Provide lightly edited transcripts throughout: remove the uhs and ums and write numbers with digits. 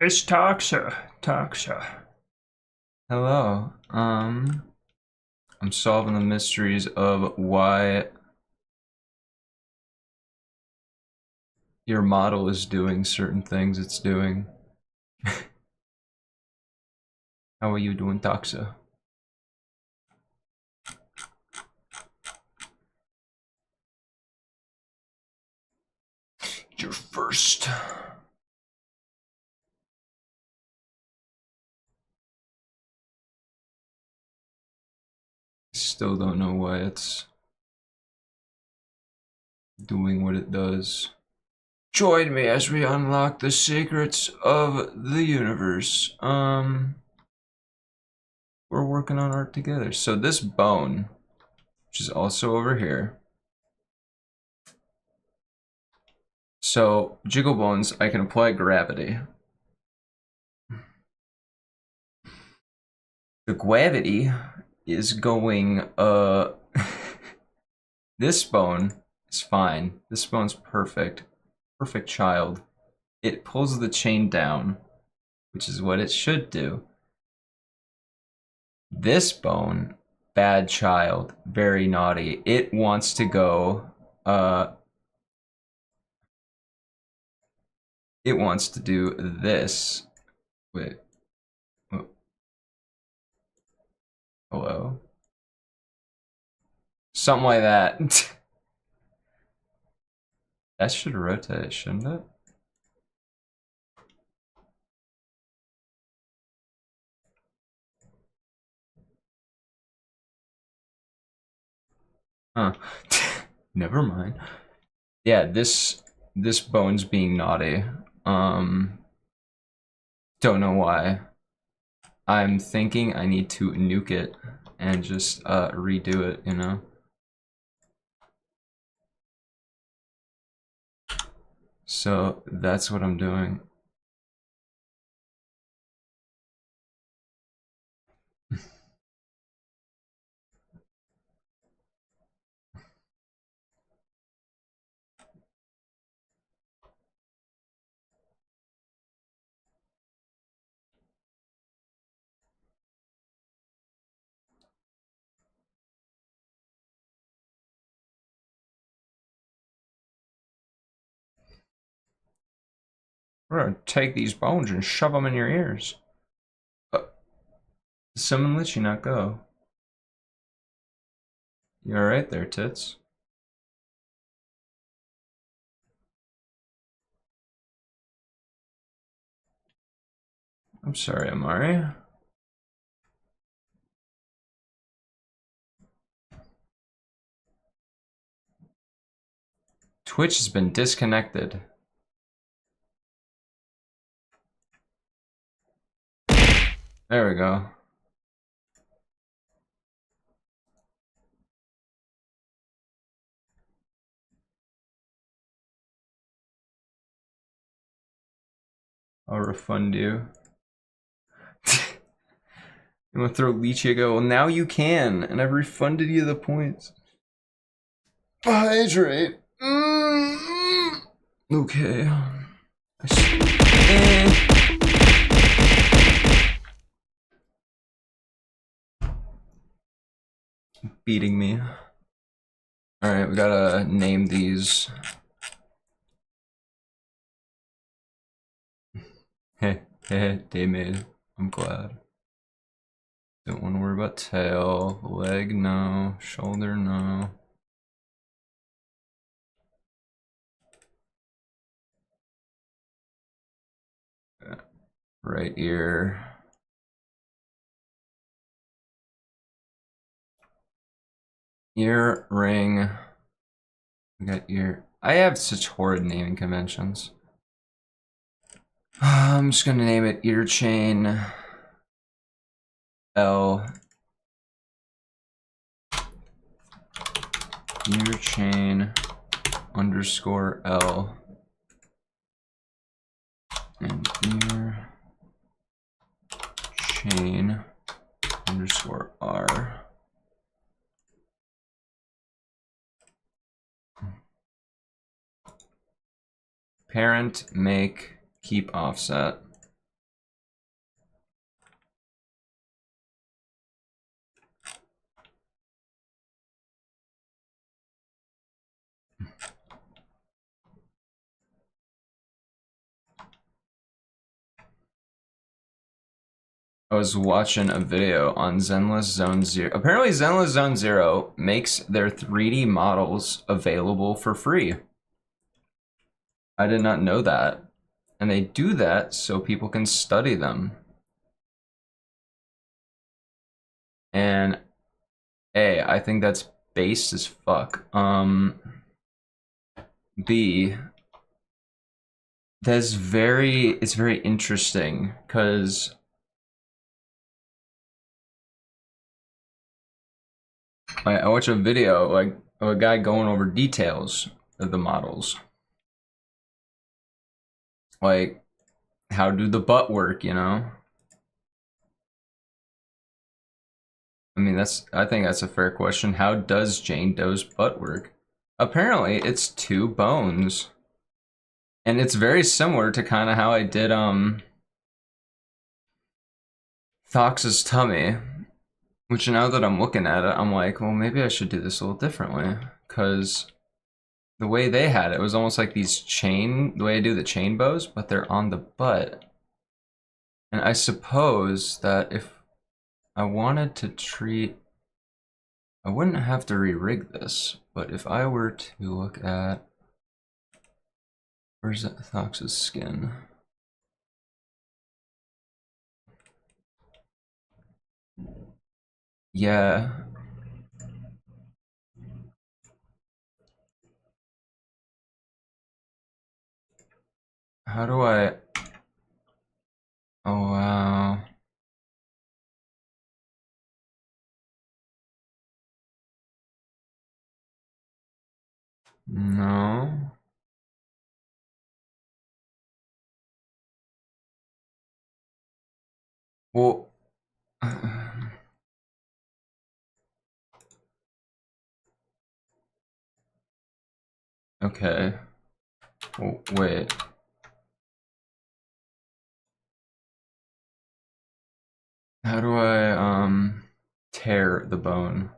It's Toxa. Toxa. Hello. I'm solving the mysteries of why your model is doing certain things it's doing. How are you doing, Toxa? You're first. Still don't know why it's doing what it does. Join me as we unlock the secrets of the universe. We're working on art together. So this bone, which is also over here. So jiggle bones, I can apply gravity. The gravity is going, this bone is fine. This bone's perfect. Perfect child. It pulls the chain down, which is what it should do. This bone, bad child, very naughty. It wants to go, it wants to do this. Wait. Oh. Hello? Something like that. That should rotate, shouldn't it? Huh. Never mind. Yeah, this bone's being naughty. Don't know why. I'm thinking I need to nuke it and just redo it, you know? So that's what I'm doing. We're gonna take these bones and shove them in your ears. Someone let you not go. You alright there, tits? I'm sorry, Amari. Twitch has been disconnected. There we go. I'll refund you. You wanna throw Leechy? I go, well, now you can, and I've refunded you the points. Hydrate. Okay. Beating me. Alright, we gotta name these. Heh, they made. I'm glad. Don't want to worry about tail. Leg, no. Shoulder, no. Right ear. Ear, ring. We got ear. I have such horrid naming conventions. I'm just gonna name it ear chain L. Ear chain underscore L. And ear chain underscore R. Parent, make, keep offset. I was watching a video on Zenless Zone Zero. Apparently Zenless Zone Zero makes their 3D models available for free. I did not know that. And they do that so people can study them. And A, I think that's based as fuck. B, it's very interesting because I watch a video like of a guy going over details of the models. Like, how do the butt work, you know? I mean, I think that's a fair question. How does Jane Doe's butt work? Apparently, it's 2 bones. And it's very similar to kind of how I did Thox's tummy. Which now that I'm looking at it, I'm like, well, maybe I should do this a little differently. Because the way they had it was almost like these the way I do the chain bows, but they're on the butt. And I suppose that if I wanted to treat, I wouldn't have to re-rig this, but if I were to look at, where's that Thox's skin? Yeah. How do I, oh wow. No. Well, okay. Well, wait. How do I, tear the bone?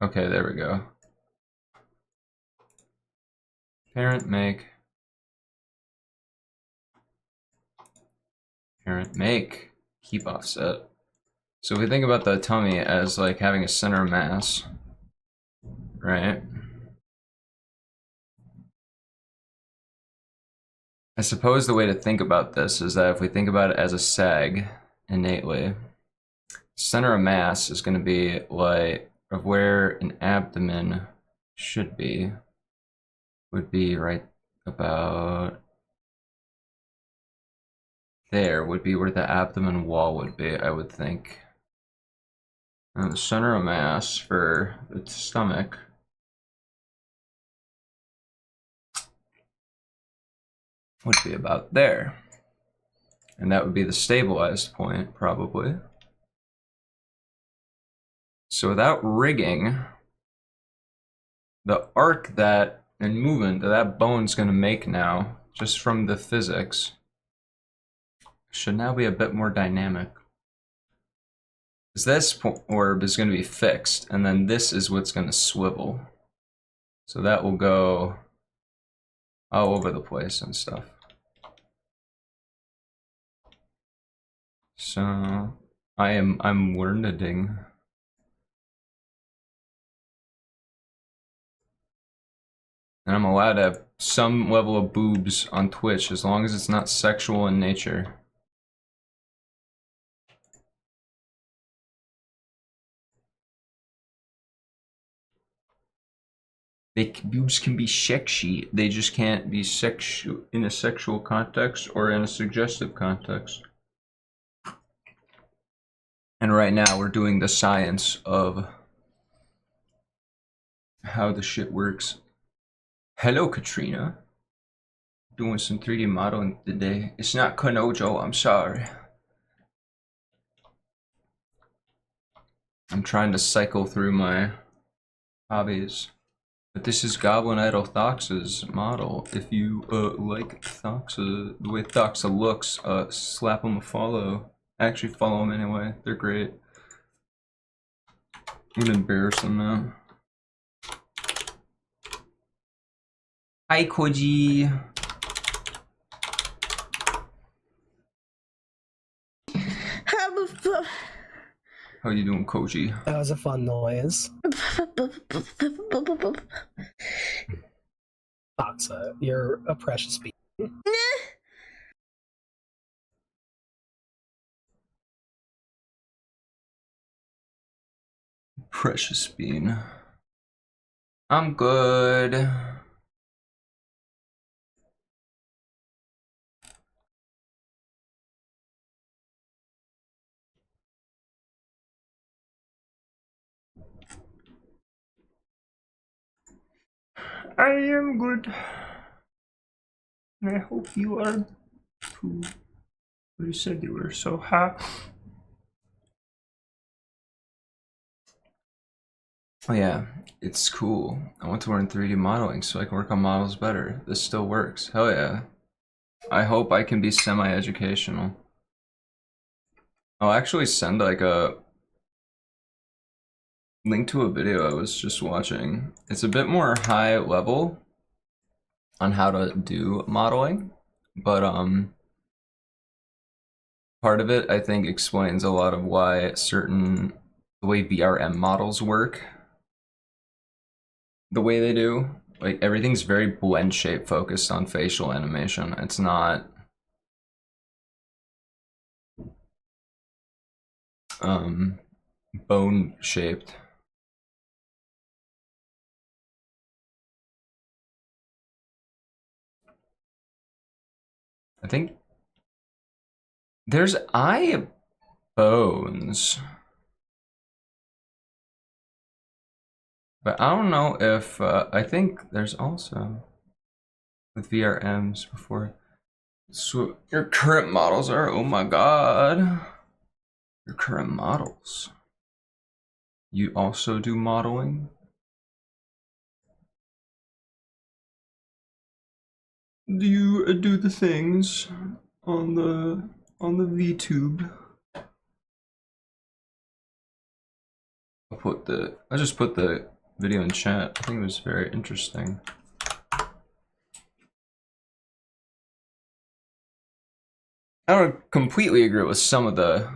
Okay, there we go. Parent make. Parent make. Keep offset. So if we think about the tummy as like having a center of mass, right? I suppose the way to think about this is that if we think about it as a sag innately, center of mass is going to be like of where an abdomen should be, would be right about there, would be where the abdomen wall would be, I would think. And the center of mass for the stomach would be about there. And that would be the stabilized point, probably. So without rigging, the arc that and movement that bone's going to make now, just from the physics, should now be a bit more dynamic. Because this orb is going to be fixed, and then this is what's going to swivel. So that will go all over the place and stuff. So I'm learning. And I'm allowed to have some level of boobs on Twitch as long as it's not sexual in nature. Boobs can be sexy, they just can't be sexual in a sexual context or in a suggestive context. And right now we're doing the science of how the shit works. Hello, Katrina. Doing some 3D modeling today. It's not Kanojo, I'm sorry. I'm trying to cycle through my hobbies. But this is Goblin Idol Thox's model. If you like Thoxa, the way Thoxa looks, slap him a follow. Actually, follow them anyway. They're great. I'm gonna embarrass them now. Hi, Koji. How you doing, Koji? That was a fun noise. Foxa, you're a precious being. Precious bean. I'm good. I am good. And I hope you are too. You said you were so happy. Oh yeah, it's cool. I want to learn 3D modeling so I can work on models better. This still works. Hell yeah. I hope I can be semi-educational. I'll actually send like a link to a video I was just watching. It's a bit more high level on how to do modeling, but part of it I think explains a lot of why the way VRM models work the way they do. Like everything's very blend shape focused on facial animation. It's not bone shaped. I think there's eye bones, but I don't know if I think there's also with VRMs before. So your current models are, oh my god, your current models. You also do modeling? Do you do the things on the VTube? I just put the video in chat. I think it was very interesting. I don't completely agree with some of the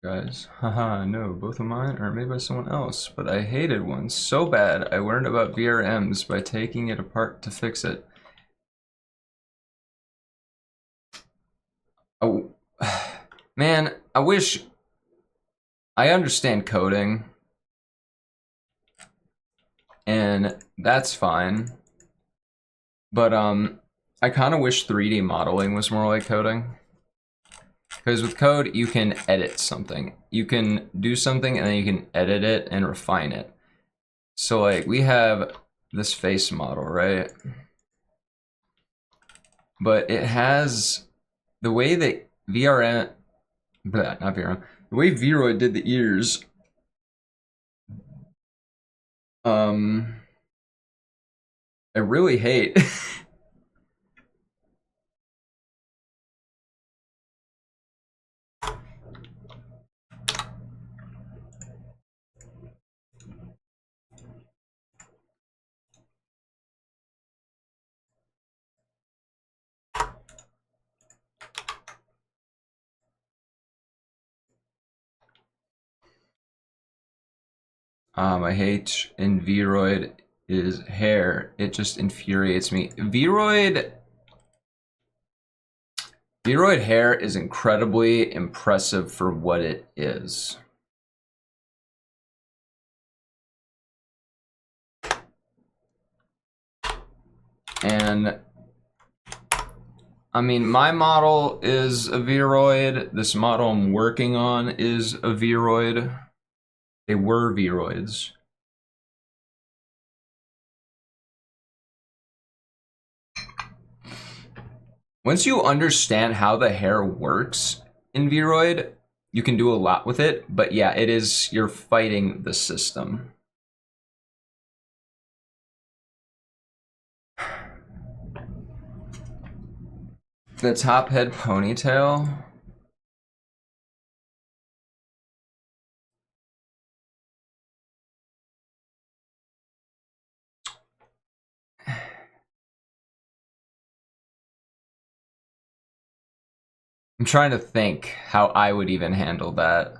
guys. Haha, no, both of mine are made by someone else, but I hated one so bad I learned about VRMs by taking it apart to fix it. Oh, man, I wish I understand coding, and that's fine, but I kind of wish 3D modeling was more like coding. Because with code, you can edit something. You can do something and then you can edit it and refine it. So like we have this face model, right? But it has the way that not VRM, the way Vroid did the ears, I really hate. I hate in Vroid is hair. It just infuriates me. Vroid hair is incredibly impressive for what it is. And I mean, my model is a Vroid. This model I'm working on is a Vroid. They were Vroids. Once you understand how the hair works in Vroid, you can do a lot with it. But yeah, you're fighting the system. The top head ponytail. I'm trying to think how I would even handle that.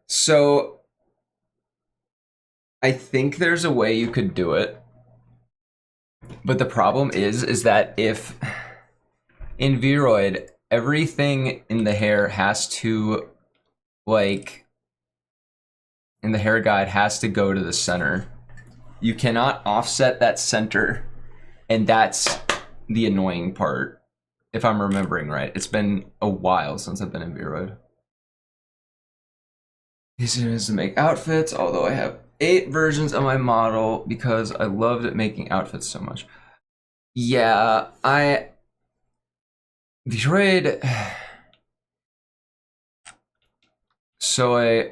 So I think there's a way you could do it. But the problem is that if in Vroid, everything in the hair has to, like, in the hair guide has to go to the center. You cannot offset that center, and that's the annoying part, if I'm remembering right. It's been a while since I've been in Vroid. Easier is to make outfits, although I have 8 versions of my model because I loved making outfits so much. Yeah, Vroid. So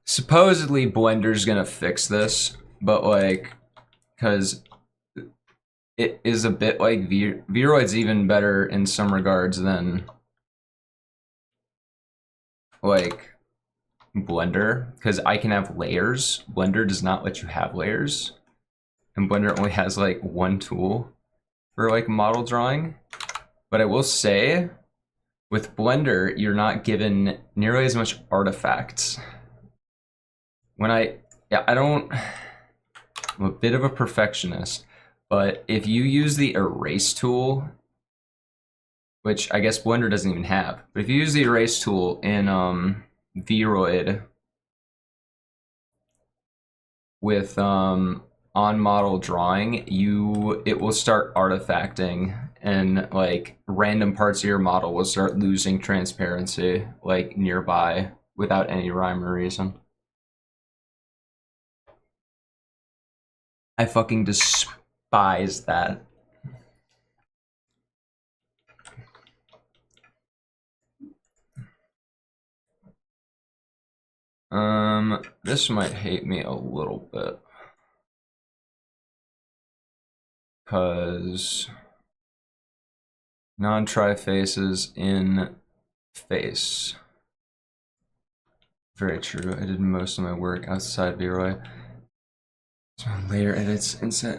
supposedly Blender's gonna fix this, but like, because it is a bit like Vroid's even better in some regards than like Blender, because I can have layers. Blender does not let you have layers, and Blender only has like one tool for like model drawing. But I will say, with Blender, you're not given nearly as much artifacts. I'm a bit of a perfectionist, but if you use the erase tool, which I guess Blender doesn't even have, but if you use the erase tool in Vroid with on model drawing, it will start artifacting, and like random parts of your model will start losing transparency like nearby without any rhyme or reason. I fucking despise that. This might hate me a little bit, because non-trifaces in face. Very true. I did most of my work outside VROI. So later edits inside.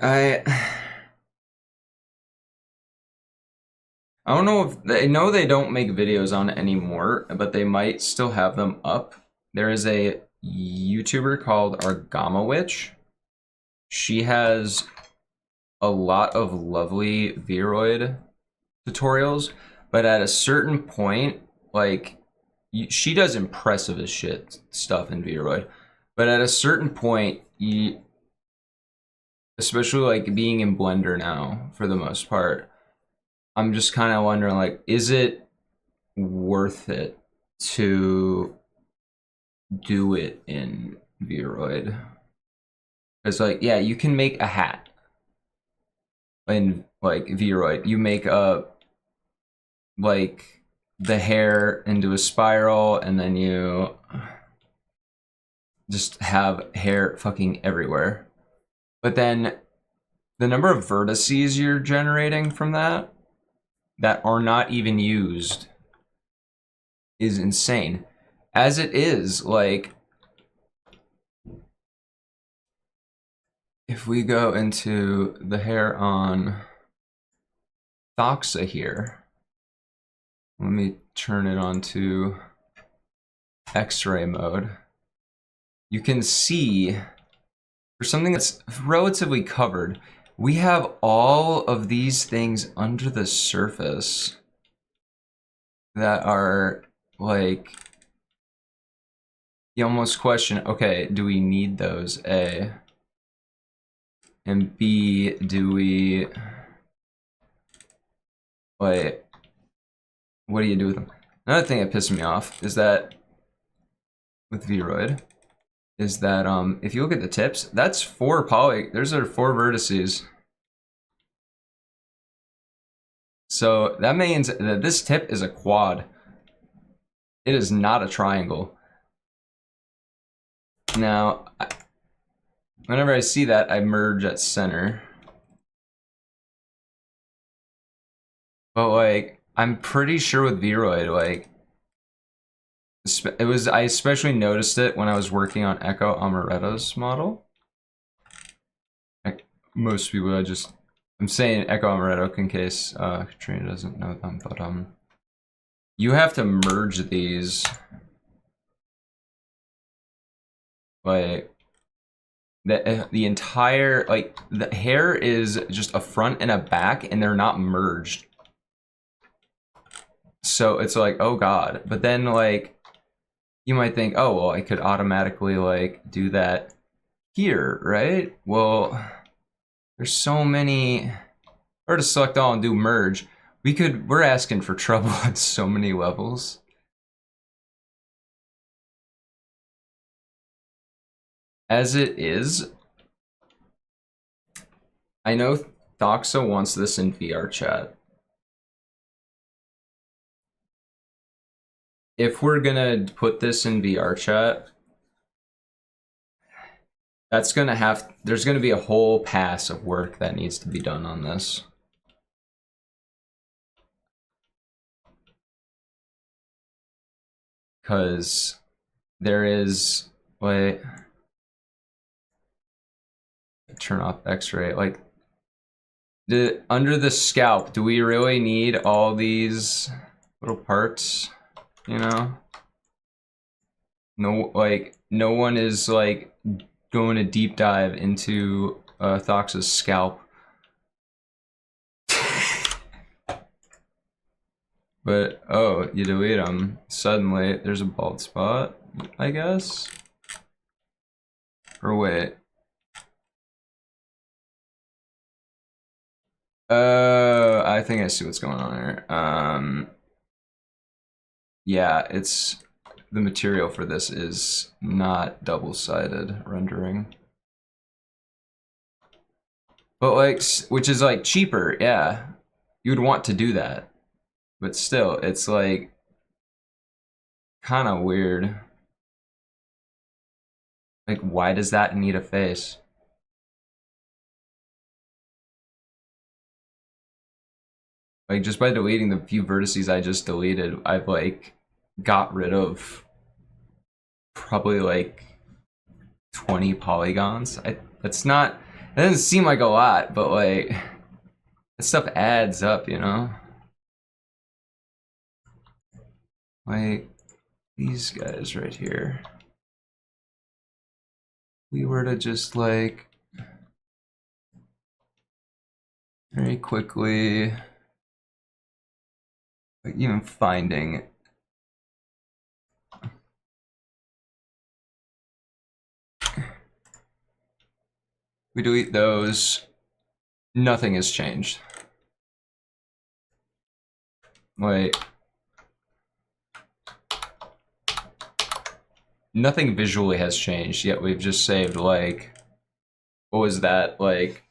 I don't know if they know they don't make videos on it anymore, but they might still have them up. There is a YouTuber called Argama Witch. She has a lot of lovely Vroid tutorials, but at a certain point, like, she does impressive as shit stuff in Vroid, but at a certain point, especially like being in Blender now for the most part, I'm just kind of wondering, like, is it worth it to do it in Vroid? It's like, yeah, you can make a hat in like Vroid. You make like the hair into a spiral, and then you just have hair fucking everywhere. But then the number of vertices you're generating from that are not even used is insane. As it is, like, if we go into the hair on Thoxa here, let me turn it on to X-ray mode. You can see, for something that's relatively covered, we have all of these things under the surface that are like, you almost question, okay, do we need those, A? And B, do we, like, what do you do with them? Another thing that pissed me off is that, with Vroid, is that if you look at the tips, that's 4 those are 4 vertices. So that means that this tip is a quad. It is not a triangle. Now, whenever I see that, I merge at center. But like, I'm pretty sure with Vroid, like, I especially noticed it when I was working on Echo Amaretto's model. Like, most people, I'm saying Echo Amaretto in case Katrina doesn't know them, but you have to merge these. Like, the entire, like, the hair is just a front and a back, and they're not merged. So it's like, oh god. But then, like, you might think, oh, well, I could automatically, like, do that here, right? Well, there's so many, or to select all and do merge. We're asking for trouble on so many levels. As it is, I know Thoxa wants this in VR chat. If we're gonna put this in VR chat, there's gonna be a whole pass of work that needs to be done on this. Because there is, wait, turn off X-ray, like, under the scalp, do we really need all these little parts, you know? No, like, no one is, like, going to deep dive into Thox's scalp. But, oh, you delete them. Suddenly, there's a bald spot, I guess? Or wait. I think I see what's going on here. Yeah, it's... The material for this is not double-sided rendering. But, like, which is, like, cheaper, yeah. You would want to do that. But still, it's, like, kind of weird. Like, why does that need a face? Like, just by deleting the few vertices I just deleted, I've, like, got rid of probably, like, 20 polygons. That's not... That doesn't seem like a lot, but, like, that stuff adds up, you know? Like, these guys right here. We were to just, like, very quickly, like, even finding... We delete those. Nothing has changed. Like, nothing visually has changed, yet we've just saved, like, what was that, like,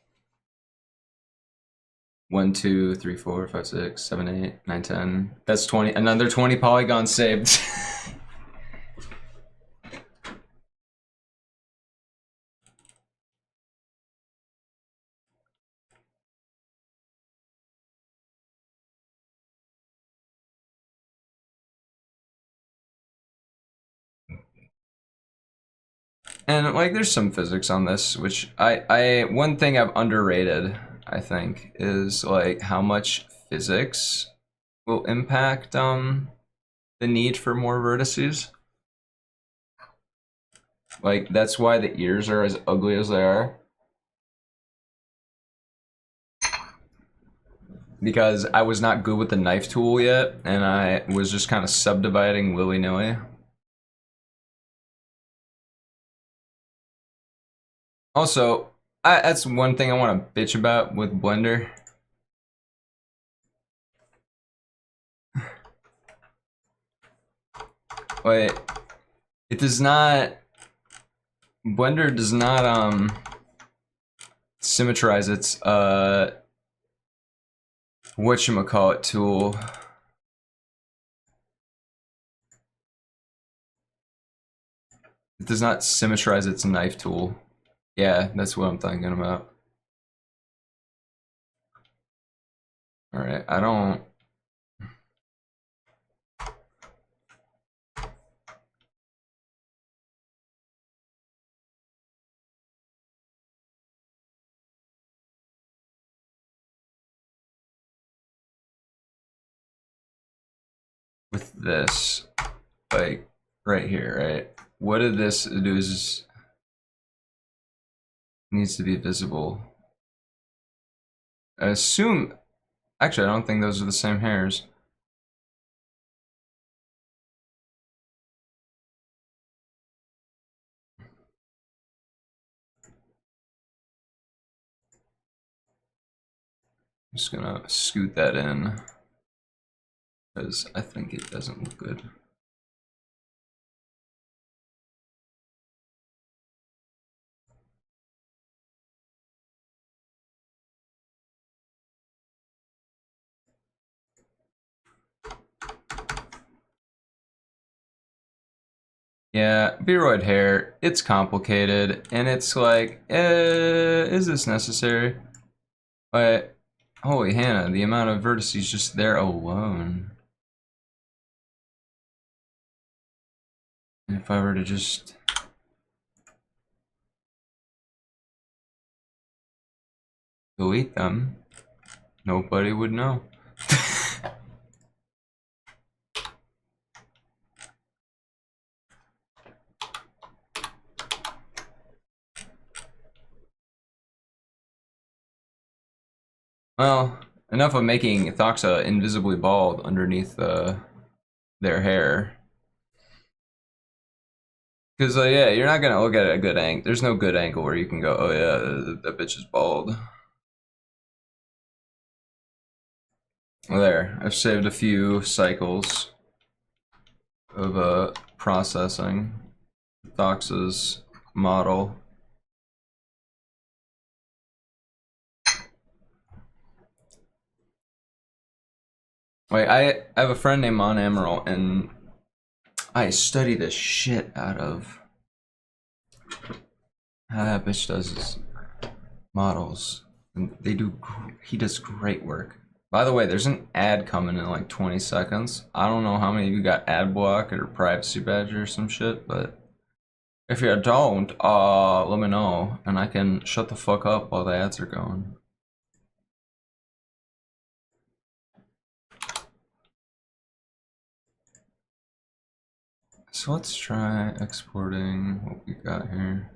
1, 2, 3, 4, 5, 6, 7, 8, 9, 10. That's 20, another 20 polygons saved. And, like, there's some physics on this, which one thing I've underrated, I think, is, like, how much physics will impact, the need for more vertices. Like, that's why the ears are as ugly as they are. Because I was not good with the knife tool yet, and I was just kind of subdividing willy-nilly. Also, that's one thing I want to bitch about with Blender. Wait, it does not... Blender does not, symmetrize its, whatchamacallit tool. It does not symmetrize its knife tool. Yeah, that's what I'm thinking about. Alright, I don't... With this, like, right here, right? What did this do is... Needs to be visible. I assume... Actually, I don't think those are the same hairs. I'm just gonna scoot that in, because I think it doesn't look good. Yeah, Viroid hair, it's complicated, and it's like, is this necessary? But, holy Hannah, the amount of vertices just there alone. And if I were to just... delete them, nobody would know. Well, enough of making Thoxa invisibly bald underneath their hair. Because, yeah, you're not going to look at a good angle. There's no good angle where you can go, oh yeah, that bitch is bald. Well, there, I've saved a few cycles of processing Thoxa's model. Wait, I have a friend named Mon Emerald, and I study the shit out of how that bitch does his models. And he does great work. By the way, there's an ad coming in like 20 seconds. I don't know how many of you got ad block or privacy badger or some shit, but if you don't, let me know, and I can shut the fuck up while the ads are going. So let's try exporting what we got here.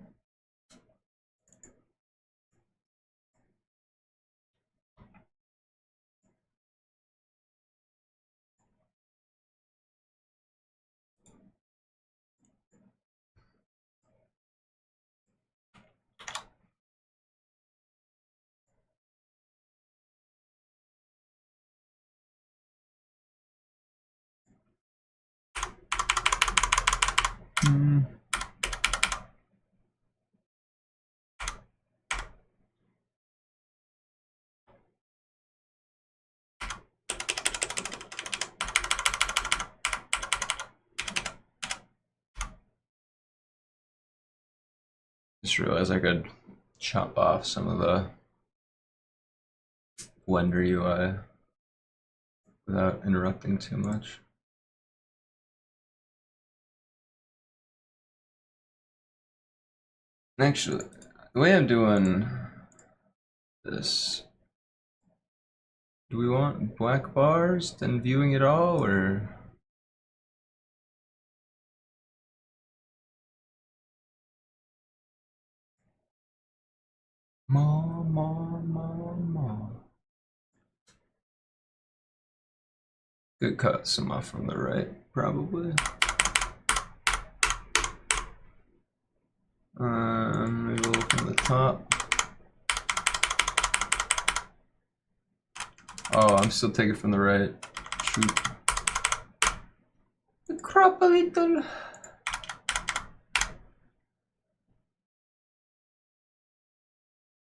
Just realized I could chop off some of the Blender UI without interrupting too much. Actually, the way I'm doing this, do we want black bars then viewing it all, or? Ma. Could cut some off from the right, probably. Maybe a little from the top. Oh, I'm still taking from the right. Shoot. Crop a little.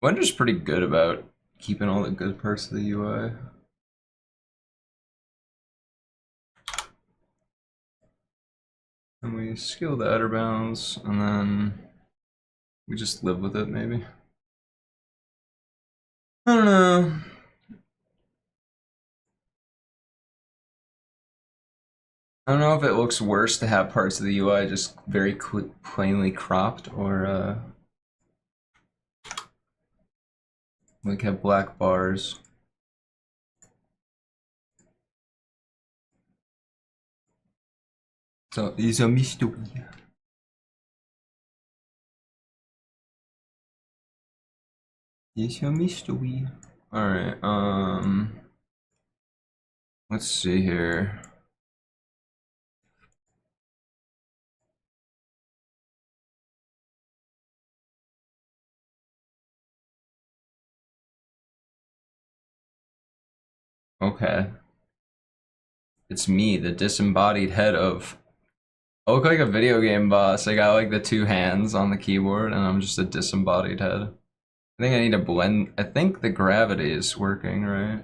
Blender's pretty good about keeping all the good parts of the UI. And we scale the outer bounds, and then we just live with it, maybe. I don't know. I don't know if it looks worse to have parts of the UI just very plainly cropped, or like have black bars. So it's a mystery. It's a mystery. Alright, let's see here. Okay. It's me, the disembodied head of... I look like a video game boss. I got like the two hands on the keyboard and I'm just a disembodied head. I think I need to blend... I think the gravity is working, right?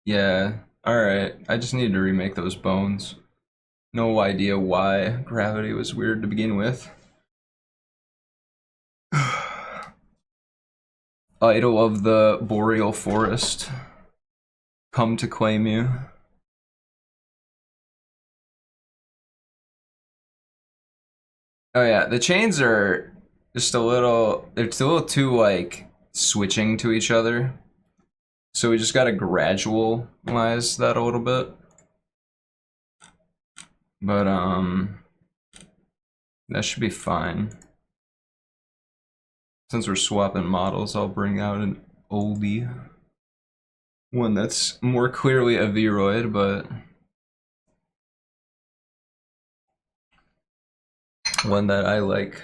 Yeah, alright. I just need to remake those bones. No idea why gravity was weird to begin with. Idol of the boreal forest. Come to claim you. Oh yeah, the chains are just a little, it's a little too like switching to each other. So we just gotta gradualize that a little bit. But that should be fine. Since we're swapping models, I'll bring out an oldie. One that's more clearly a Vroid, but one that I like.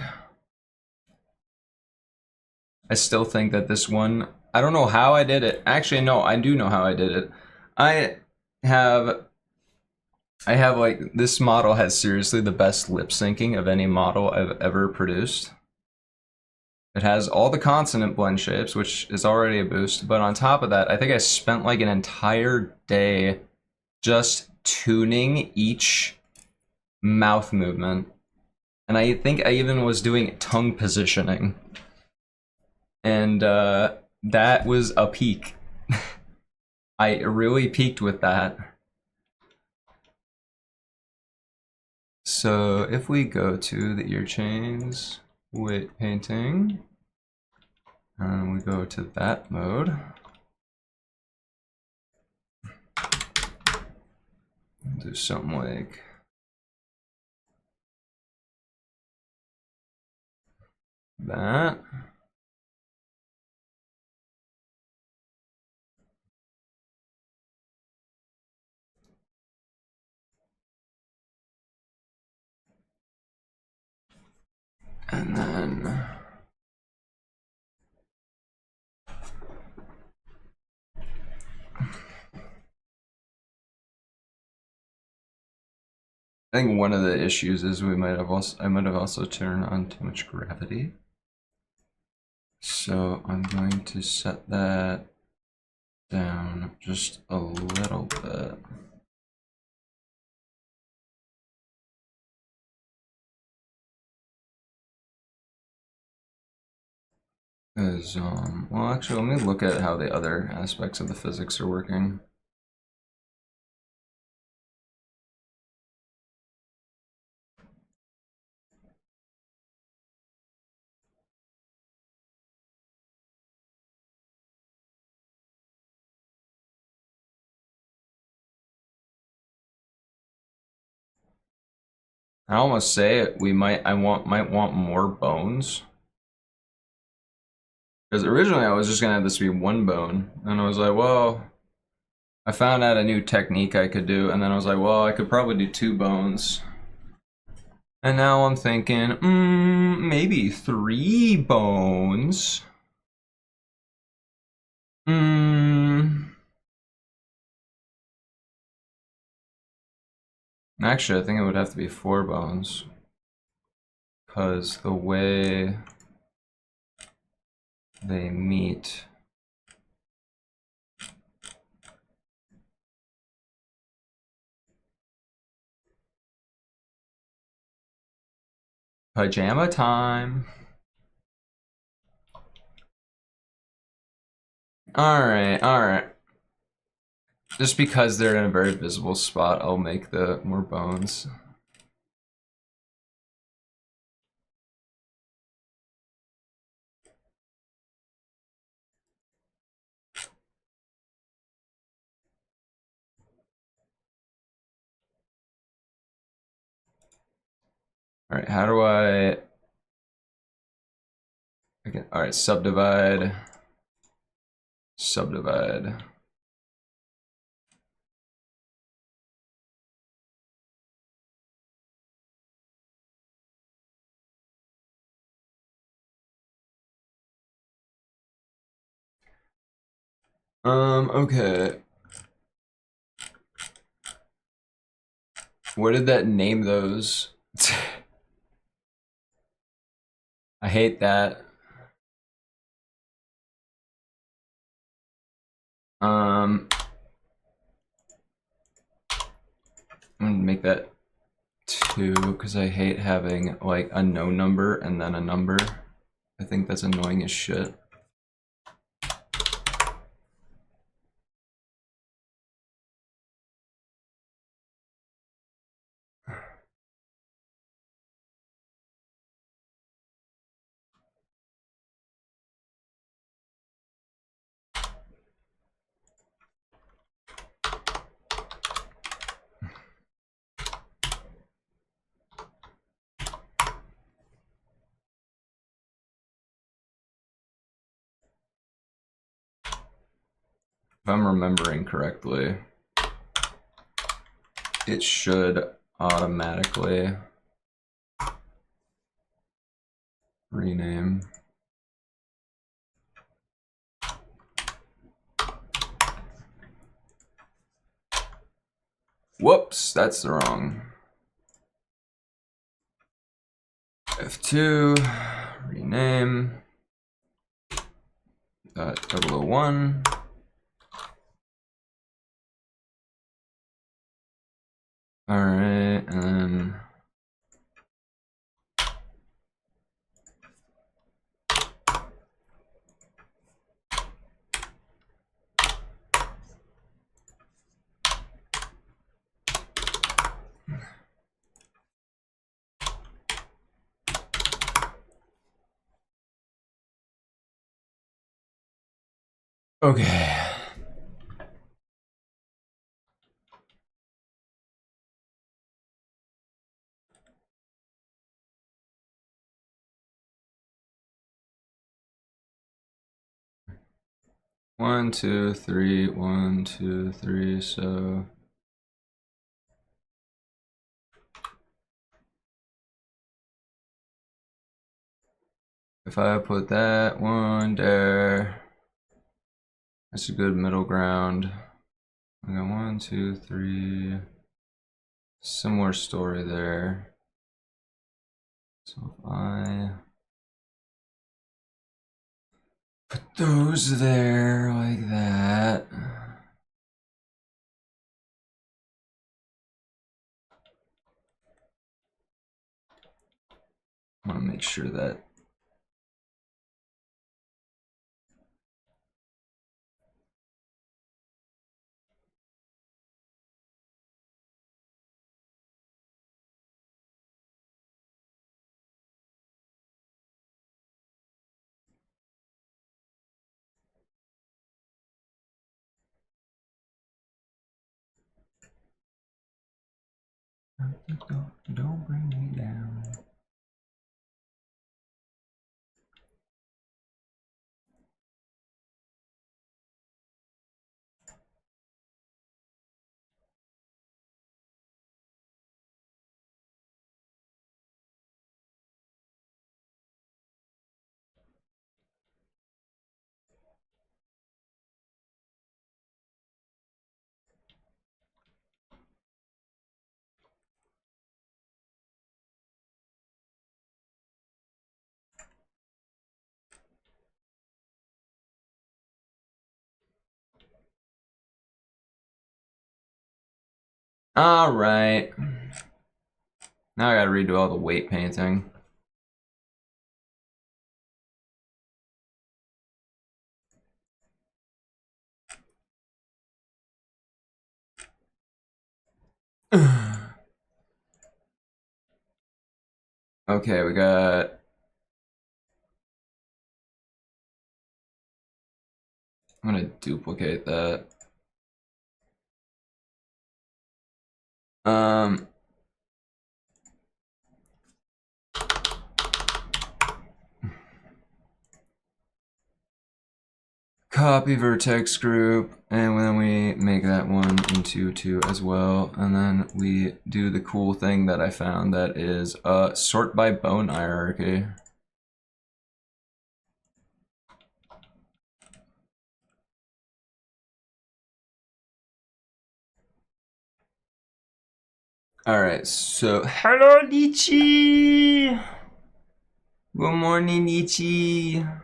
I still think that this one, I don't know how I did it. Actually, no, I do know how I did it. I have like, this model has seriously the best lip syncing of any model I've ever produced. It has all the consonant blend shapes, which is already a boost, but on top of that, I think I spent like an entire day just tuning each mouth movement. And I think I even was doing tongue positioning. And that was a peak. I really peaked with that. So if we go to the ear chains, weight painting, and we go to that mode, do something like that. And then I think one of the issues is I might have also turned on too much gravity. So I'm going to set that down just a little bit. Because, well, actually, let me look at how the other aspects of the physics are working. I almost say I might want more bones. Because originally I was just gonna have this be one bone, and I was like, well, I found out a new technique I could do, and then I was like, well, I could probably do two bones. And now I'm thinking, maybe three bones. Actually, I think it would have to be four bones. Because the way they meet. Pajama time. Alright, alright. Just because they're in a very visible spot, I'll make the more bones. Alright, how do I... Okay, alright, subdivide. Subdivide. Okay. What did that name those? I hate that. I'm gonna make that 2 because I hate having like a no number and then a number. I think that's annoying as shit. If I'm remembering correctly, it should automatically rename. Whoops, that's the wrong. F2, rename, 001. Alright, and then okay. One, two, three, 1, 2, 3, so if I put that one there, that's a good middle ground. I got 1, 2, 3, similar story there. So if I put those there like that. I want to make sure that don't bring me down. All right. Now I gotta redo all the weight painting. Okay, we got. I'm gonna duplicate that. Copy vertex group, and then we make that one into 2 as well, and then we do the cool thing that I found that is sort by bone hierarchy. Alright, so hello Lychee! Good morning Lychee!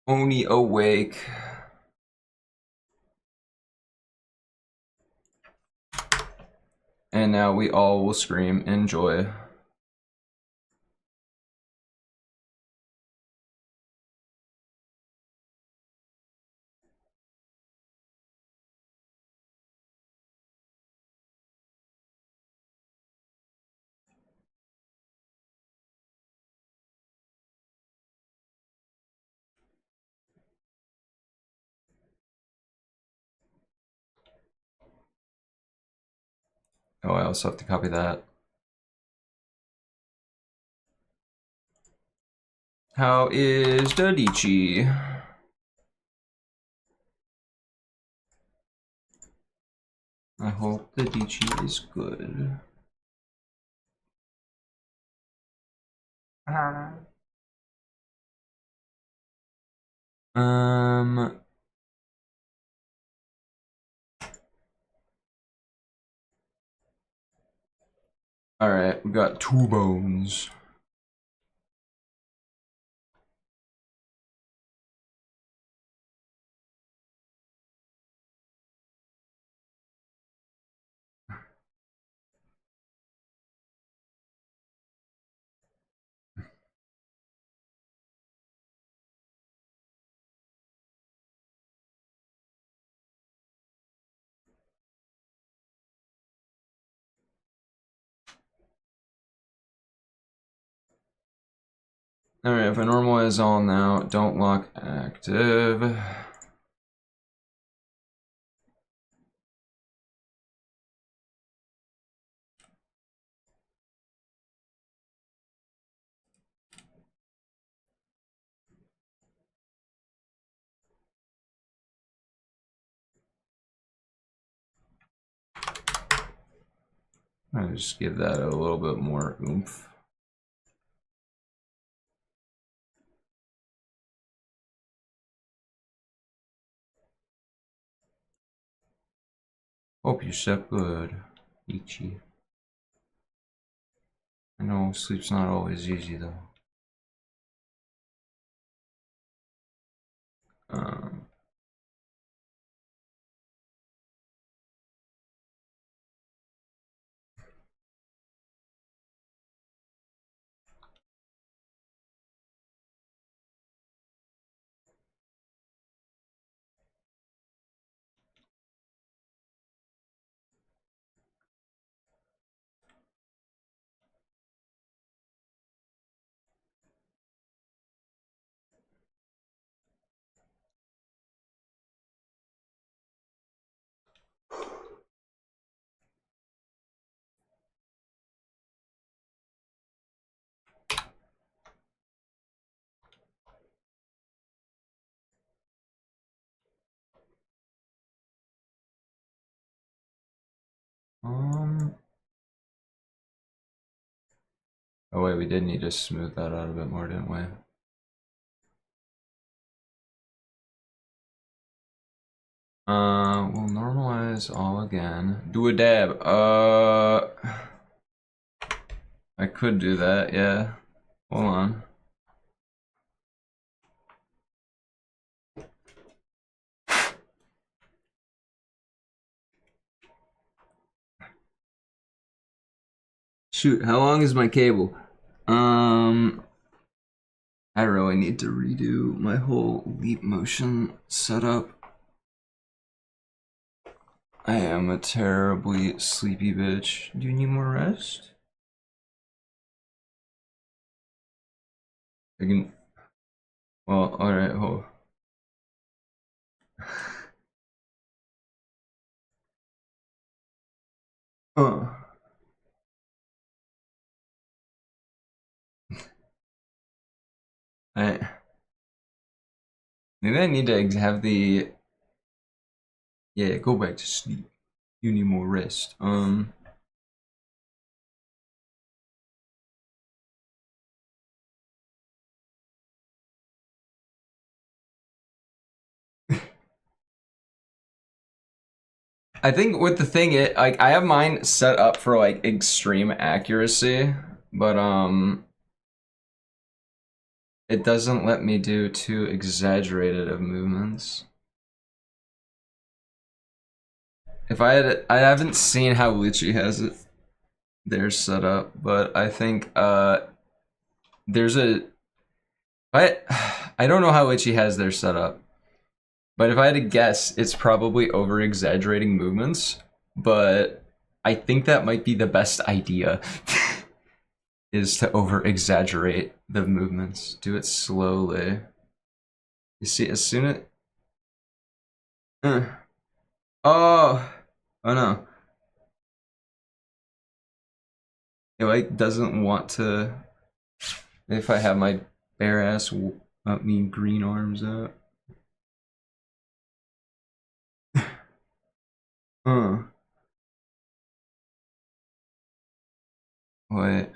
Only awake. And now we all will scream enjoy. Oh, I also have to copy that. How is the lychee? I hope the lychee is good. Alright, we got 2 bones. Alright, if I normalize all now, don't lock active. I'll just give that a little bit more oomph. Hope you slept good, Ichi. I know sleep's not always easy though. Oh wait, we did need to smooth that out a bit more, didn't we? We'll normalize all again. Do a dab. I could do that, yeah. Hold on. Shoot, how long is my cable? I really need to redo my whole leap motion setup. I am a terribly sleepy bitch. Do you need more rest? I can. Well, alright, hold. Maybe I need to have the. Yeah, go back to sleep. You need more rest. I think with the thing, like I have mine set up for like extreme accuracy, but it doesn't let me do too exaggerated of movements. If I haven't seen how Goujitchi has it there set up, but I think there's a I don't know how Goujitchi has their set up. But if I had to guess, it's probably over exaggerating movements, but I think that might be the best idea is to over exaggerate the movements. Do it slowly. You see, as soon as oh no. It like doesn't want to. If I have my bare ass green arms out. Wait.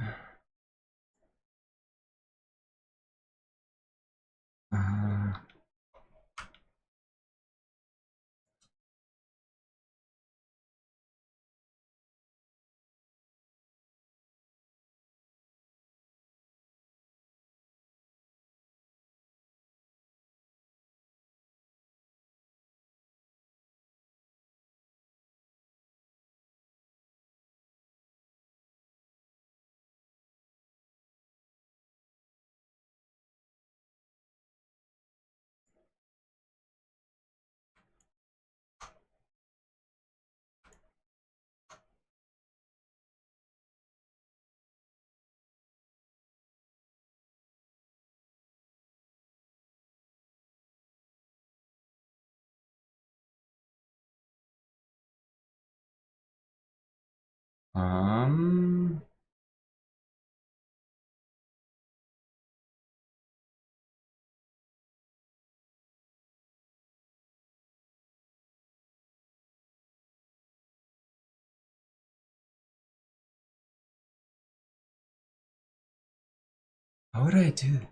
How would I do that?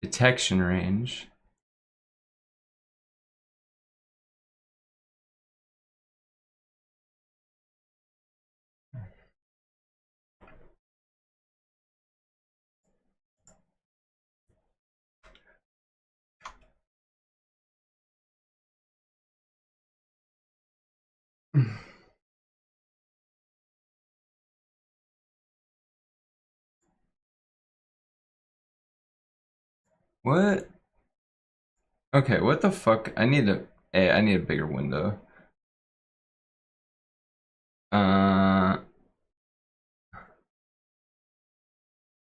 Detection range. What? Okay, what the fuck? I need a bigger window.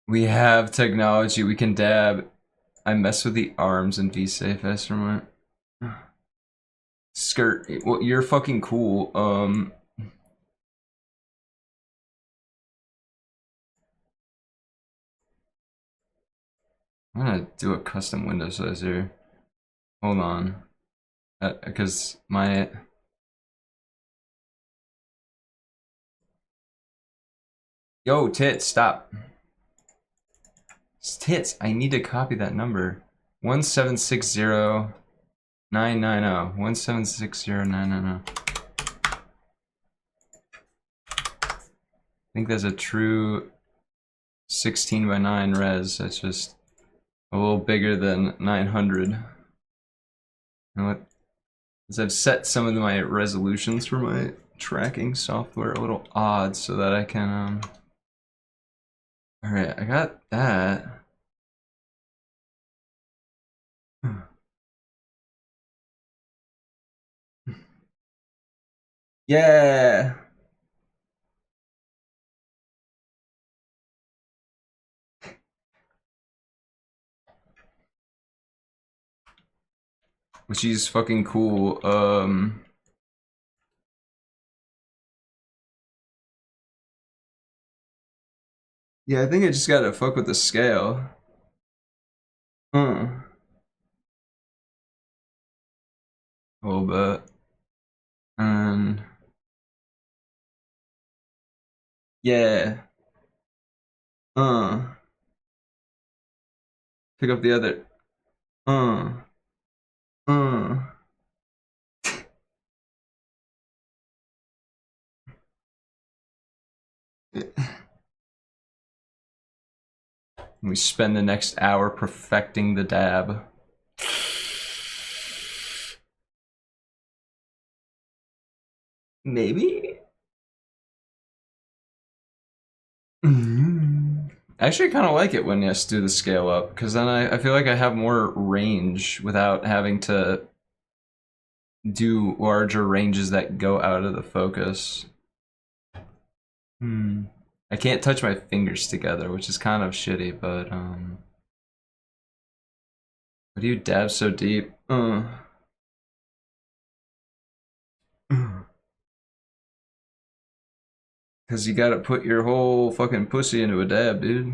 We have technology, we can dab. I mess with the arms in V-Safe Esserment. Skirt, well, you're fucking cool. I'm gonna do a custom window size here. Hold on. Because my... Yo, tits, stop. Tits, I need to copy that number. 1760990. 1760990. I think there's a true 16 by 9 res. That's just a little bigger than 900. You know what? As I've set some of my resolutions for my tracking software a little odd so that I can Alright, I got that. Yeah. Which is fucking cool. Yeah, I think I just gotta fuck with the scale. A little bit. And yeah. Pick up the other. Uh. Uh. We spend the next hour perfecting the dab. Maybe? I actually kind of like it when you do the scale up, because then I feel like I have more range without having to do larger ranges that go out of the focus. I can't touch my fingers together, which is kind of shitty, but why do you dab so deep? Because you gotta put your whole fucking pussy into a dab, dude.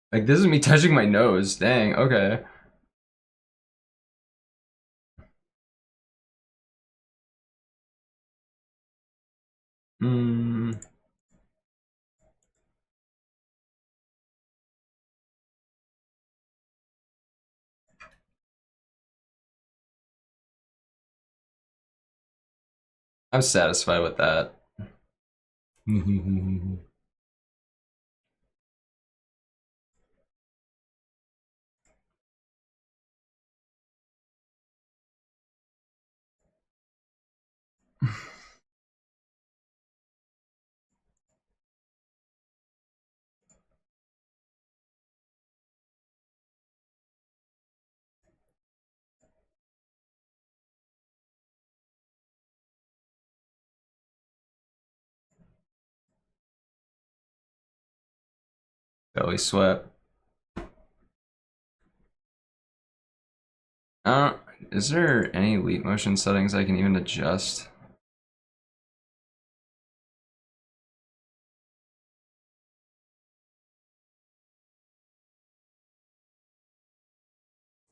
Like, this is me touching my nose. Dang, okay. I'm satisfied with that. Belly sweat. Is there any leap motion settings I can even adjust?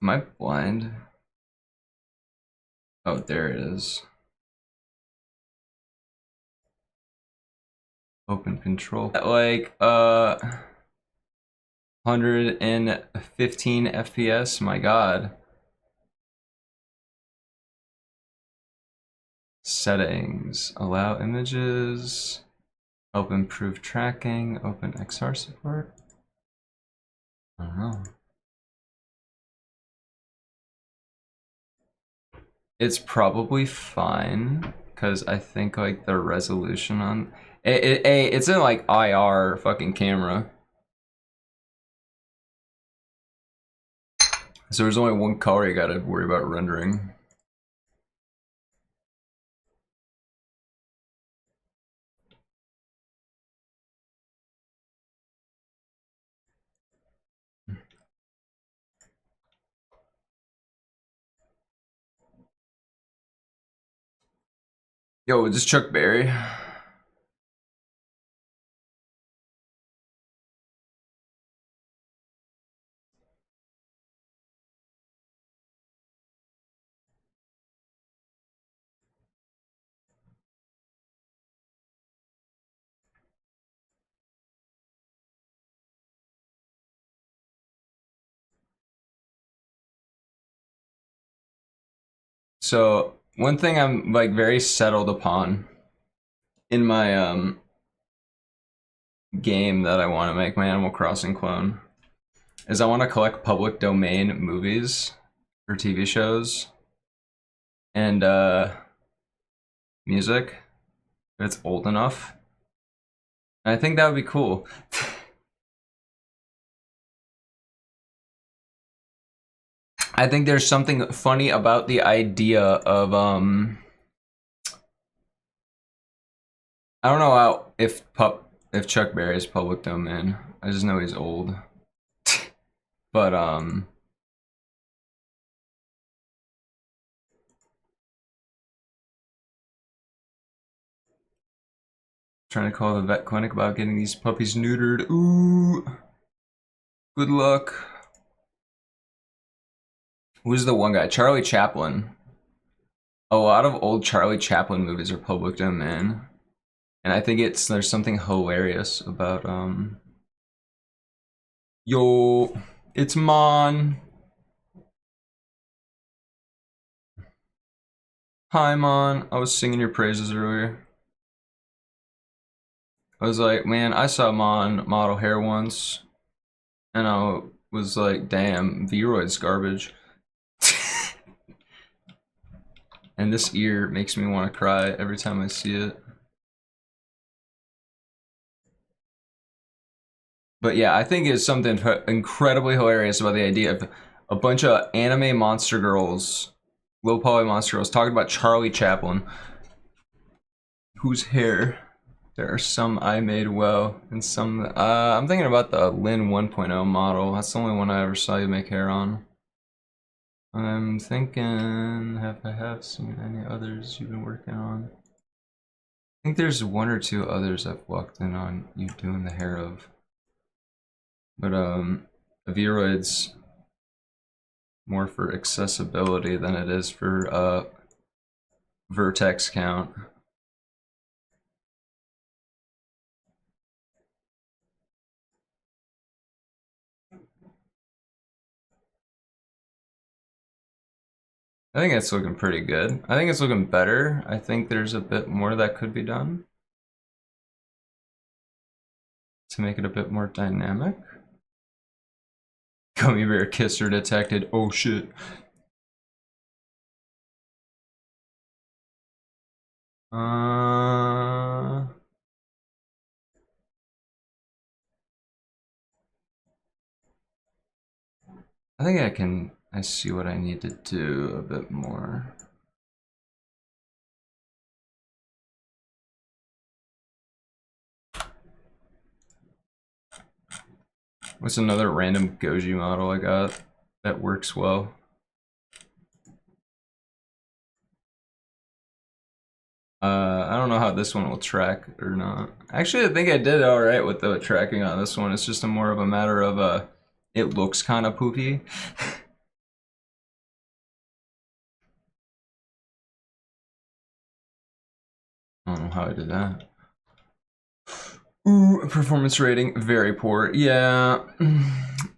Am I blind? Oh, there it is. Open control. Like, 115 FPS, my god. Settings, allow images, help improve tracking, open XR support. I don't know. It's probably fine, because I think like the resolution on it's in like IR fucking camera. So there's only one color you gotta worry about rendering. Yo, this Chuck Berry. So one thing I'm like very settled upon in my game that I want to make, my Animal Crossing clone, is I want to collect public domain movies or TV shows and music if it's old enough. And I think that would be cool. I think there's something funny about the idea of I don't know how if Chuck Berry is public domain. I just know he's old. But trying to call the vet clinic about getting these puppies neutered. Ooh. Good luck. Who's the one guy? Charlie Chaplin. A lot of old Charlie Chaplin movies are public domain. And I think there's something hilarious about yo, it's Mon. Hi Mon. I was singing your praises earlier. I was like, man, I saw Mon model hair once. And I was like, damn, V-Roid's garbage. And this ear makes me want to cry every time I see it. But yeah, I think it's something incredibly hilarious about the idea of a bunch of anime monster girls, low poly monster girls, talking about Charlie Chaplin, whose hair there are some I made well, and some I'm thinking about the Lin 1.0 model. That's the only one I ever saw you make hair on. I'm thinking, have I seen any others you've been working on? I think there's one or two others I've walked in on you doing the hair of. But V-Roid's more for accessibility than it is for vertex count. I think it's looking pretty good. I think it's looking better. I think there's a bit more that could be done to make it a bit more dynamic. Gummy bear kisser detected. Oh shit. I think I see what I need to do a bit more. What's another random Goujer model I got that works well? I don't know how this one will track or not. Actually, I think I did all right with the tracking on this one. It's just more of a matter of it looks kind of poopy. I don't know how I did that. Ooh, performance rating, very poor. Yeah,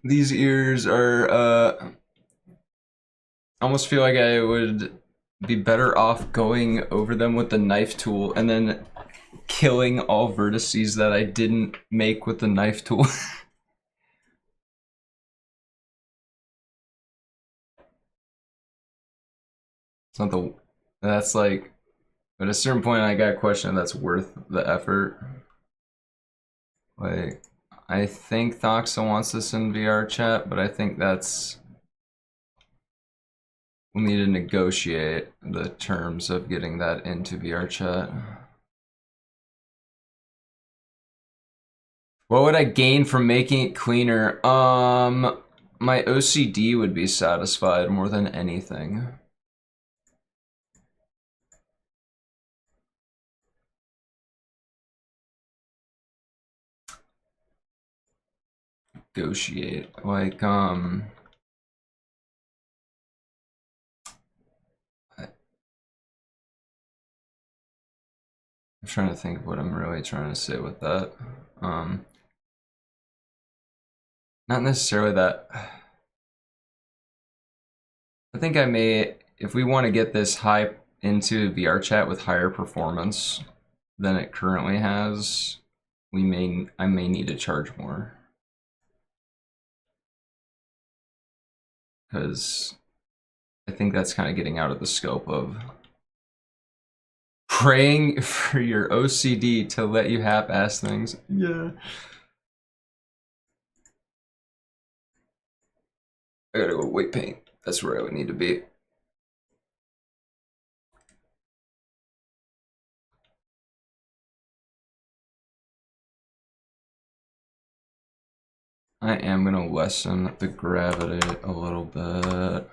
these ears are, I almost feel like I would be better off going over them with the knife tool and then killing all vertices that I didn't make with the knife tool. It's not that's like, at a certain point I got a question if that's worth the effort. Like, I think Thoxa wants this in VR chat, but I think we'll need to negotiate the terms of getting that into VR chat. What would I gain from making it cleaner? My OCD would be satisfied more than anything. Negotiate, like, I'm trying to think of what I'm really trying to say with that. Not necessarily that. I think I may, if we want to get this high into VR chat with higher performance than it currently has, I may need to charge more. because I think that's kind of getting out of the scope of praying for your OCD to let you half-ass things. Yeah. I gotta go weight paint. That's where I would need to be. I am gonna lessen the gravity a little bit.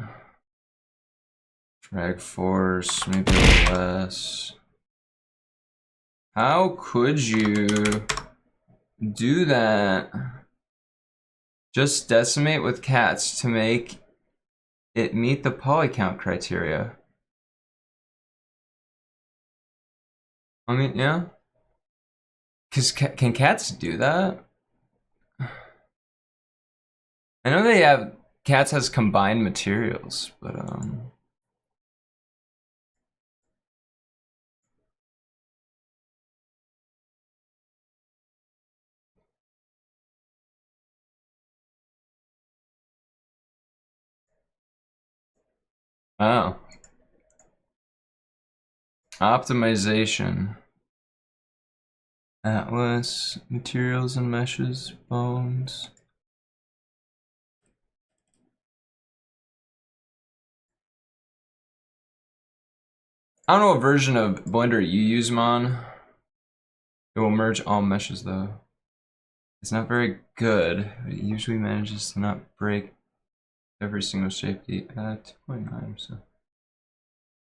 Drag force, maybe a little less. How could you do that? Just decimate with cats to make it meet the poly count criteria. I mean, yeah. Cause can cats do that? I know they have, cats has combined materials, but oh. Optimization. Atlas, materials and meshes, bones. I don't know what version of Blender you use, Mon. It will merge all meshes though. It's not very good, but it usually manages to not break every single shape at 2.9, so.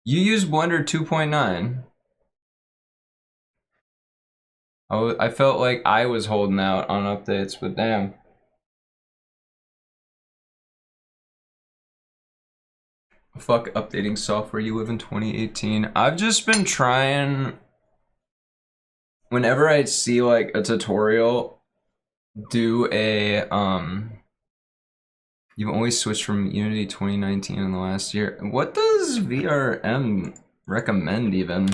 You use Blender 2.9? I felt like I was holding out on updates, but damn. Fuck updating software, you live in 2018. I've just been trying, whenever I see like a tutorial, do a, you've only switched from Unity 2019 in the last year. What does VRM recommend even?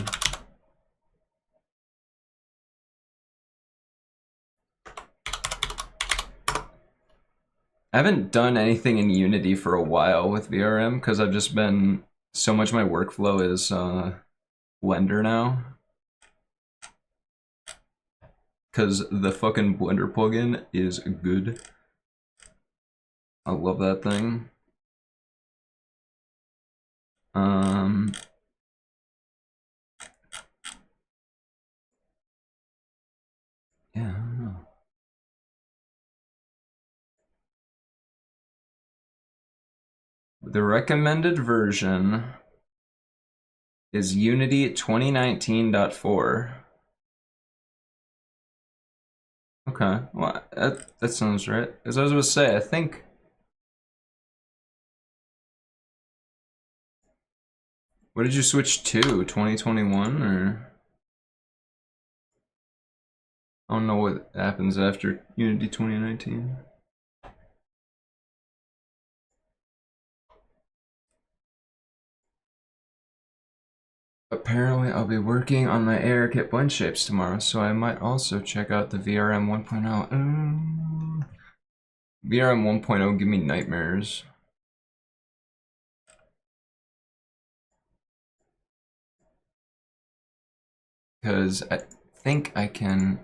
I haven't done anything in Unity for a while with VRM because I've just been, so much of my workflow is Blender now. Because the fucking Blender plugin is good. I love that thing. Yeah, I don't know. The recommended version is Unity 2019.4. Okay, well, that sounds right. As I was going to say, I think... What did you switch to? 2021 or? I don't know what happens after Unity 2019. Apparently I'll be working on my AirKit blend shapes tomorrow, so I might also check out the VRM 1.0. VRM 1.0 give me nightmares. Because I think I can...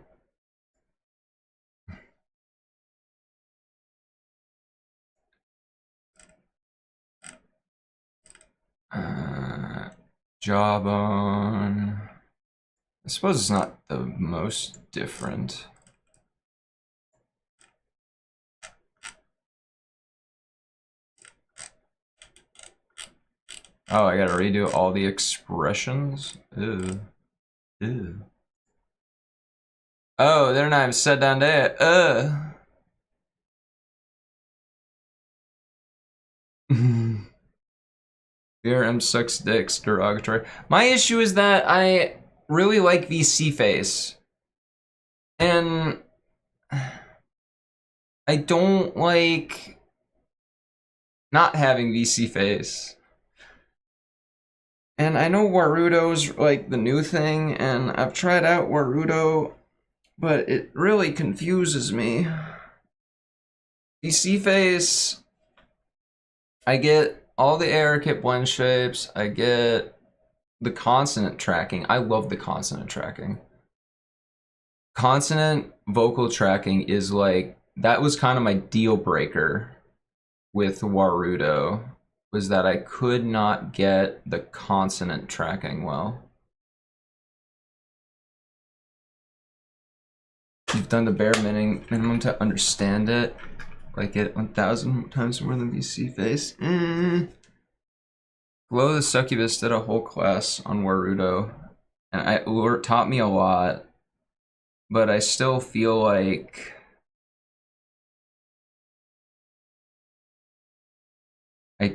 Jawbone... I suppose it's not the most different. Oh, I gotta redo all the expressions? Ew. Ew. Oh, they're not even set down there. VRM sucks dicks, derogatory. My issue is that I really like VC face. And I don't like not having VC face. And I know Warudo's like the new thing, and I've tried out Warudo, but it really confuses me. VC face I get all the ARKit blend shapes. I get the consonant tracking. I love the consonant tracking. Consonant vocal tracking is like, that was kind of my deal breaker with Warudo, was that I could not get the consonant tracking well. You've done the bare minimum to understand it. Like it 1,000 times more than VC face. Glow the Succubus did a whole class on Warudo, and it taught me a lot, but I still feel like I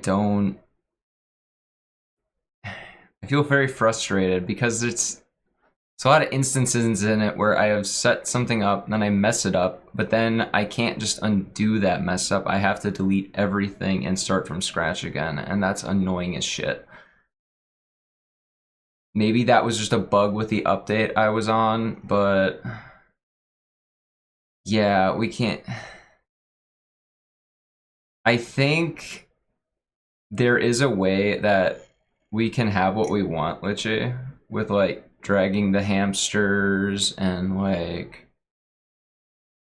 feel very frustrated because there's a lot of instances in it where I have set something up, and then I mess it up, but then I can't just undo that mess up. I have to delete everything and start from scratch again, and that's annoying as shit. Maybe that was just a bug with the update I was on, but yeah, we can't. I think there is a way that we can have what we want, Lichy, with like dragging the hamsters and like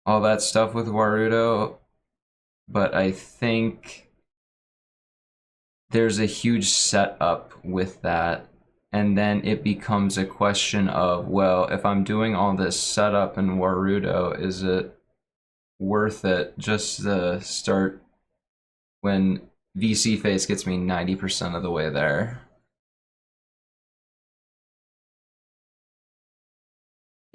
all that stuff with Warudo, but I think there's a huge setup with that, and then it becomes a question of, well, if I'm doing all this setup in Warudo, is it worth it just to start when VC face gets me 90% of the way there?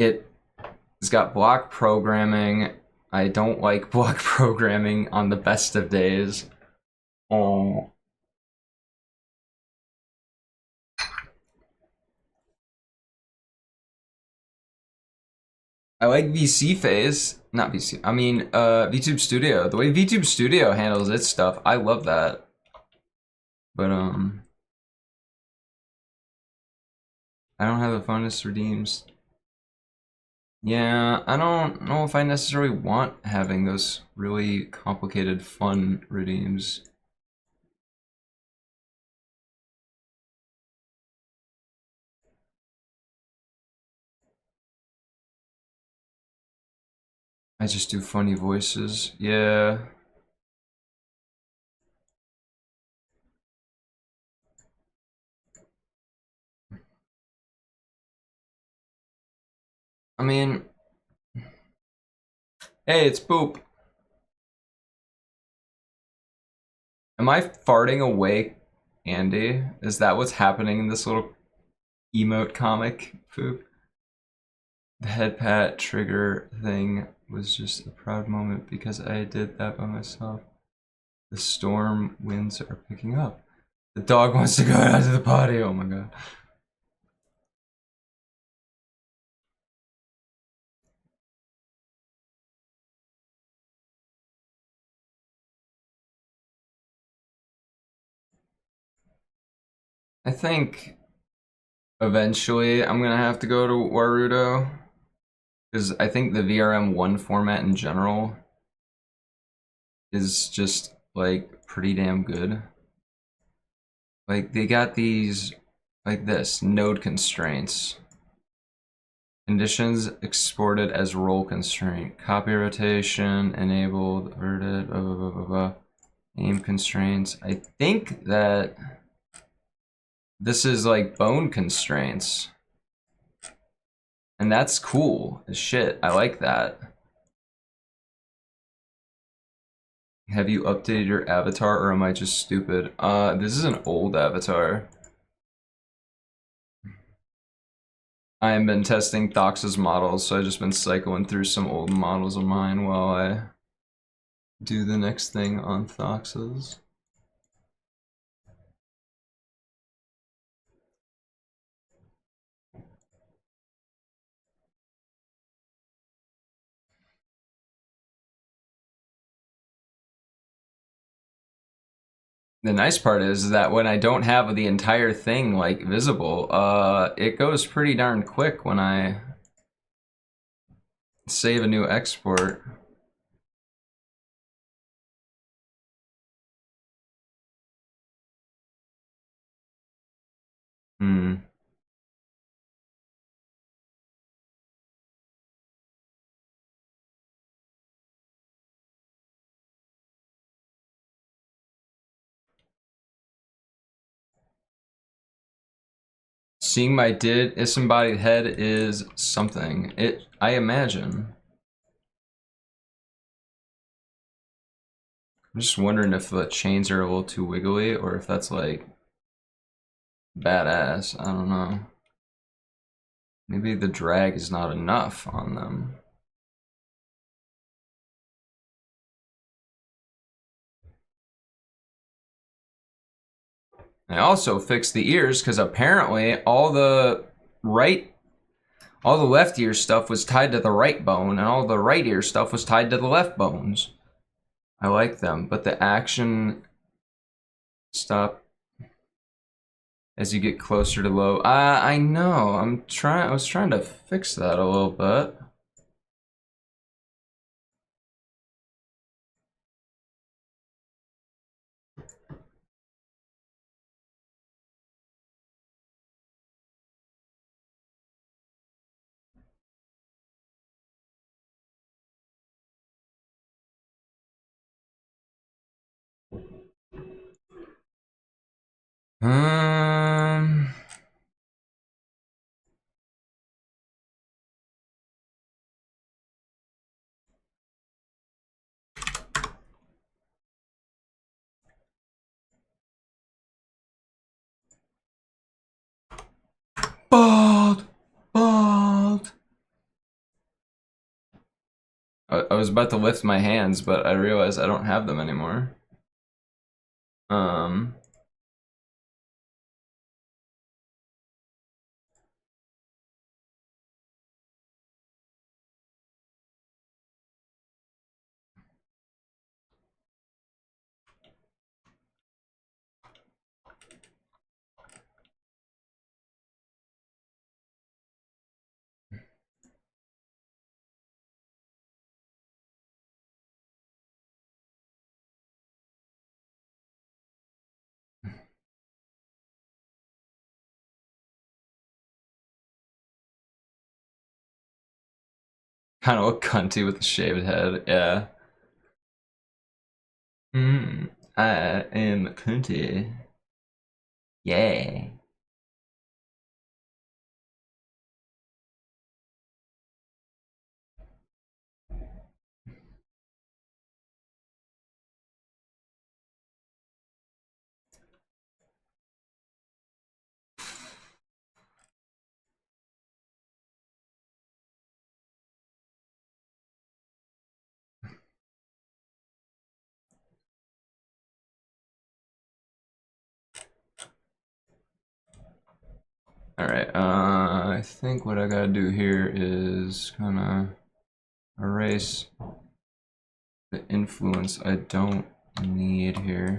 It's got block programming. I don't like block programming on the best of days. Oh. I like VC phase, not VC, I mean VTube Studio. The way VTube Studio handles its stuff, I love that. But I don't have the funnest redeems. Yeah, I don't know if I necessarily want having those really complicated fun redeems. I just do funny voices. Yeah. I mean, hey, it's Boop. Am I farting away, Andy? Is that what's happening in this little emote comic, Poop? The head pat trigger thing was just a proud moment because I did that by myself. The storm winds are picking up. The dog wants to go out to the potty. Oh my god. I think eventually I'm gonna have to go to Warudo, because I think the VRM1 format in general is just like pretty damn good. Like they got these, like this, node constraints. Conditions exported as role constraint. Copy rotation, enabled, averted, blah, blah, blah, blah, blah. Aim constraints. I think that this is like bone constraints. And that's cool as shit. I like that. Have you updated your avatar or am I just stupid? This is an old avatar. I have been testing Thox's models, so I've just been cycling through some old models of mine while I do the next thing on Thox's. The nice part is that when I don't have the entire thing like visible, it goes pretty darn quick when I save a new export. Hmm. Seeing my disembodied head is something. I imagine. I'm just wondering if the chains are a little too wiggly or if that's like badass. I don't know. Maybe the drag is not enough on them. I also fixed the ears because apparently all the left ear stuff was tied to the right bone and all the right ear stuff was tied to the left bones. I like them, but the action stop as you get closer to low. I know. I was trying to fix that a little bit. Um. Bald. Bald. I was about to lift my hands, but I realized I don't have them anymore. Um. Kind of look cunty with a shaved head. Yeah. I am cunty. Yeah. All right. I think what I gotta do here is kind of erase the influence I don't need here.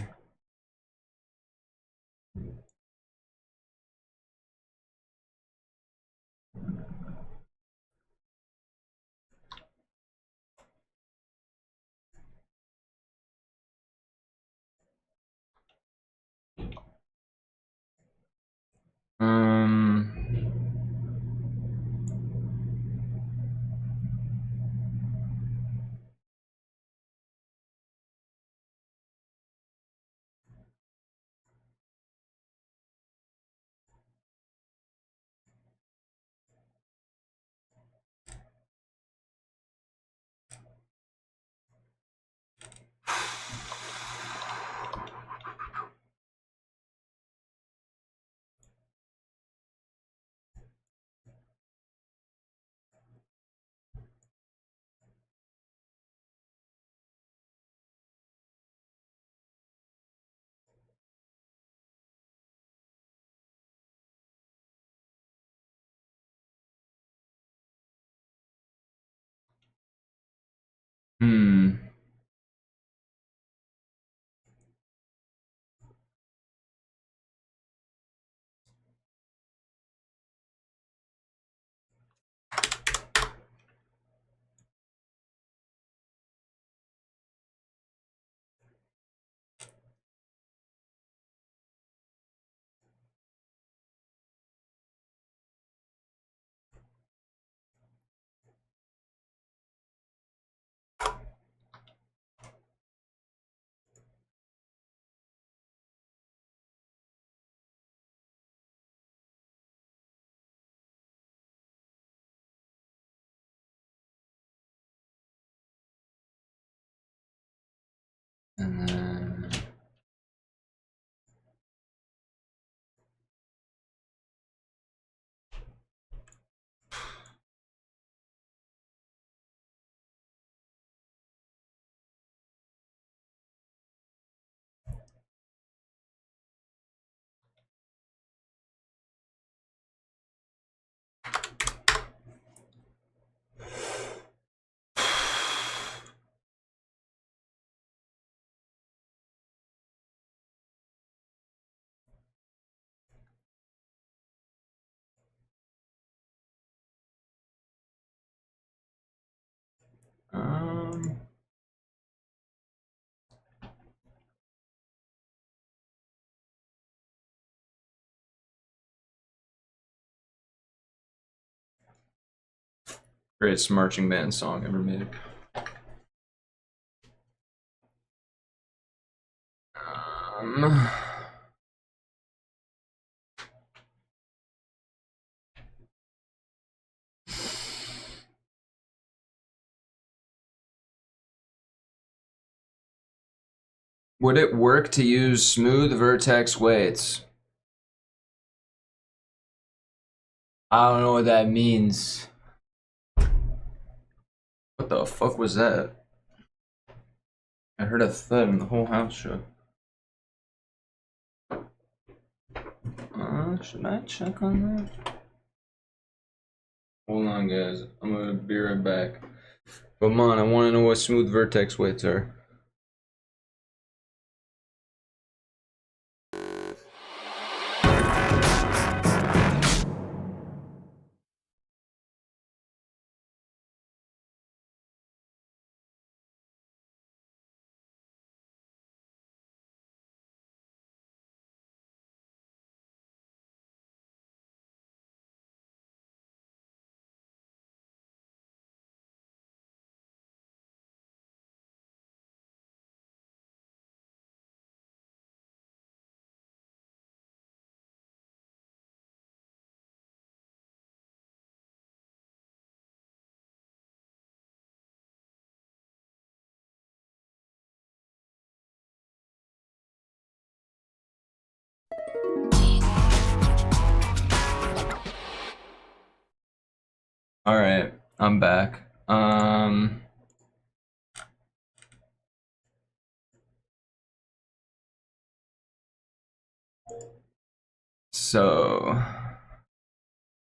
Um. Hmm. Greatest marching band song ever made. Um, would it work to use smooth vertex weights? I don't know what that means. What the fuck was that? I heard a thud and the whole house shook. Should I check on that? Hold on, guys. I'm gonna be right back. Come on, I want to know what smooth vertex weights are. All right, I'm back. So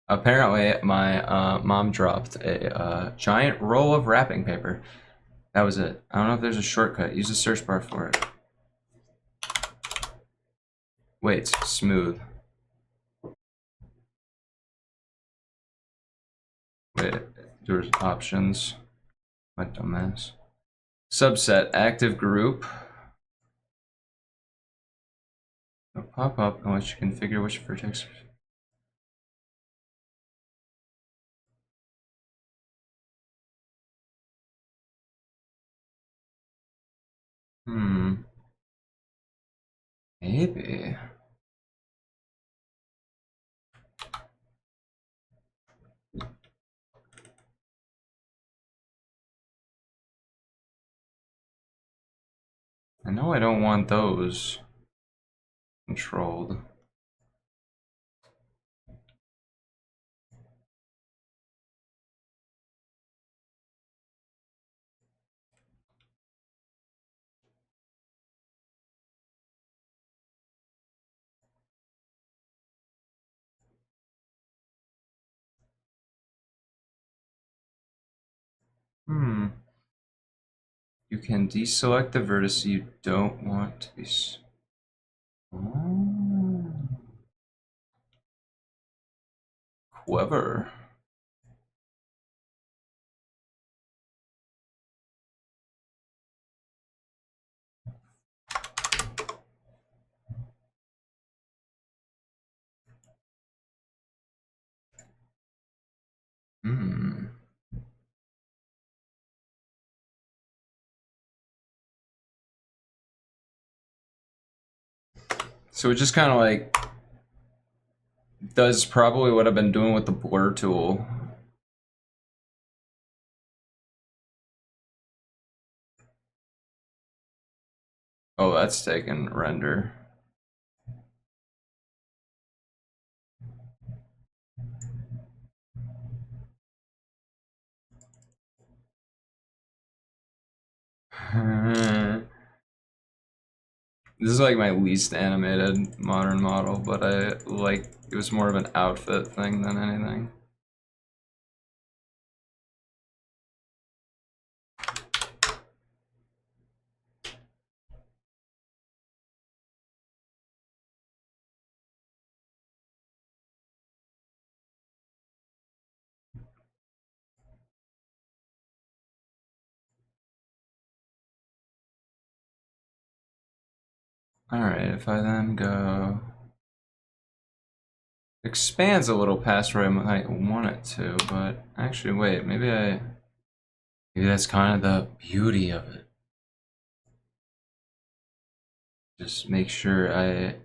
apparently my mom dropped a giant roll of wrapping paper. That was it. I don't know if there's a shortcut. Use the search bar for it. Wait, smooth. Wait, there's options. My dumbass. Subset, active group. It'll pop up and let you configure which vertex. Maybe. I know I don't want those controlled. You can deselect the vertex you don't want to be. Oh. Clever. So it just kind of like does probably what I've been doing with the blur tool. Oh, that's taken render. This is like my least animated modern model, but I like it was more of an outfit thing than anything. Alright, if I then go expands a little past where I might want it to, but actually, wait, maybe that's kind of the beauty of it. Just make sure I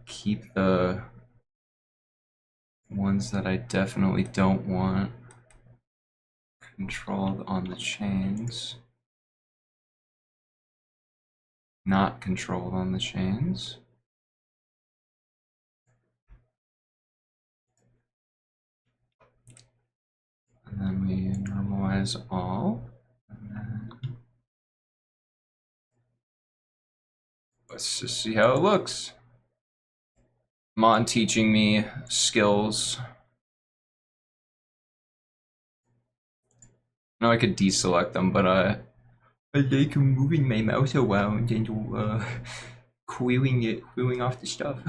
keep the ones that I definitely don't want controlled on the chains. Not controlled on the chains. And then we normalize all. And then let's just see how it looks. Mon teaching me skills. Now I could deselect them, but I like moving my mouse around and queuing off the stuff.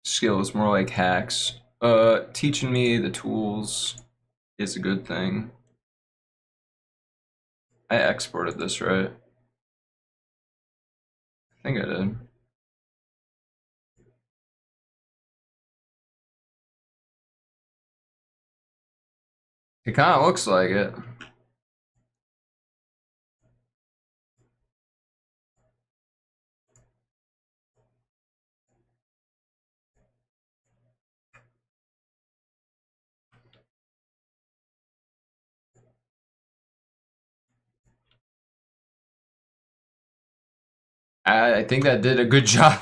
Skills, more like hacks. Teaching me the tools is a good thing. I exported this, right? I think I did. It kind of looks like it. I think that did a good job.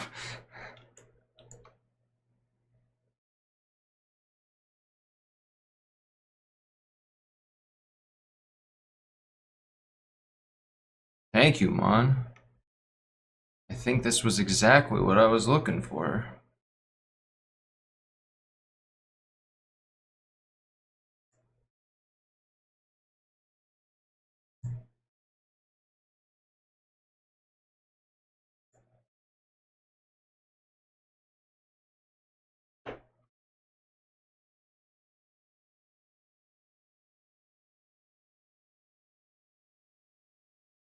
Thank you, Mon. I think this was exactly what I was looking for.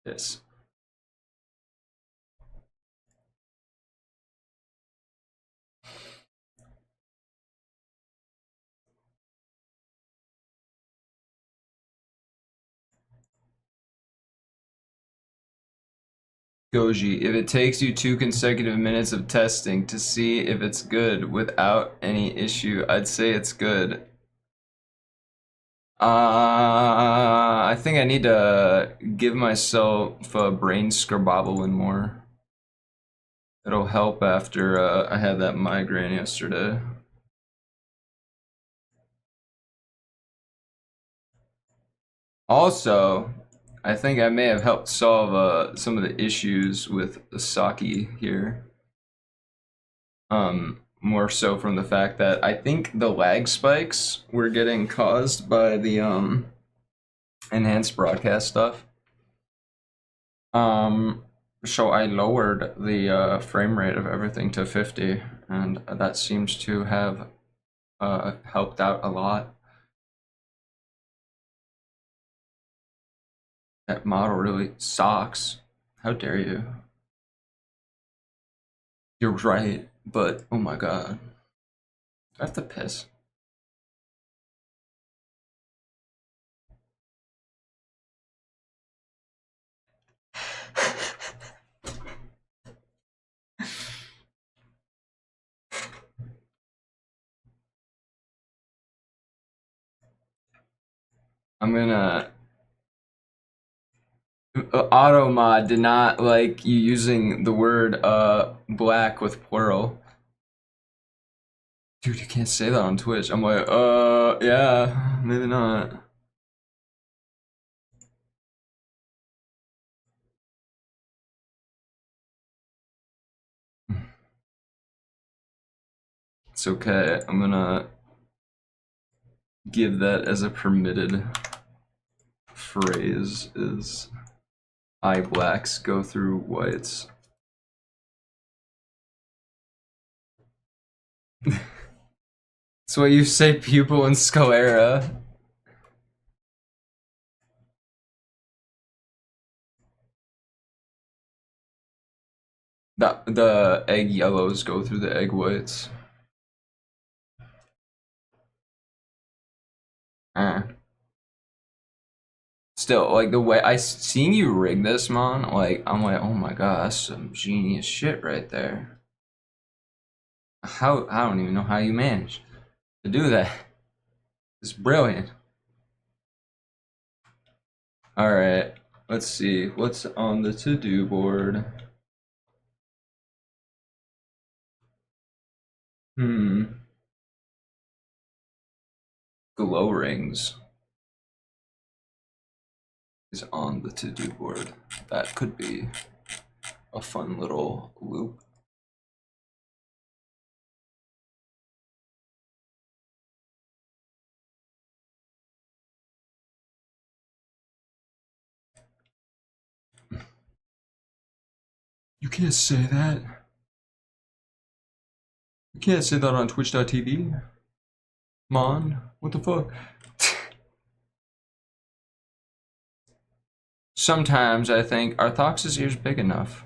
Yes. Goji, if it takes you 2 consecutive minutes of testing to see if it's good without any issue, I'd say it's good. I think I need to give myself a brain scarbobbling more. It'll help after I had that migraine yesterday. Also, I think I may have helped solve some of the issues with the sake here. More so from the fact that I think the lag spikes were getting caused by the enhanced broadcast stuff. So I lowered the frame rate of everything to 50, and that seems to have helped out a lot. That model really sucks. How dare you? You're right, but oh my god. Do I have to piss? I'm gonna... Automod did not like you using the word black with plural. Dude, you can't say that on Twitch. I'm like, yeah, maybe not. It's okay. I'm gonna give that as a permitted phrase is eye blacks go through whites. That's what you say, pupil and sclera. The egg yellows go through the egg whites. Still, like the way I seen you rig this, man, like I'm like, oh my god, that's some genius shit right there. How I don't even know how you managed to do that. It's brilliant. All right, let's see what's on the to-do board. Glow rings is on the to-do board. That could be a fun little loop. You can't say that. You can't say that on twitch.tv. Mon, what the fuck? Sometimes I think, are Thox's ears big enough?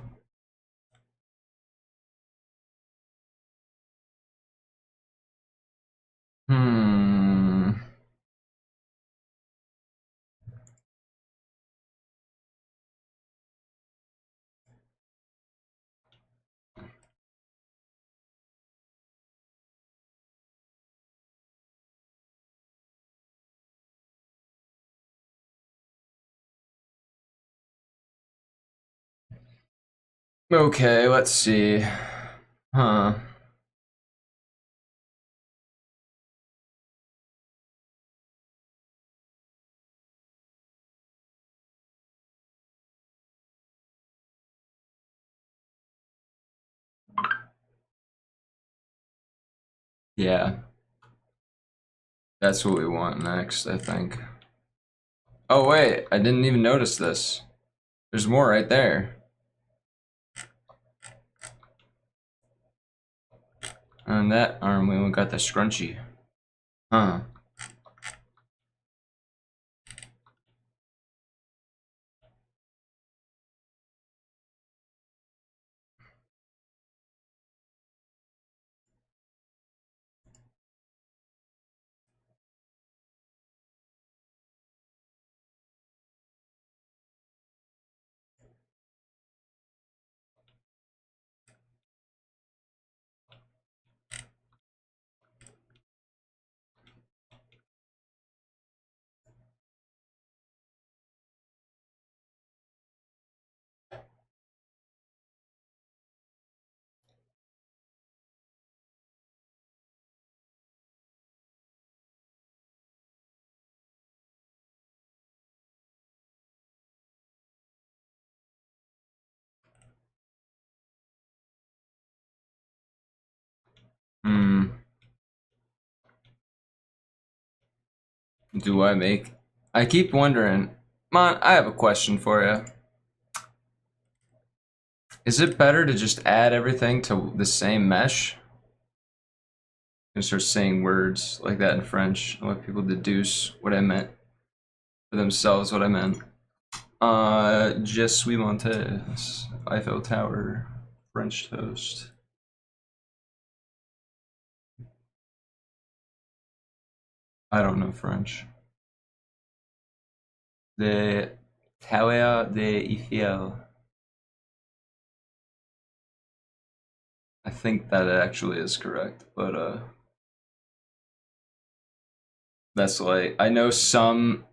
Okay, let's see. Huh. Yeah. That's what we want next, I think. Oh wait, I didn't even notice this. There's more right there. On that arm, we got the scrunchie. Huh. Do I make... I keep wondering... Mon, I have a question for you. Is it better to just add everything to the same mesh? And start saying words like that in French and let people deduce what I meant for themselves, what I meant. Je suis Montes, Eiffel Tower, French toast. I don't know French. The Tower d'Eiffel. I think that actually is correct, but that's like, I know some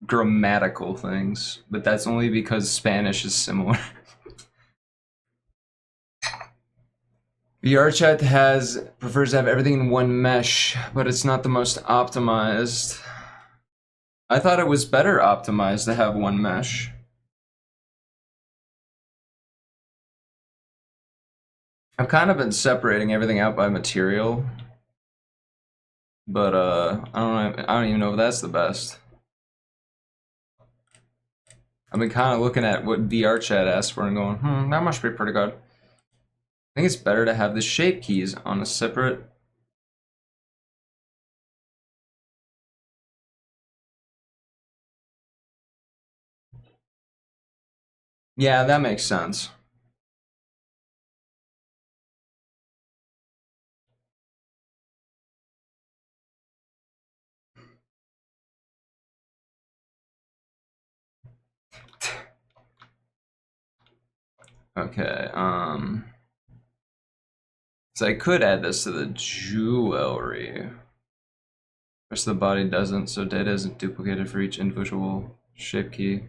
grammatical things, but that's only because Spanish is similar. VRChat prefers to have everything in one mesh, but it's not the most optimized. I thought it was better optimized to have one mesh. I've kind of been separating everything out by material, but I don't even know if that's the best. I've been kind of looking at what VRChat asked for and going, that must be pretty good. I think it's better to have the shape keys on a separate Yeah, that makes sense. Okay, so I could add this to the jewelry. Rest of the body doesn't, so data isn't duplicated for each individual shape key.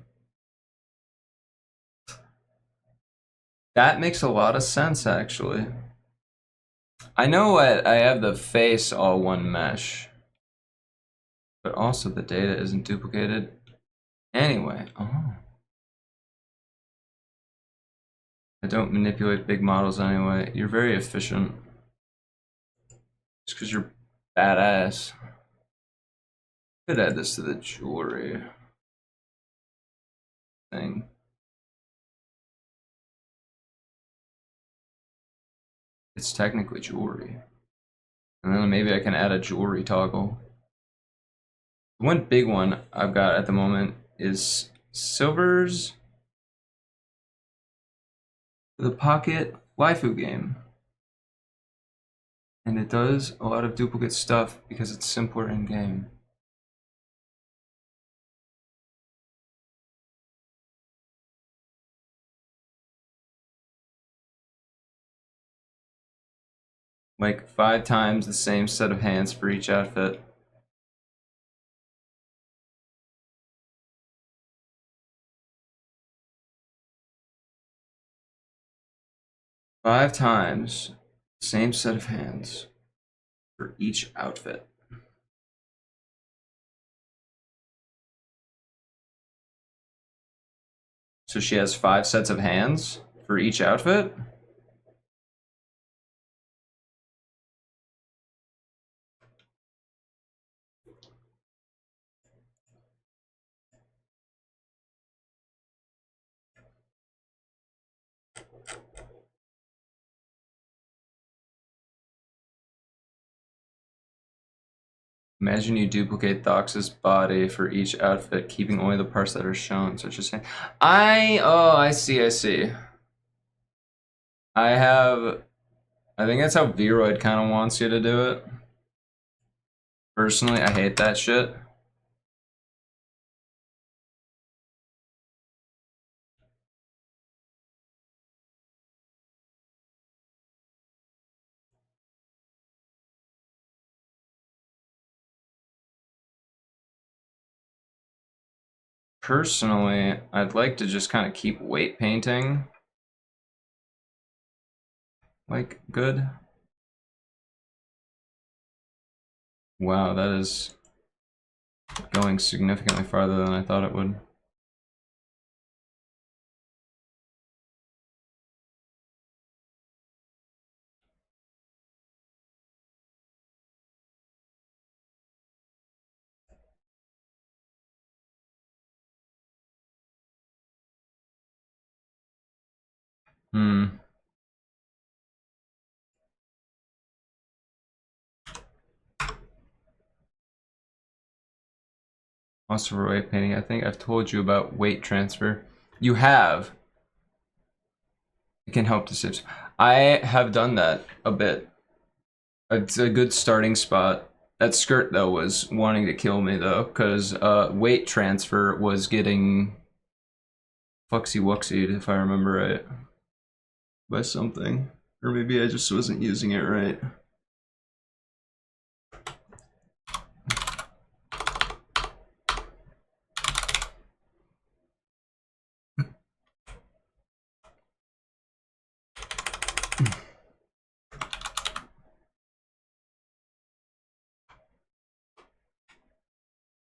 That makes a lot of sense, actually. I know I have the face all one mesh, but also the data isn't duplicated. Anyway, oh. I don't manipulate big models anyway. You're very efficient. Just because you're badass. Could add this to the jewelry thing. It's technically jewelry. And then maybe I can add a jewelry toggle. One big one I've got at the moment is Silver's the Pocket waifu game. And it does a lot of duplicate stuff because it's simpler in game. Like 5 times the same set of hands for each outfit. Five times same set of hands for each outfit. So she has 5 sets of hands for each outfit? Imagine you duplicate Thox's body for each outfit, keeping only the parts that are shown, such as I see. I think that's how Vroid kind of wants you to do it. Personally, I hate that shit. Personally, I'd like to just kind of keep weight painting like good. Wow, that is going significantly farther than I thought it would. Hmm. Also for weight painting, I think I've told you about weight transfer. You have. It can help to save. I have done that a bit. It's a good starting spot. That skirt though was wanting to kill me though, because weight transfer was getting fucksy wuxied if I remember right by something, or maybe I just wasn't using it right.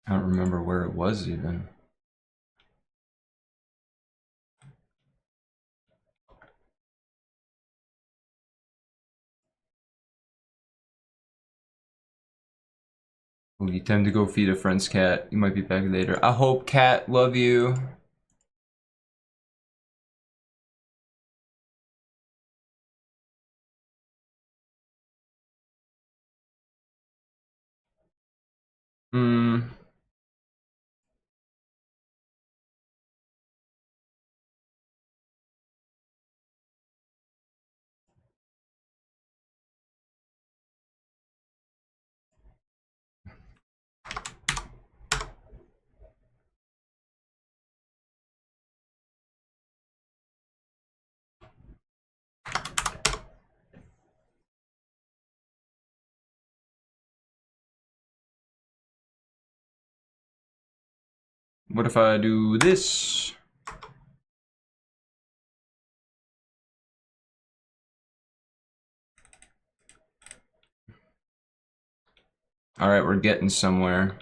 I don't remember where it was even. Well, you time to go feed a friend's cat. You might be back later. I hope, cat. Love you. Hmm. What if I do this? All right, we're getting somewhere.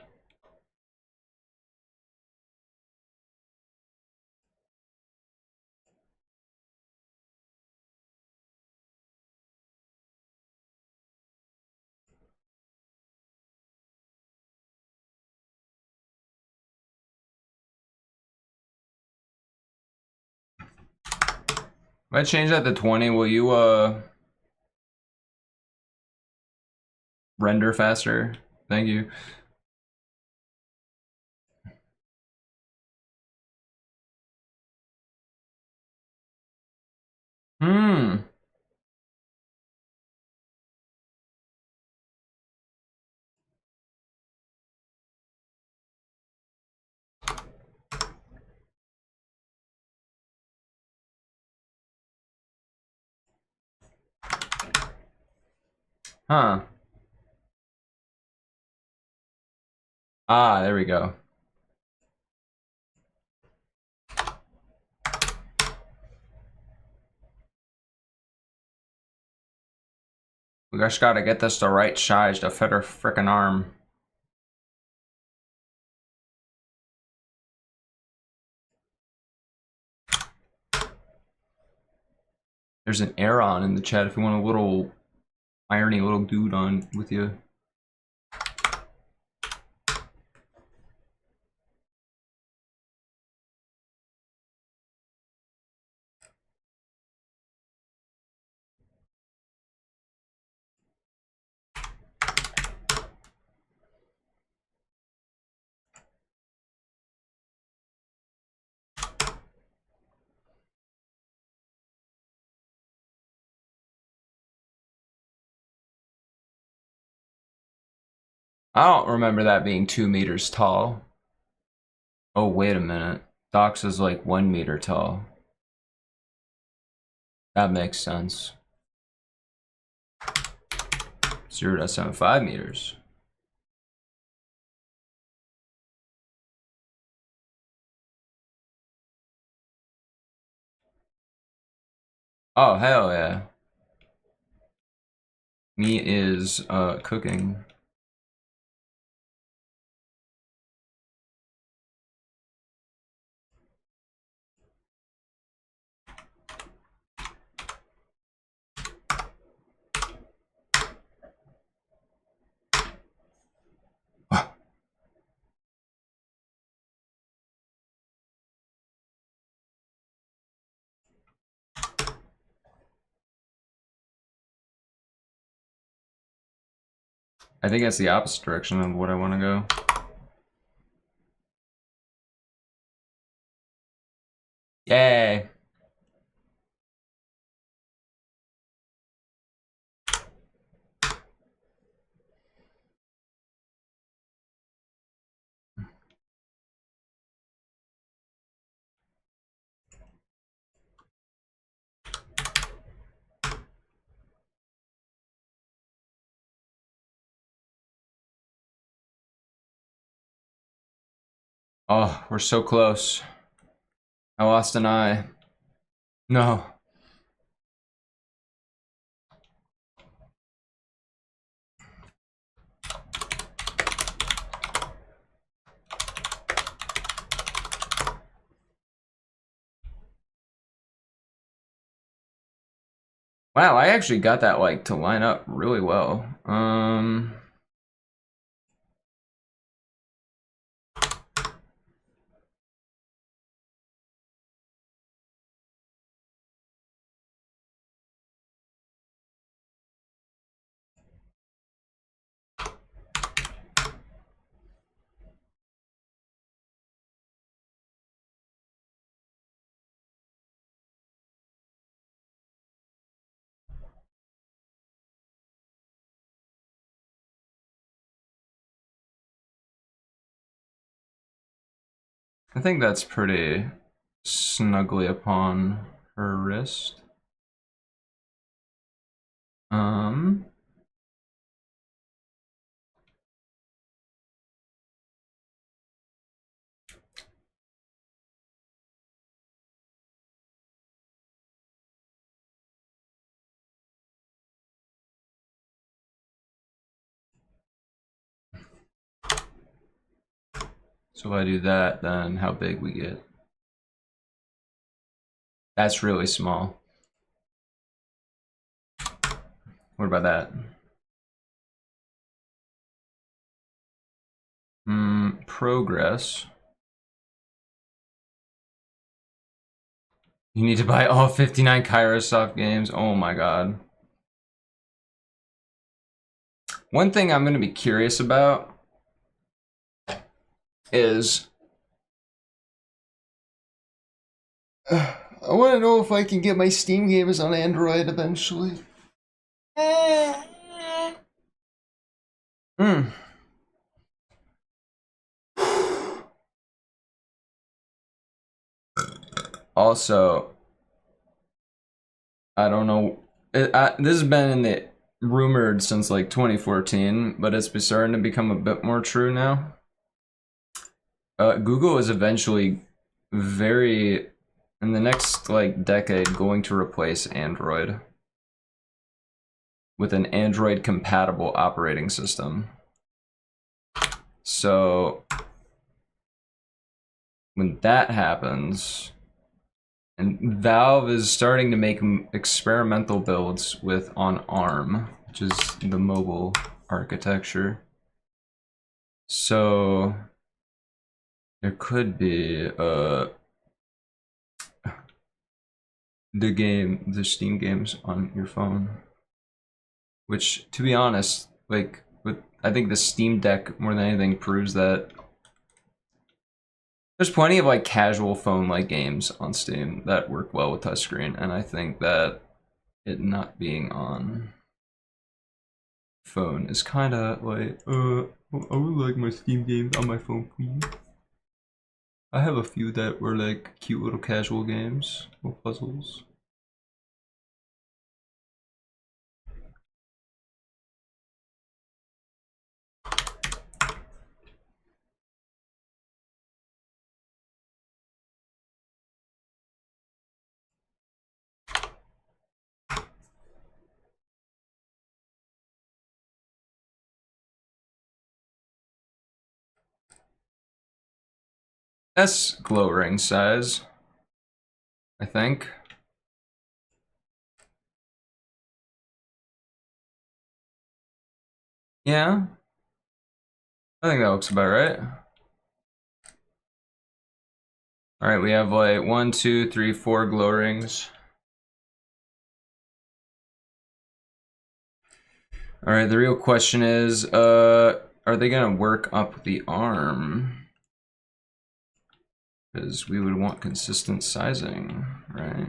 If I change that to 20, will you render faster? Thank you. Hmm. Huh. Ah, there we go. We just gotta get this the right size to fit her frickin' arm. There's an Aaron in the chat if you want a little irony, little dude on with you. I don't remember that being 2 meters tall. Oh, wait a minute. Docs is like 1 meter tall. That makes sense. 0.75 meters. Oh, hell yeah. Me is cooking. I think that's the opposite direction of what I want to go. Yay! Oh, we're so close. I lost an eye. No. Wow, I actually got that like to line up really well. I think that's pretty snugly upon her wrist. So if I do that, then how big we get? That's really small. What about that? Progress. You need to buy all 59 Kairosoft games. Oh my god. One thing I'm going to be curious about is I want to know if I can get my Steam games on Android eventually. Also, I don't know. This has been in the rumored since like 2014, but it's been starting to become a bit more true now. Google is eventually in the next like decade going to replace Android with an Android compatible operating system. So when that happens, and Valve is starting to make experimental builds on ARM, which is the mobile architecture. So there could be the Steam games on your phone. Which, to be honest, like I think the Steam Deck more than anything proves that there's plenty of like casual phone-like games on Steam that work well with touchscreen, and I think that it not being on phone is kind of like, I would like my Steam games on my phone, please. I have a few that were like cute little casual games or puzzles. That's glow ring size, I think. Yeah, I think that looks about right. All right, we have like 1, 2, 3, 4 glow rings. All right, the real question is, are they gonna work up the arm? Because we would want consistent sizing, right?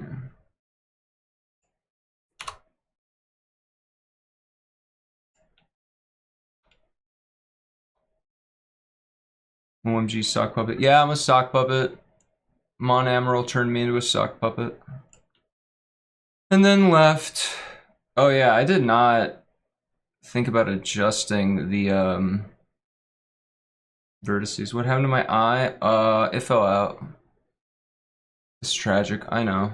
OMG sock puppet. Yeah, I'm a sock puppet. Mon Amaral turned me into a sock puppet. And then left. Oh yeah, I did not think about adjusting the vertices. What happened to my eye? It fell out. It's tragic, I know.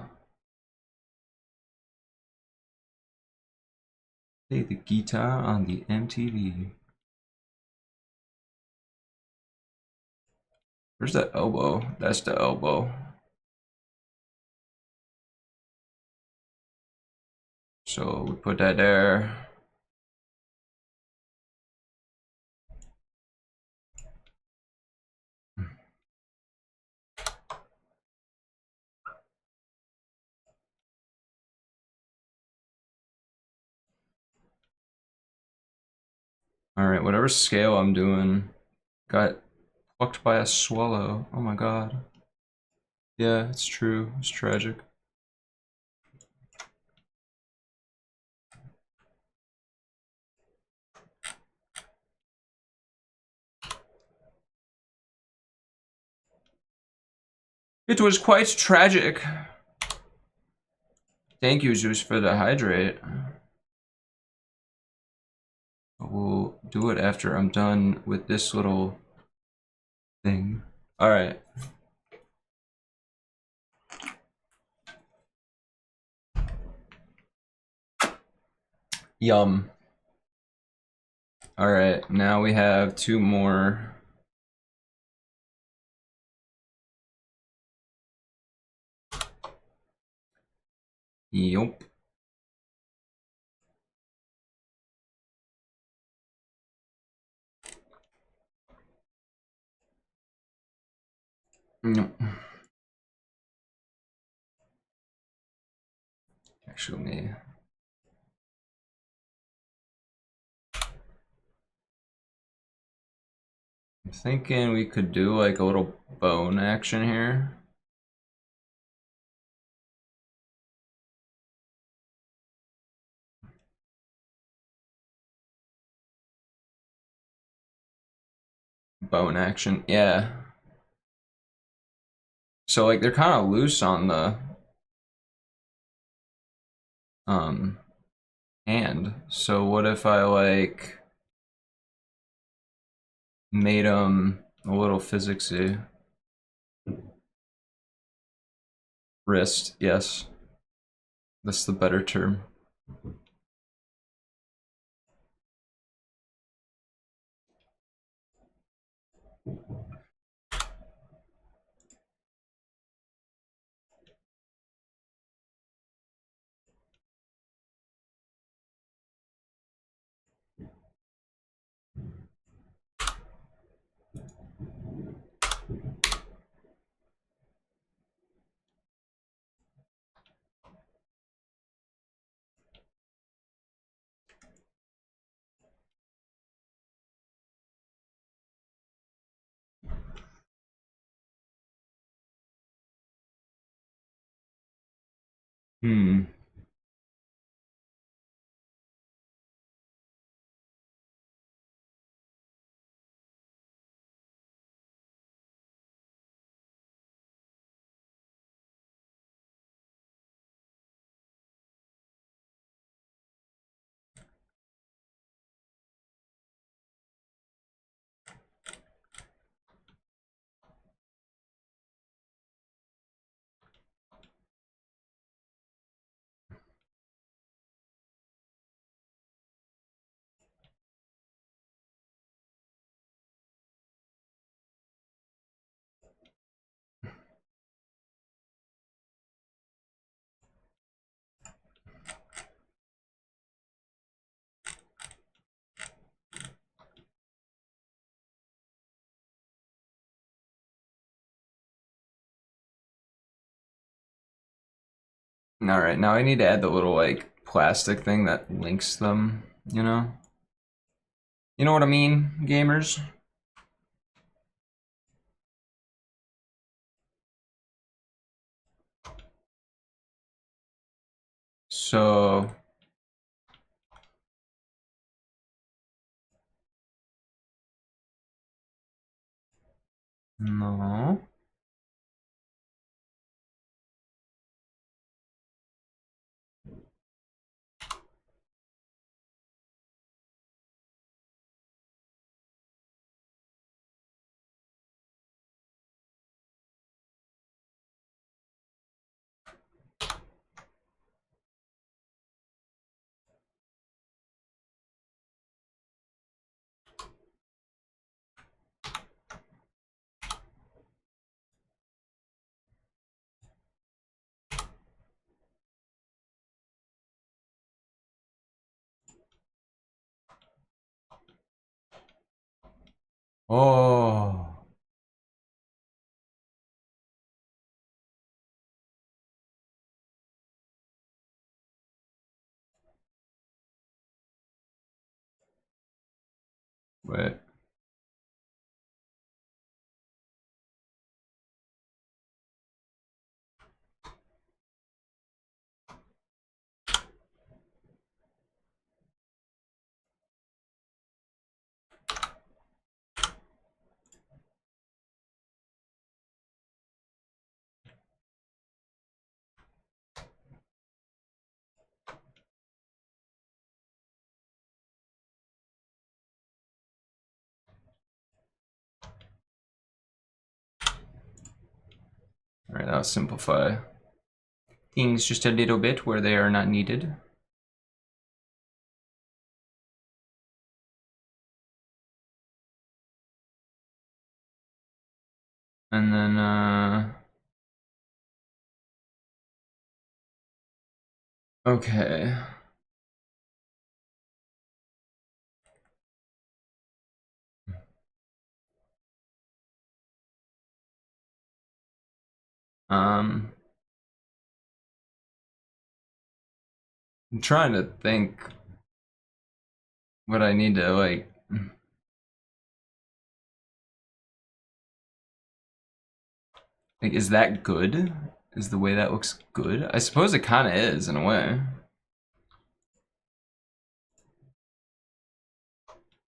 Play the guitar on the MTV. Where's the elbow? That's the elbow. So we put that there. Alright, whatever scale I'm doing got plucked by a swallow. Oh my god. Yeah, it's true. It's tragic. It was quite tragic. Thank you, Zeus, for the hydrate. We'll do it after I'm done with this little thing. Alright. Yum. Alright, now we have 2 more Yup. Nope. Actually, me. I'm thinking we could do like a little bone action here. Bone action, yeah. So like they're kind of loose on the hand. So what if I like made them a little physicsy? Wrist, yes. That's the better term. Hmm. All right, now I need to add the little like plastic thing that links them, you know? You know what I mean, gamers? So no. Oh. Wait. All right, that'll simplify things just a little bit where they are not needed. And then Okay. I'm trying to think what I need to like. Like, is that good? Is the way that looks good? I suppose it kind of is in a way.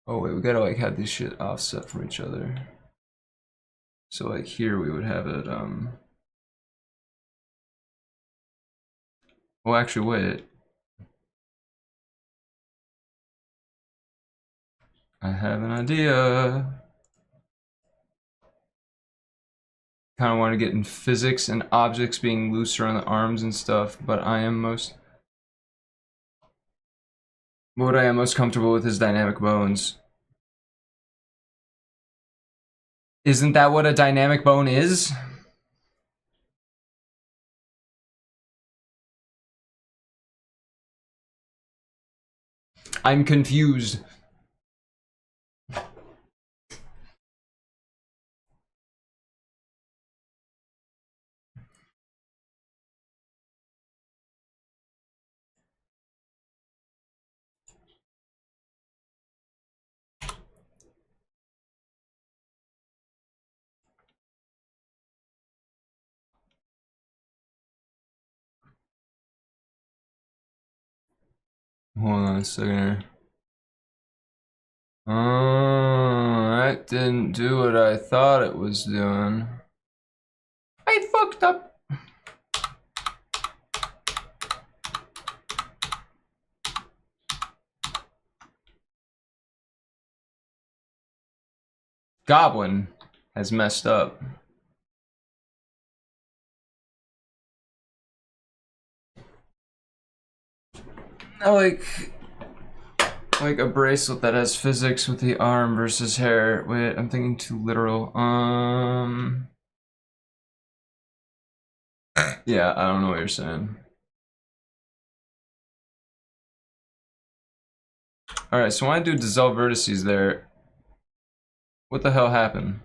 Oh wait, we gotta like have this shit offset from each other. So like here we would have it. Well, actually, wait. I have an idea. Kind of want to get in physics and objects being looser on the arms and stuff, but what I am most comfortable with is dynamic bones. Isn't that what a dynamic bone is? I'm confused. Hold on a second here. Oh, that didn't do what I thought it was doing. I fucked up. Goblin has messed up. I like a bracelet that has physics with the arm versus hair. Wait, I'm thinking too literal. Yeah, I don't know what you're saying. Alright, so when I do dissolve vertices there, what the hell happened?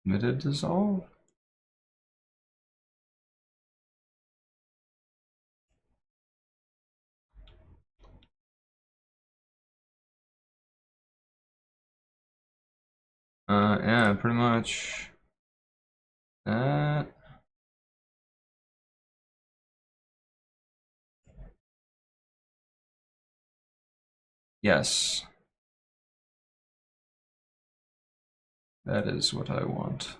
Did it dissolve? Yeah, pretty much. That. Yes. That is what I want.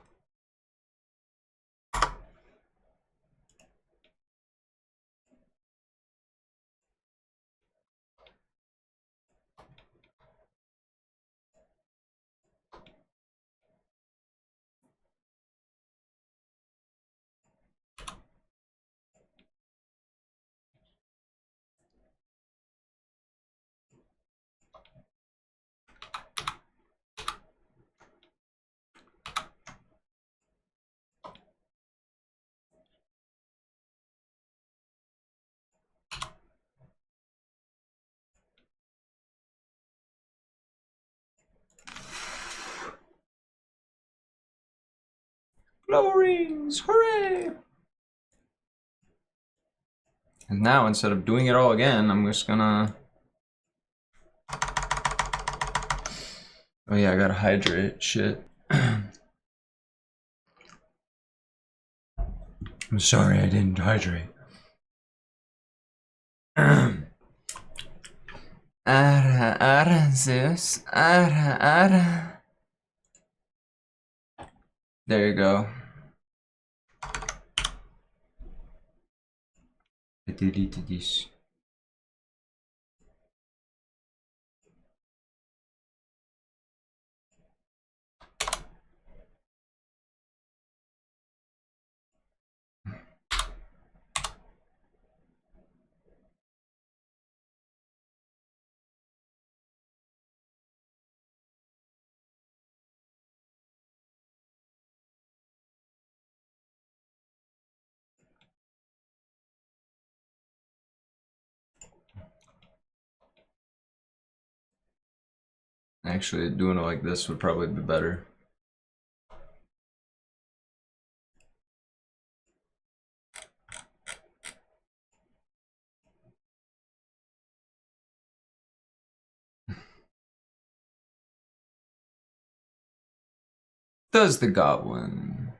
Glow rings! Hooray! And now, instead of doing it all again, I'm just gonna... Oh yeah, I gotta hydrate. Shit. I'm sorry I didn't hydrate. Zeus. There you go. I deleted this. Actually, doing it like this would probably be better. Does the goblin?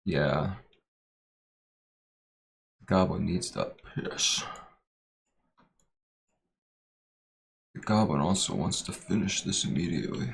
Yeah. The goblin needs that piss. The goblin also wants to finish this immediately.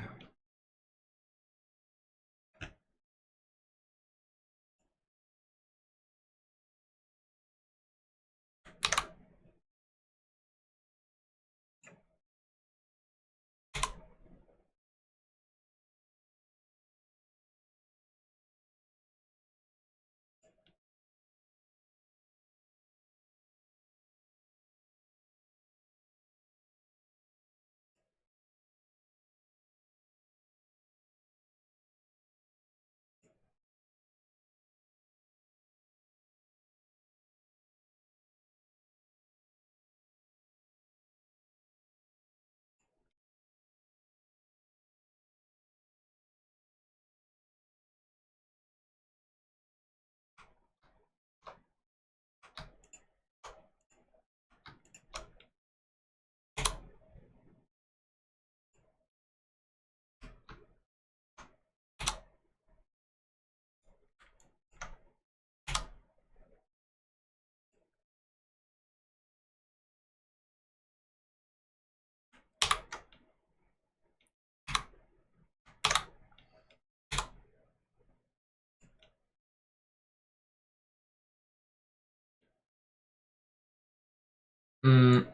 Mm.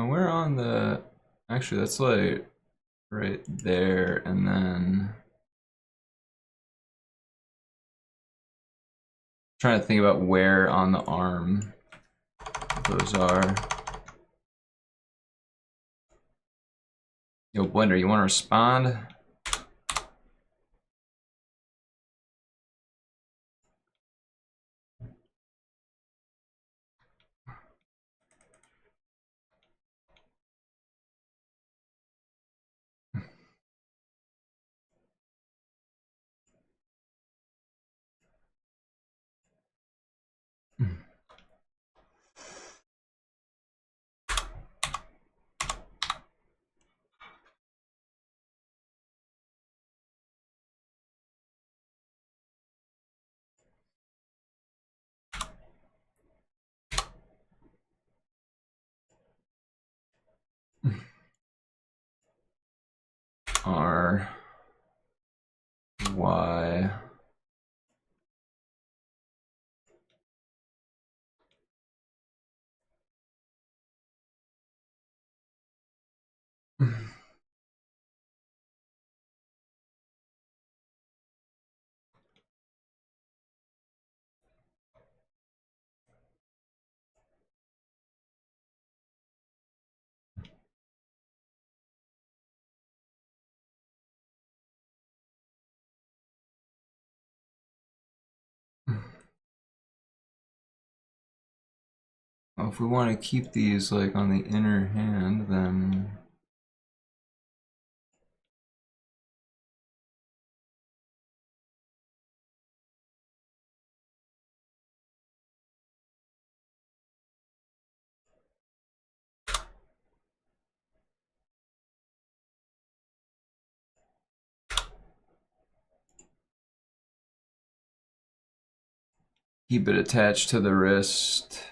We're on the. Actually, that's like right there, and then trying to think about where on the arm those are. Yo, Blender, you want to respond? R Y. Well, if we want to keep these like on the inner hand, then Keep it attached to the wrist.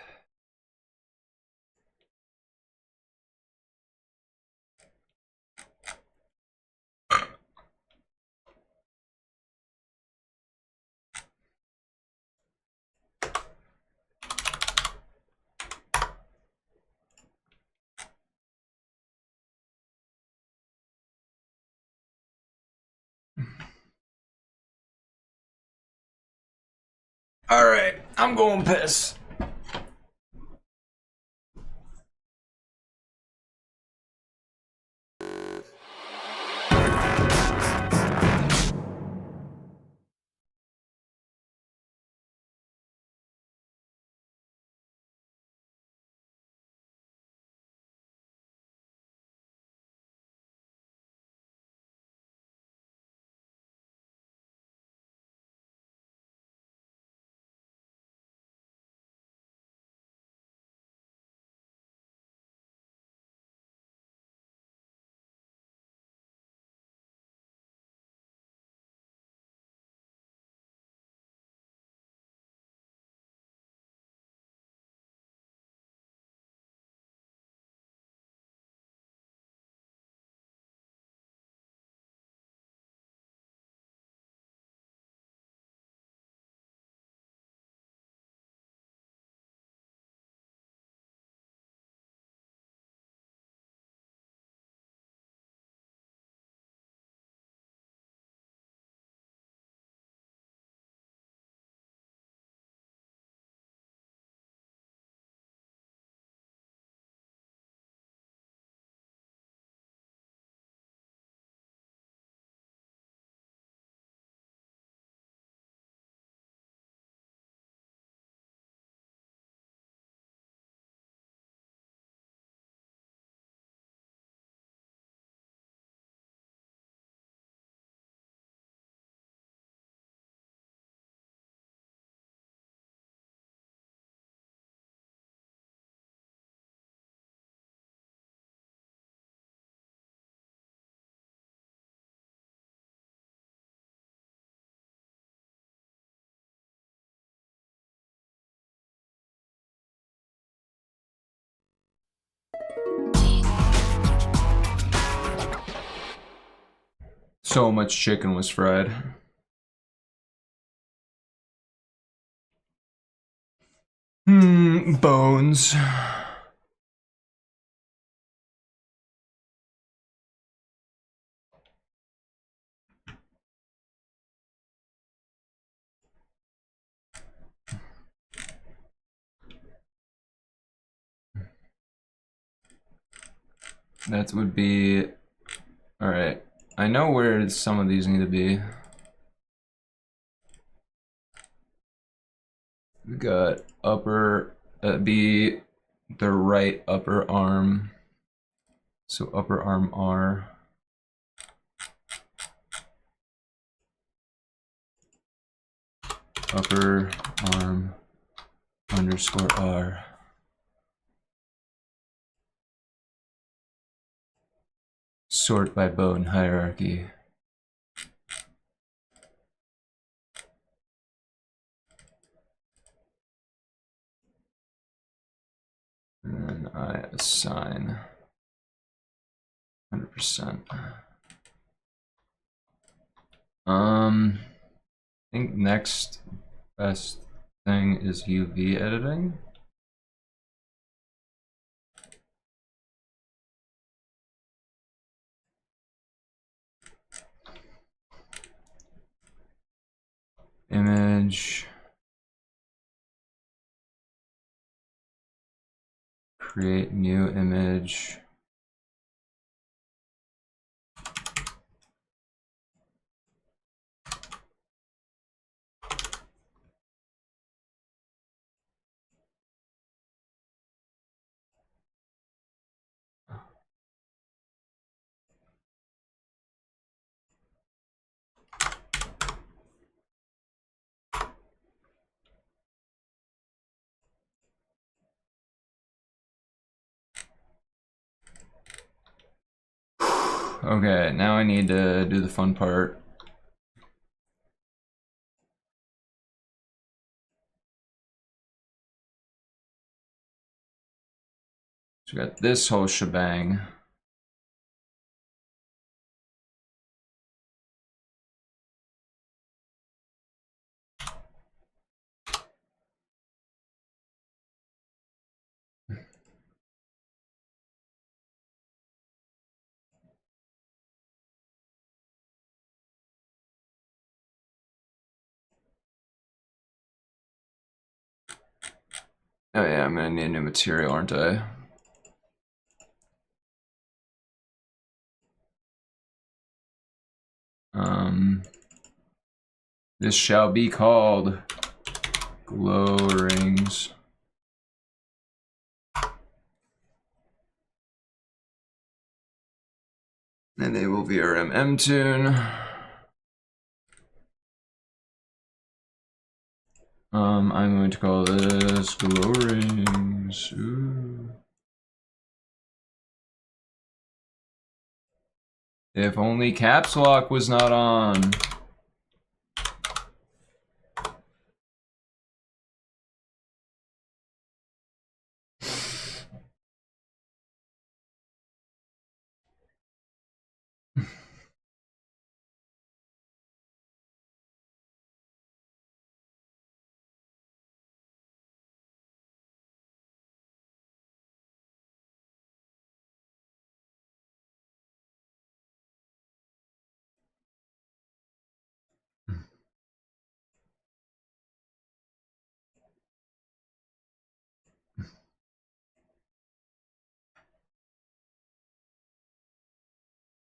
All right, I'm going piss. So much chicken was fried. Bones. That would be... Alright. I know where some of these need to be. We got upper... That'd be the right upper arm. So upper arm R. Upper arm underscore R. Sort by bone hierarchy. And then I assign 100%. I think next best thing is UV editing. Image. Create new image. Okay, now I need to do the fun part. So we got this whole shebang. Oh yeah, I'm gonna need a new material, aren't I? This shall be called glow rings. Enable VRM M-Tune. I'm going to call this glow rings. Ooh. If only caps lock was not on.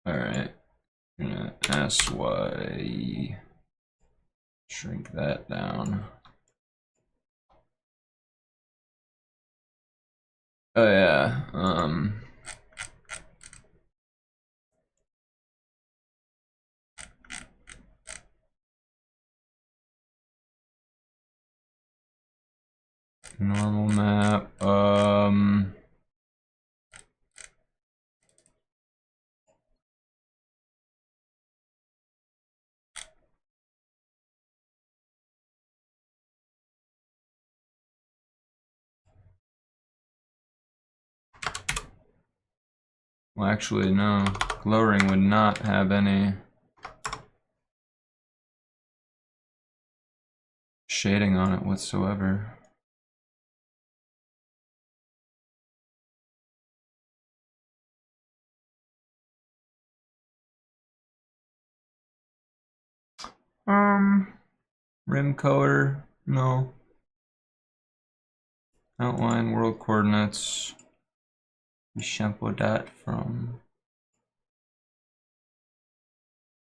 Alright. I'm gonna SY shrink that down. Oh yeah, normal map, well actually no, glow ring would not have any shading on it whatsoever. Rim color, no. Outline world coordinates. We shampoo that from.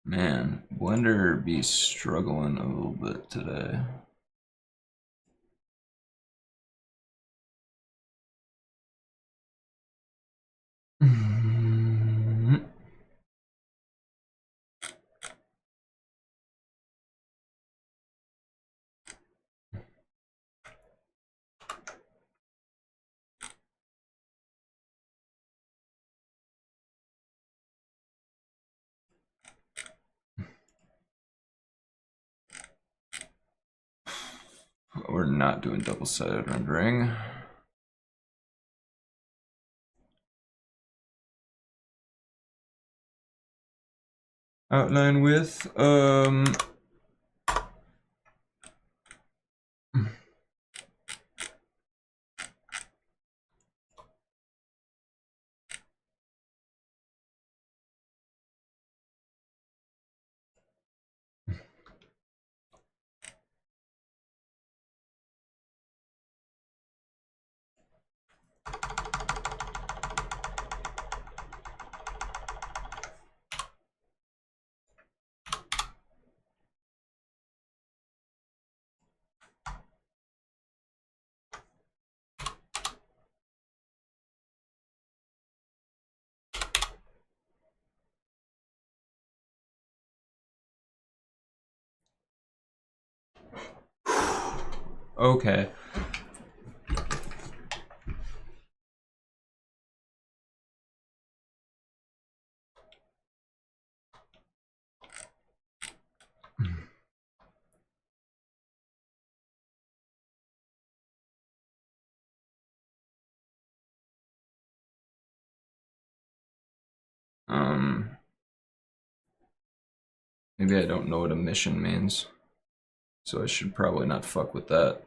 Man, Blender be struggling a little bit today. We're not doing double-sided rendering. Outline width, okay. Maybe I don't know what a mission means, so I should probably not fuck with that.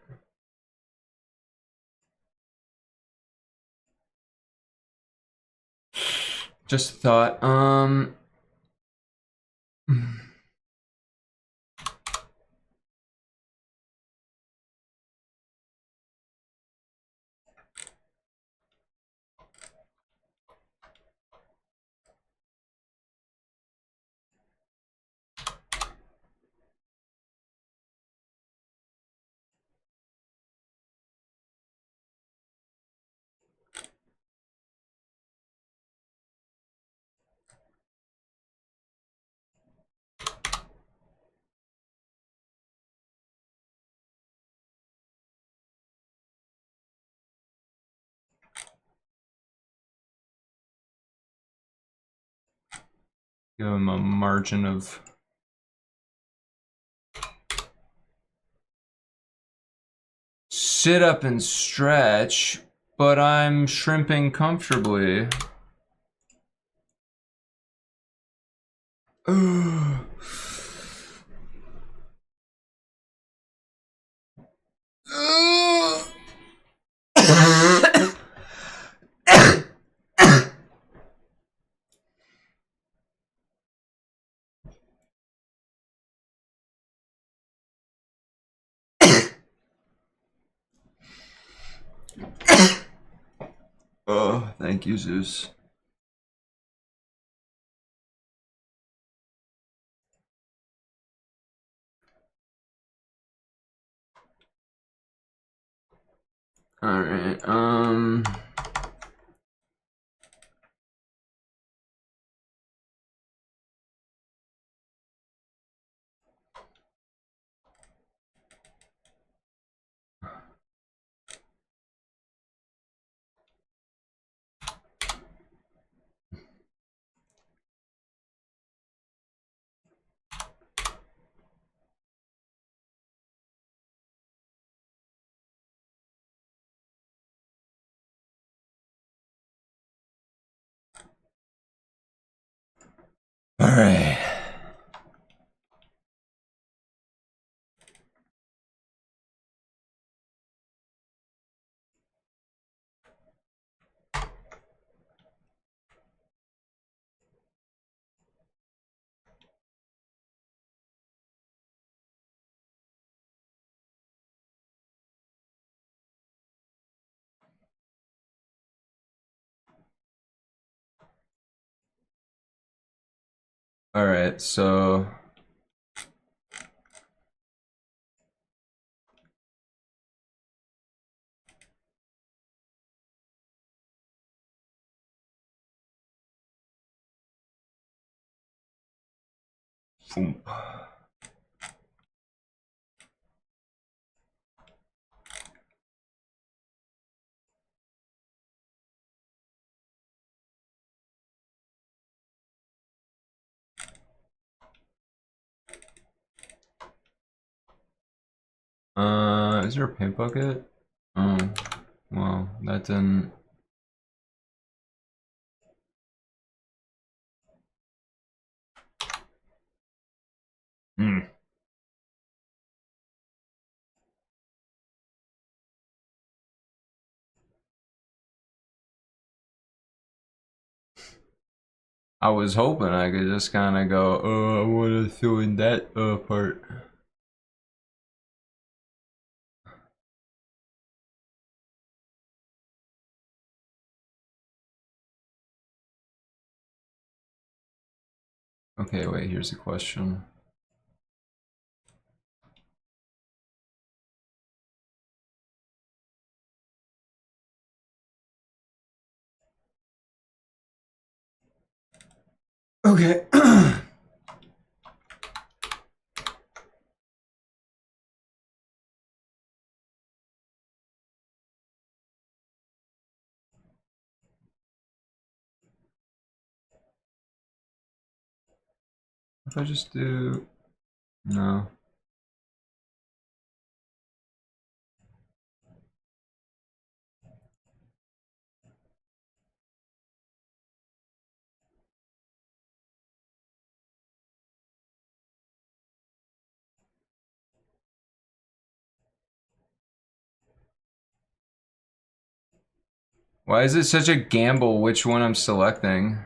Just thought, give him a margin of sit up and stretch, but I'm shrimping comfortably. Oh, thank you, Zeus. Alright, Alright. Alright, so boom. Is there a paint bucket? Oh, well, that didn't. Hmm. I was hoping I could just kind of go, I want to fill in that part. Okay, wait, here's a question. Okay. If I just do... No. Why is it such a gamble which one I'm selecting?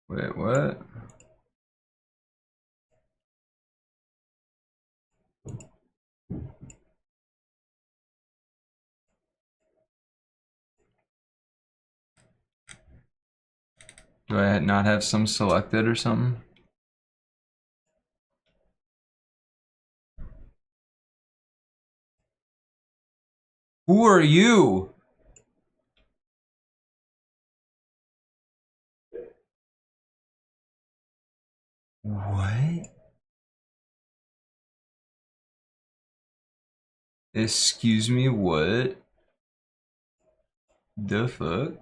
Wait, what? Do I not have some selected or something? Who are you? What? Excuse me, what? The fuck?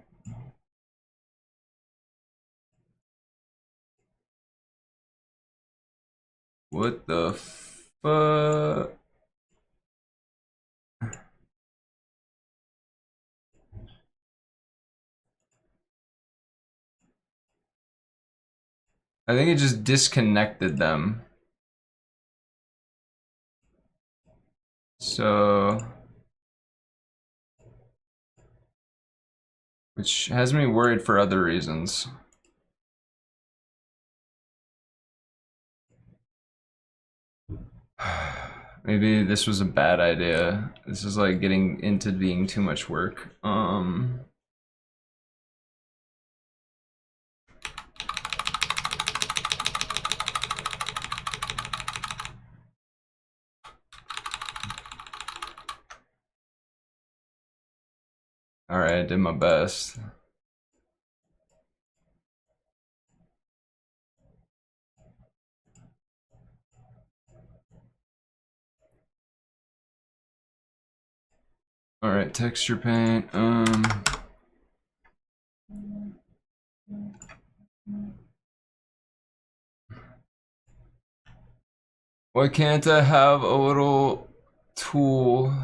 What the fuck? I think it just disconnected them. So, which has me worried for other reasons. Maybe this was a bad idea. This is like getting into being too much work. Alright, I did my best. Alright, texture paint. Why can't I have a little tool?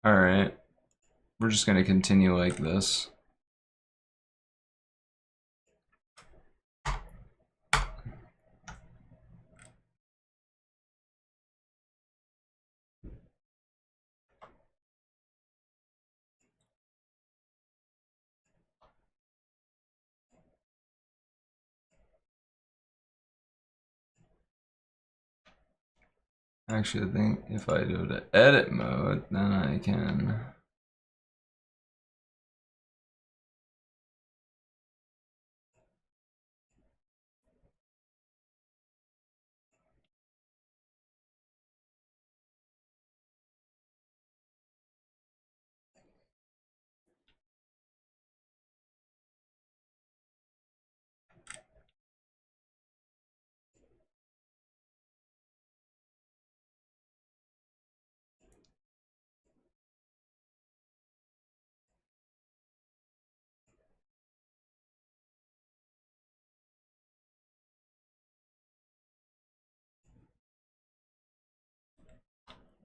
Alright. We're just gonna continue like this. Actually, I think if I do the edit mode, then I can...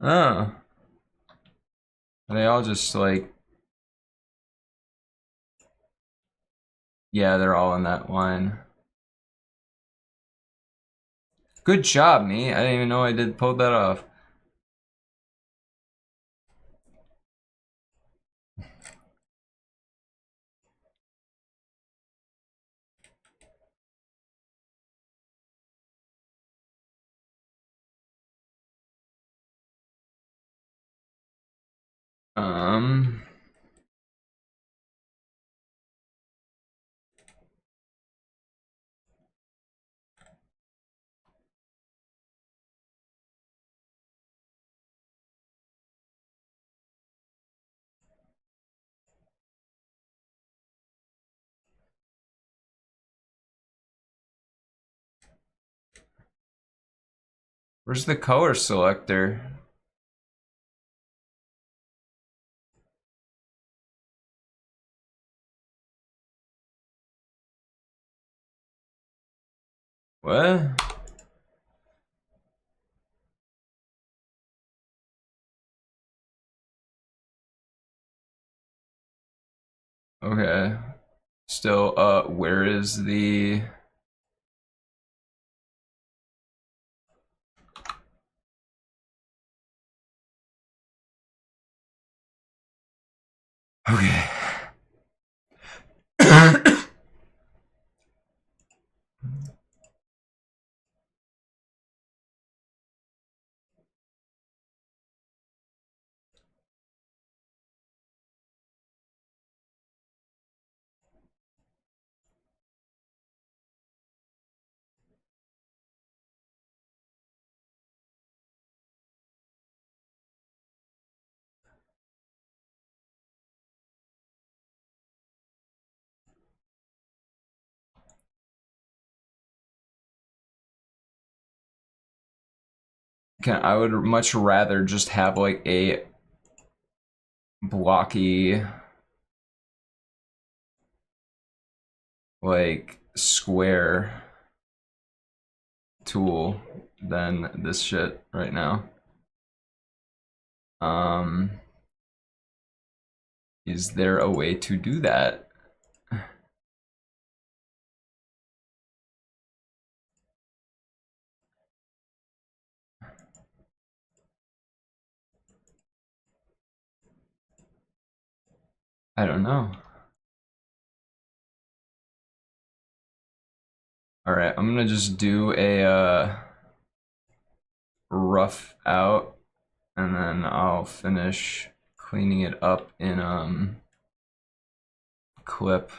Oh. They all just like... Yeah, they're all in that line. Good job, me. I didn't even know I pulled that off. Um. Where's the color selector? What? Okay. Still, where is the... Okay. I would much rather just have like a blocky, like square tool than this shit right now. Is there a way to do that? I don't know. All right, I'm gonna just do a rough out, and then I'll finish cleaning it up in clip.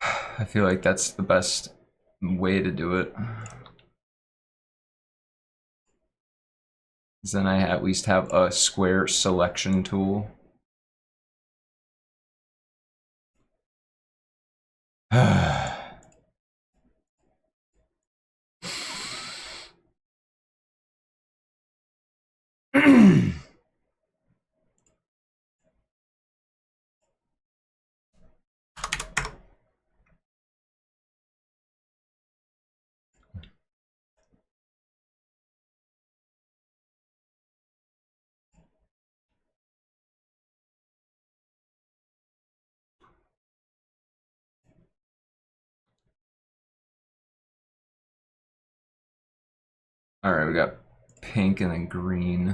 I feel like that's the best way to do it. Then I at least have a square selection tool. All right, we got pink and then green.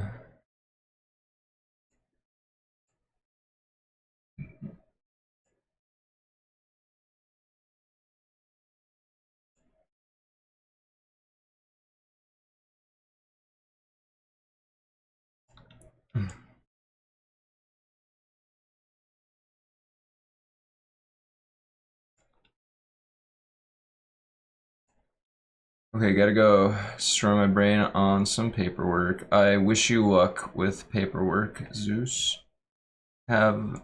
Okay, gotta go destroy my brain on some paperwork. I wish you luck with paperwork, Zeus. Have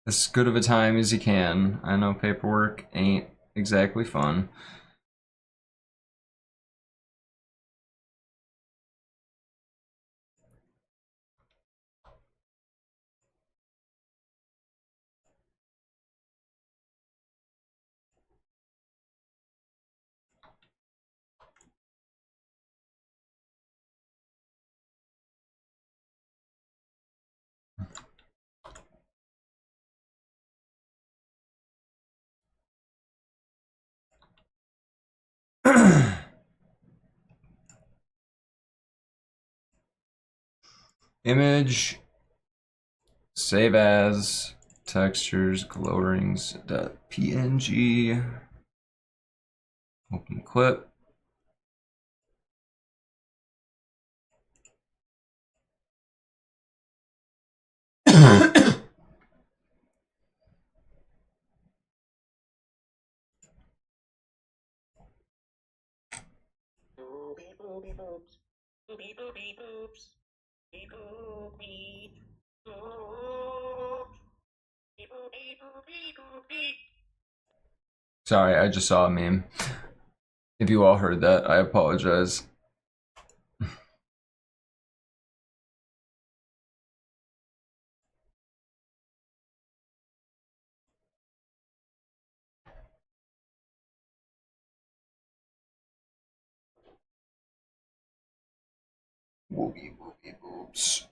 as good of a time as you can. I know paperwork ain't exactly fun. Image, save as, textures, glow rings.png, open clip. Sorry, I just saw a meme. If you all heard that, I apologize. Whoopie whoopie whoops.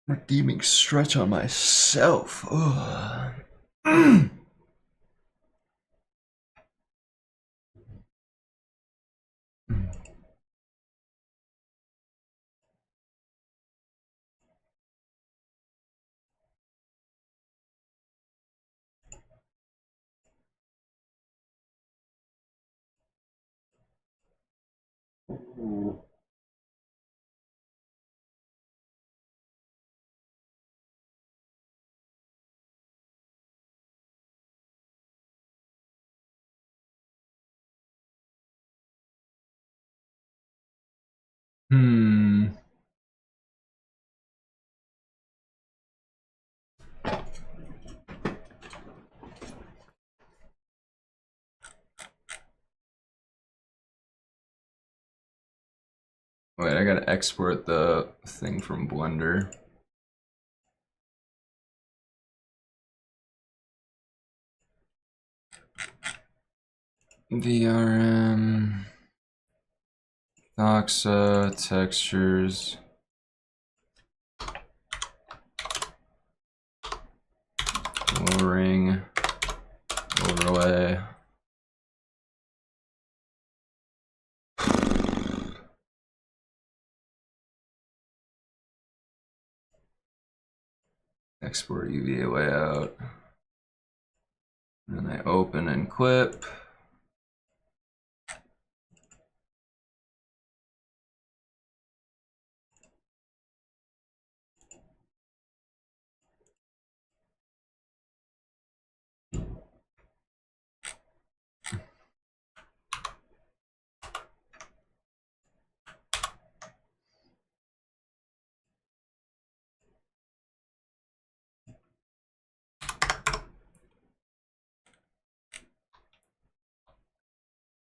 Redeeming stretch on myself. Hmm. Wait, I gotta export the thing from Blender. VRM, Doxa, textures, ring, overlay. Export UVA layout. Then I open and clip.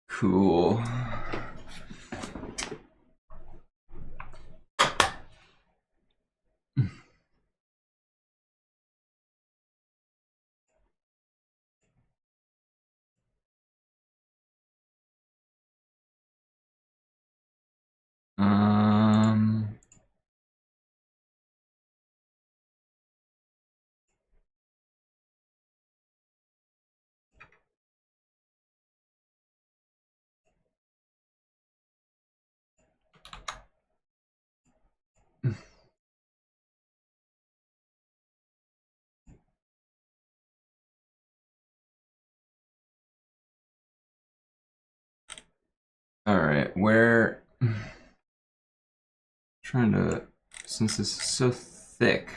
Cool. Um. All right, where? Trying to, since this is so thick.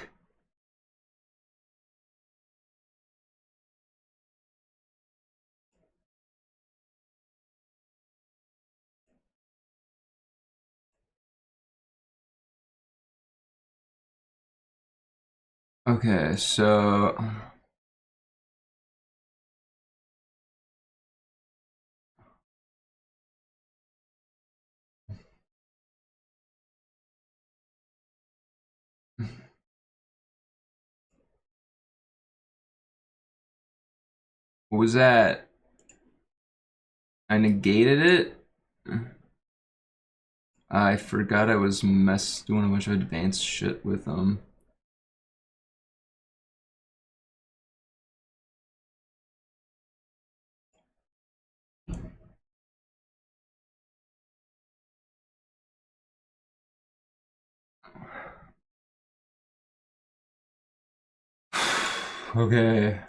Okay, so what was that? I negated it. I forgot I was doing a bunch of advanced shit with them. Okay.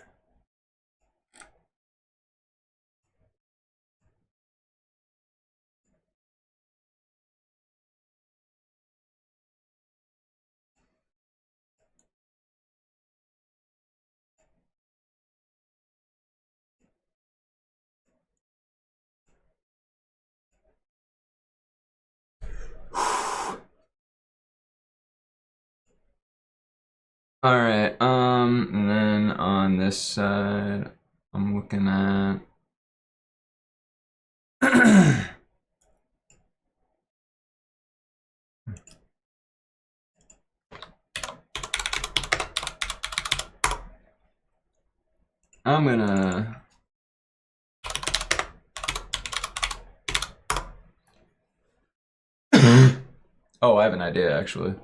All right. And then on this side, I'm looking at. I'm gonna. Oh, I have an idea actually.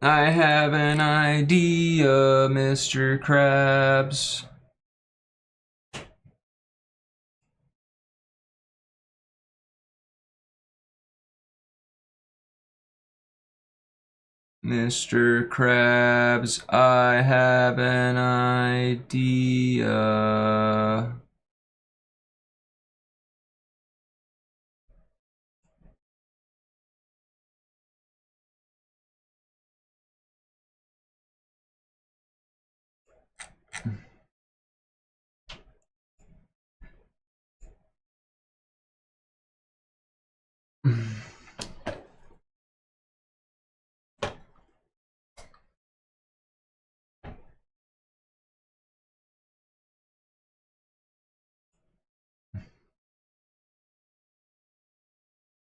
I have an idea, Mr. Krabs. Mr. Krabs, I have an idea.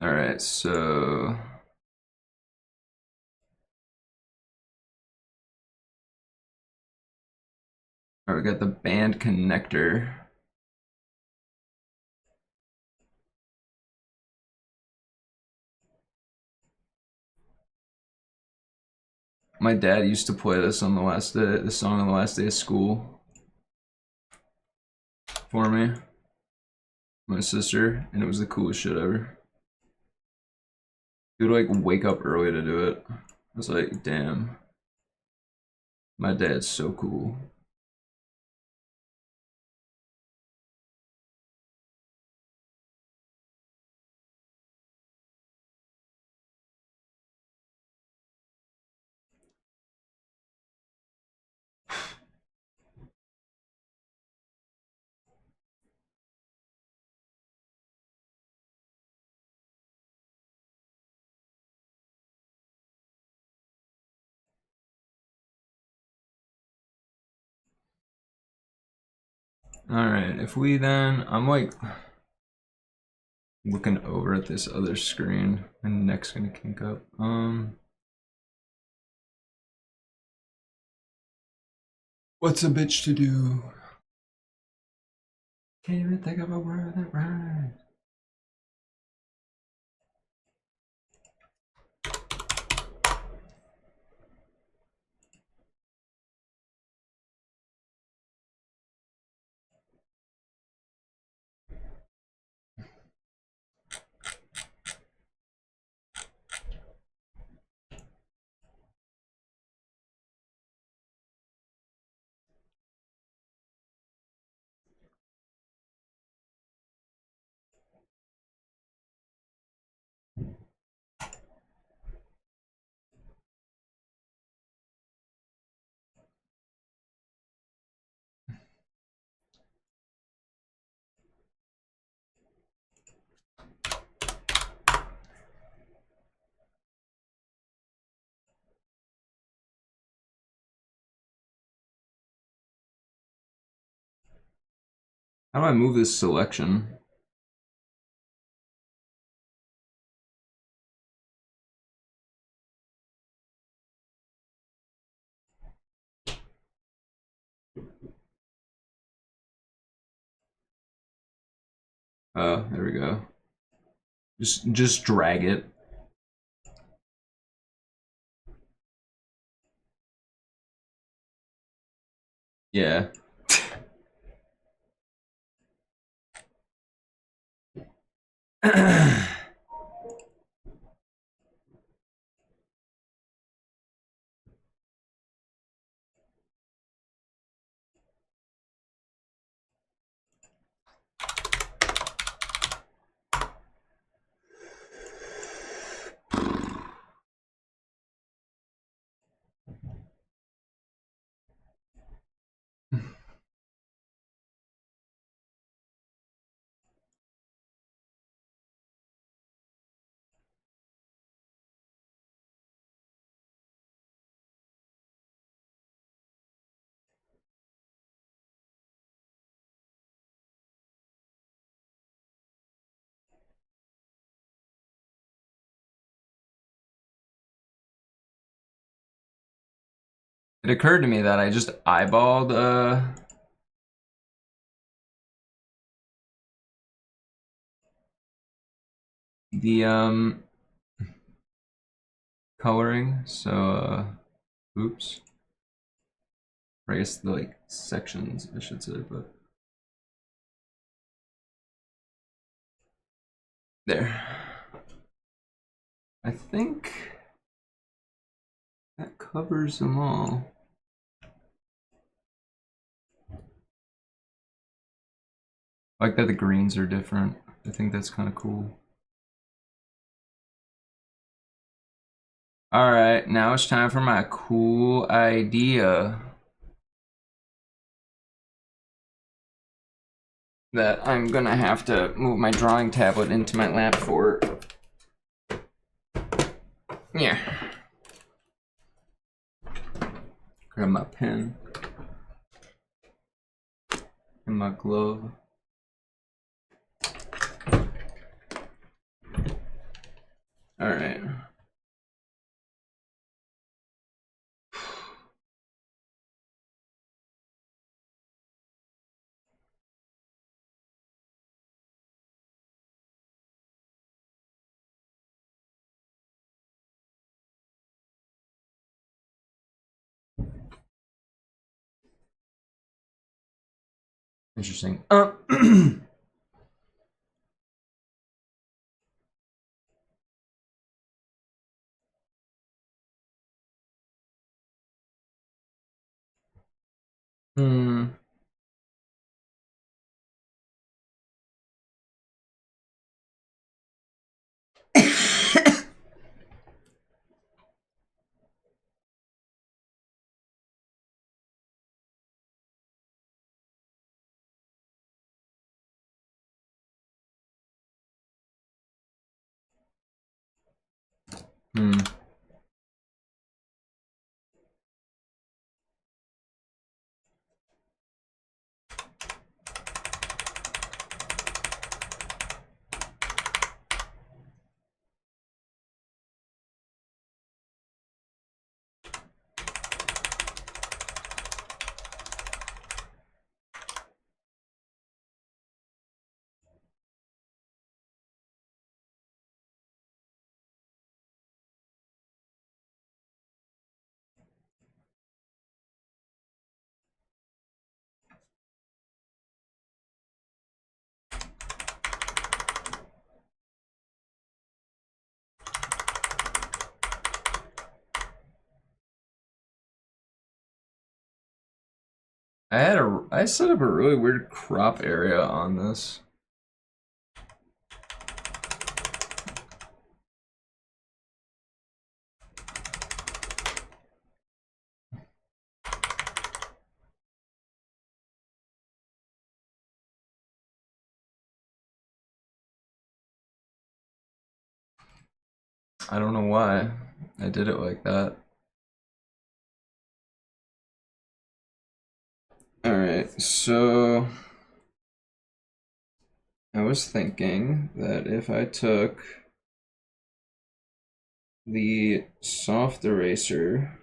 All right, so all right, we got the band connector. My dad used to play this on the last day, the song on the last day of school for me, my sister, and it was the coolest shit ever. He would like wake up early to do it. I was like, damn, my dad's so cool. Alright, if we then, I'm like looking over at this other screen. My neck's gonna kink up. What's a bitch to do? Can't even think of a word that rhymes. How do I move this selection? Oh, there we go. Just drag it. Yeah. It occurred to me that I just eyeballed the coloring, so oops. Or I guess the like sections I should say, but there. I think that covers them all. I like that the greens are different. I think that's kind of cool. Alright, now it's time for my cool idea that I'm gonna have to move my drawing tablet into my lap for. Yeah. Grab my pen and my glove. Alright. Interesting. Hmm. Hmm. I set up a really weird crop area on this. I don't know why I did it like that. Alright, so I was thinking that if I took the soft eraser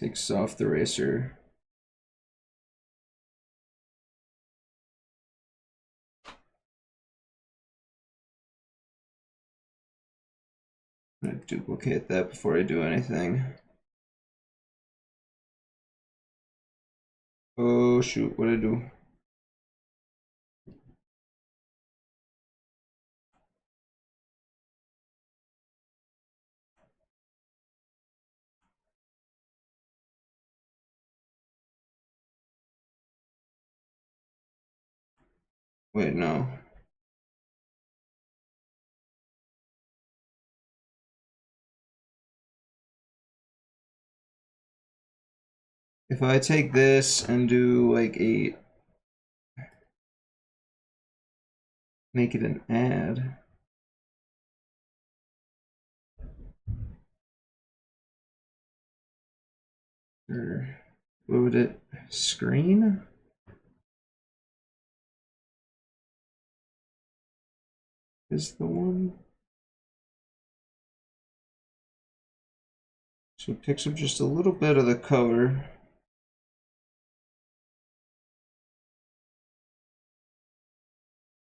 Take soft eraser. I'm gonna duplicate that before I do anything. Oh shoot, what'd I do? Wait, no. If I take this and do like a, make it an add. Or what would it, screen? Is the one. So it picks up just a little bit of the cover.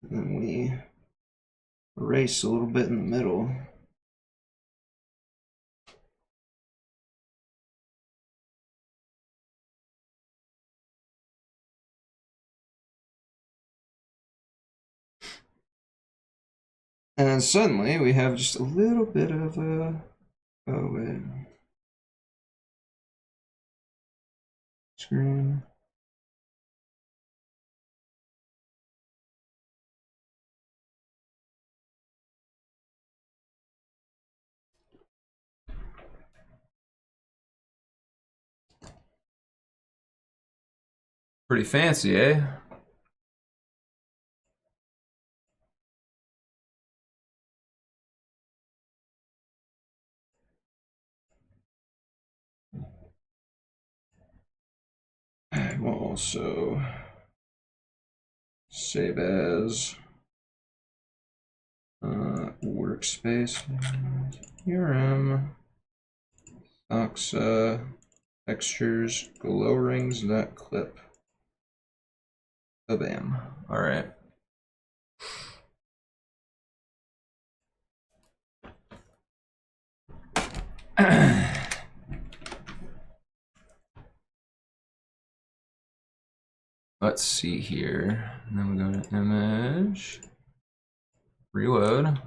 And then we erase a little bit in the middle. And then suddenly we have just a little bit of a, oh wait. Screen. Pretty fancy, eh? We'll also save as workspace. URM Oxa textures glow rings that clip. Bam. All right. Let's see here. And then we go to image, reload.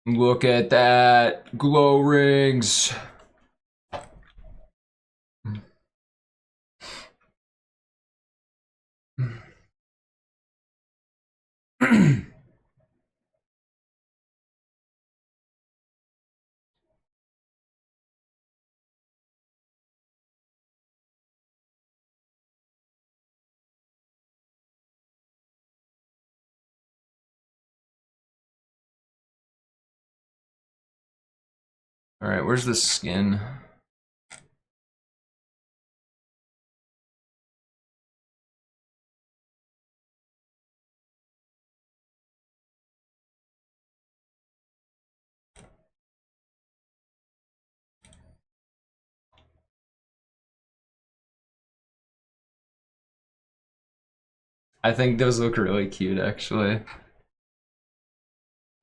Look at that, glow rings. All right, where's the skin? I think those look really cute, actually.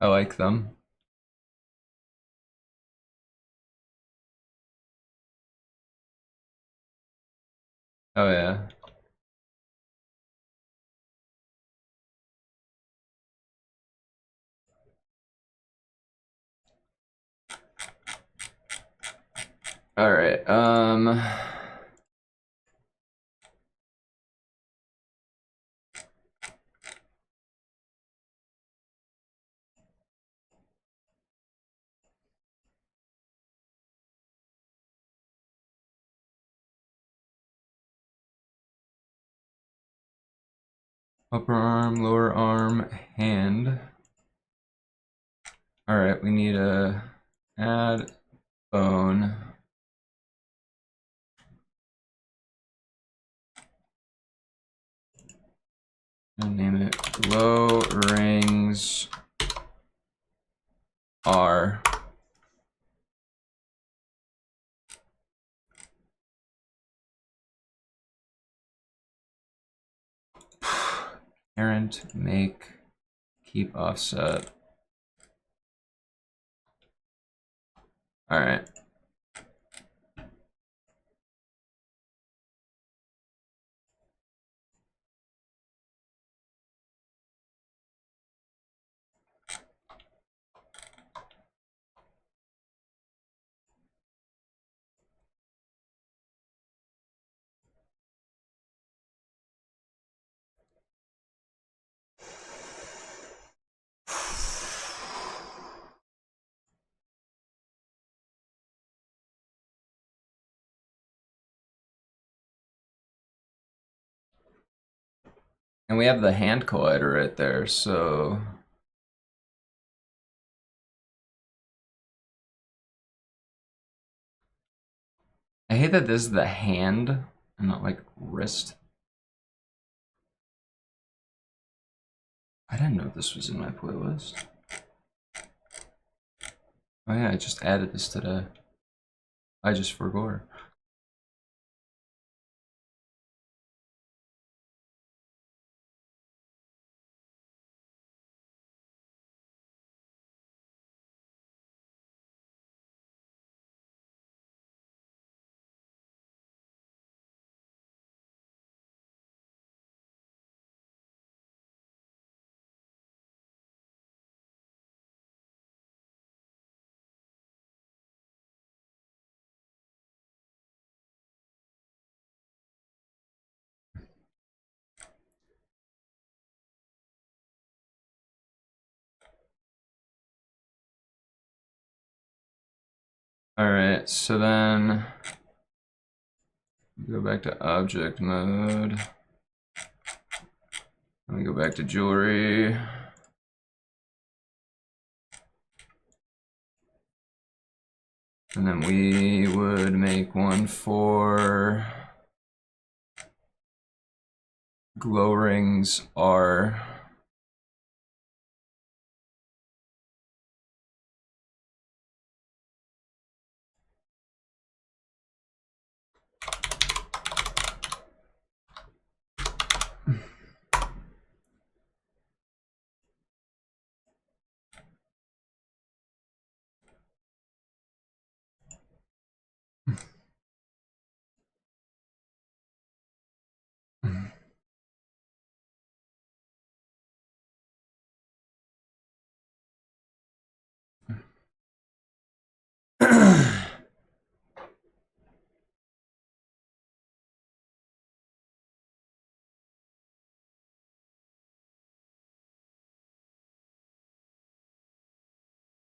I like them. Oh yeah. All right. Upper arm, lower arm, hand. All right, we need a add bone. And name it glow rings are parent make keep offset. All right. And we have the hand collider right there, so I hate that this is the hand and not like wrist. I didn't know this was in my playlist. Oh yeah, I just added this today. I just forgot. All right, so then go back to object mode. Let me go back to jewelry. And then we would make one for glow rings are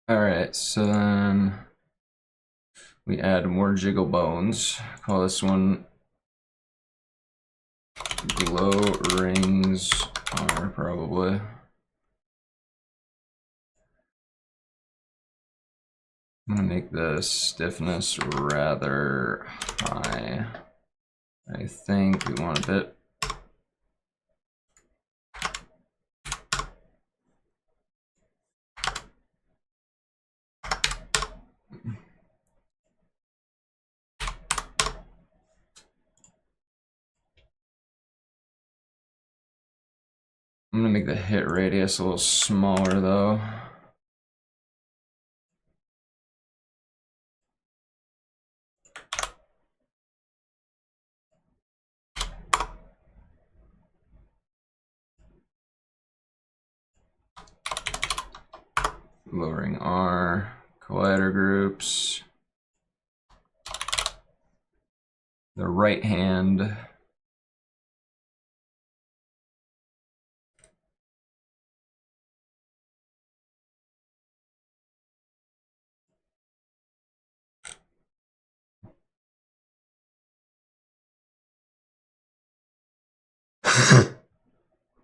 all right, so then we add more jiggle bones. Call this one glow rings are probably. I'm gonna make the stiffness rather high. I think we want a bit. I'm gonna make the hit radius a little smaller though. Lowering R, collider groups. The right hand.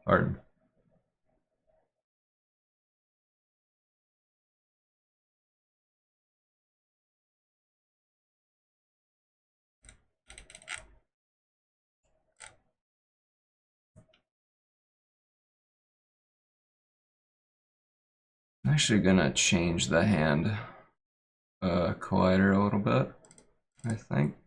Pardon. I'm actually gonna change the hand collider a little bit, I think.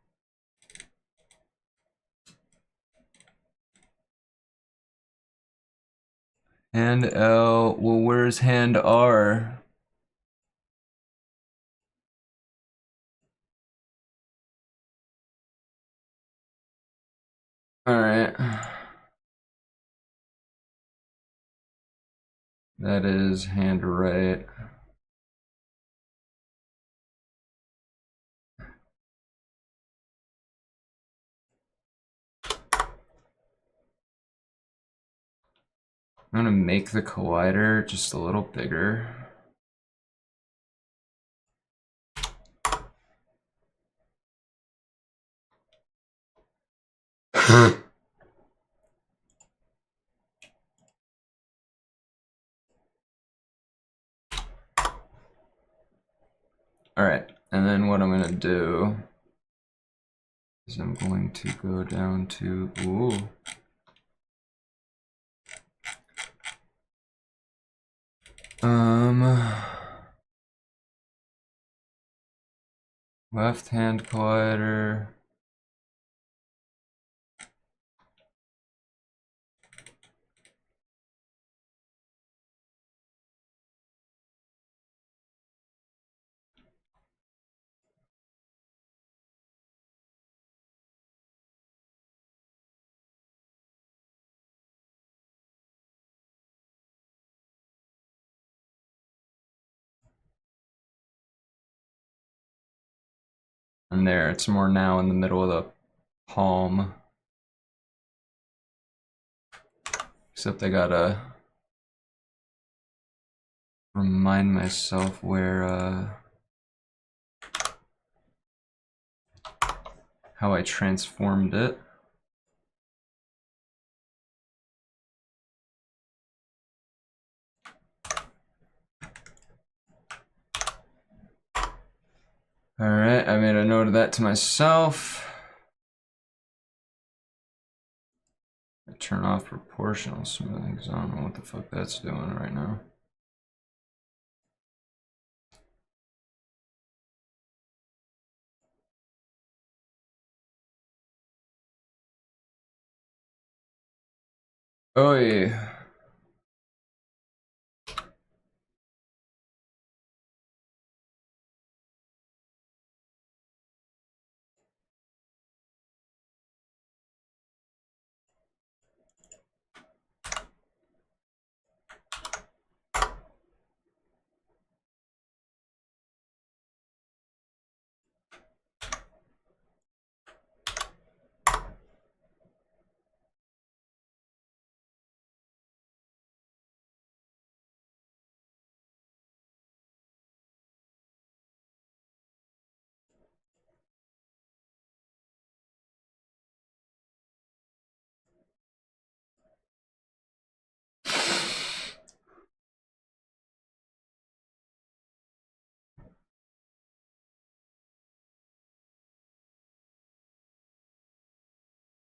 Hand L, well, where's hand R? All right. That is hand right. I'm gonna make the collider just a little bigger. All right, and then what I'm gonna do is I'm going to go down to, ooh. Left hand collider. And there, it's more now in the middle of the palm. Except I gotta remind myself where, how I transformed it. Alright, I made a note of that to myself. I turn off proportional smoothing because I don't know what the fuck that's doing right now. Oh yeah.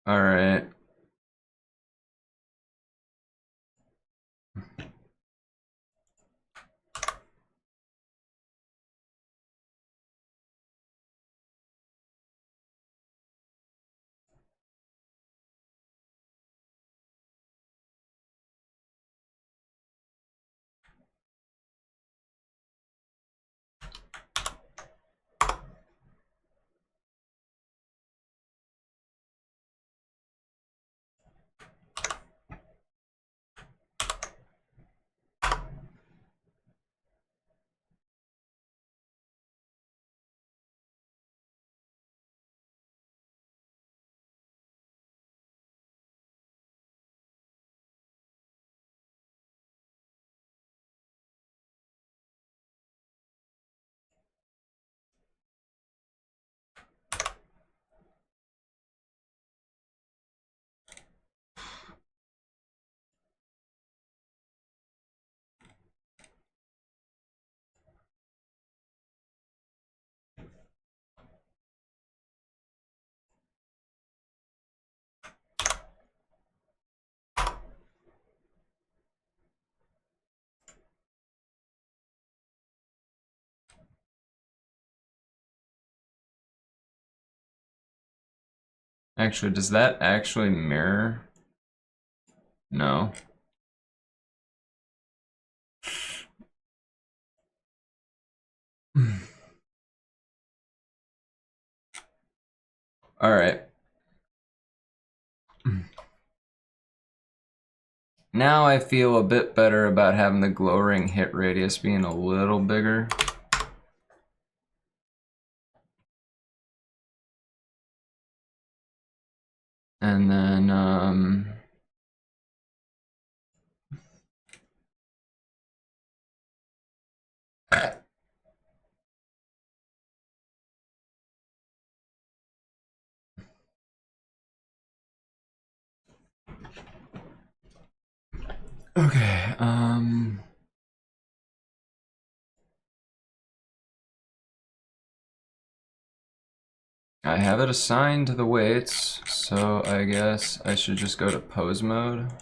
Alright. Actually, does that actually mirror? No. All right. Now I feel a bit better about having the glow ring hit radius being a little bigger. And then, okay, I have it assigned to the weights, so I guess I should just go to pose mode.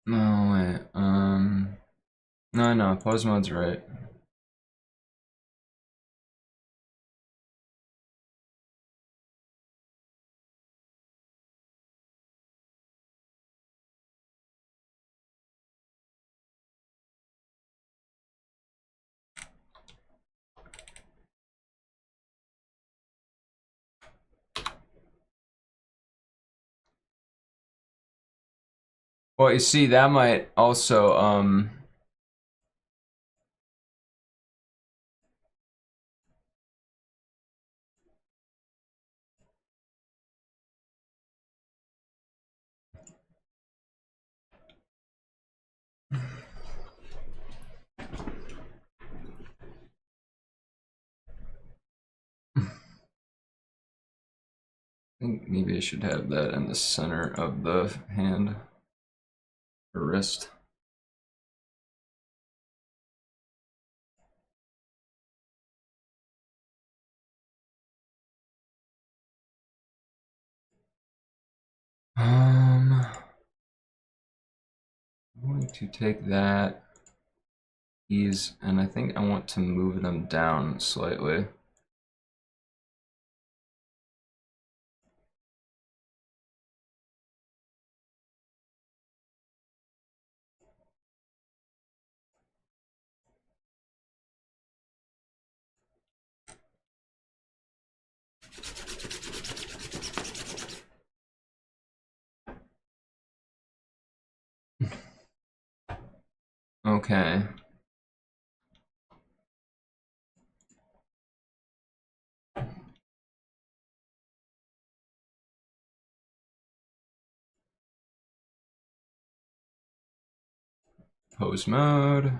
No, wait, no, pose mode's right. Well, you see, that might also, I think maybe I should have that in the center of the hand or wrist. I'm going to take that, these, and I think I want to move them down slightly. Okay. Pose mode.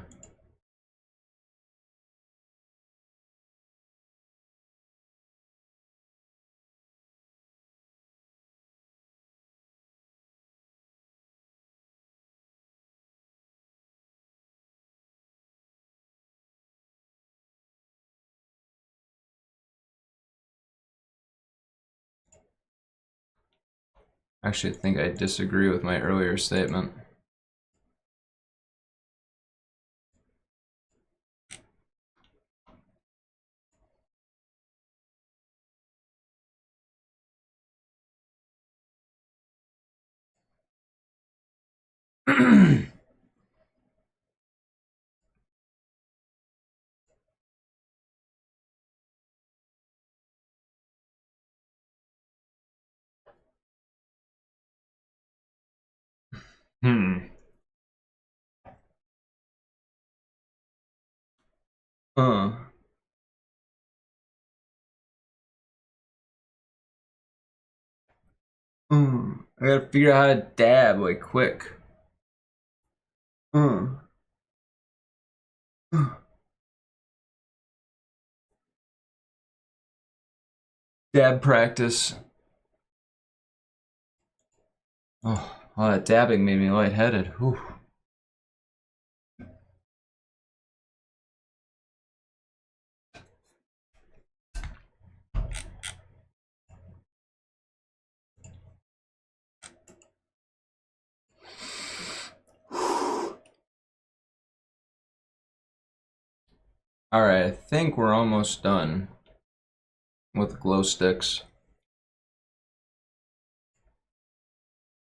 Actually, I think I disagree with my earlier statement. Hmm. Uh. I gotta figure out how to dab like quick. Uh. Dab practice. Oh, all that dabbing made me lightheaded. Whew. Alright, I think we're almost done with glow sticks.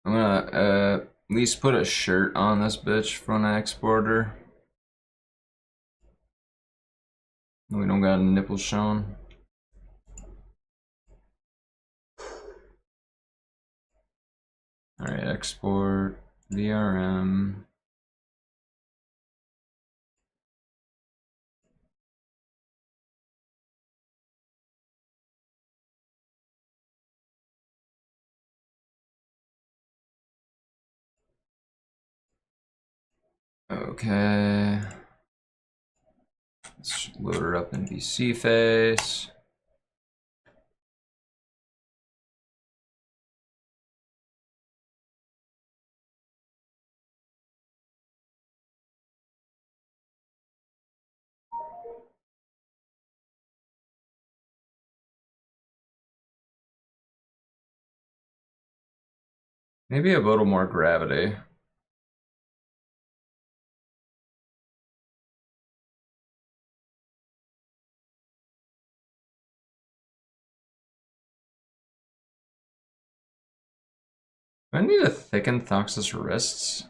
I'm gonna at least put a shirt on this bitch from an exporter. We don't got nipples shown. Alright, export VRM. Okay. Let's load it up in VC face. Maybe a little more gravity. Do I need to thicken Thox's wrists?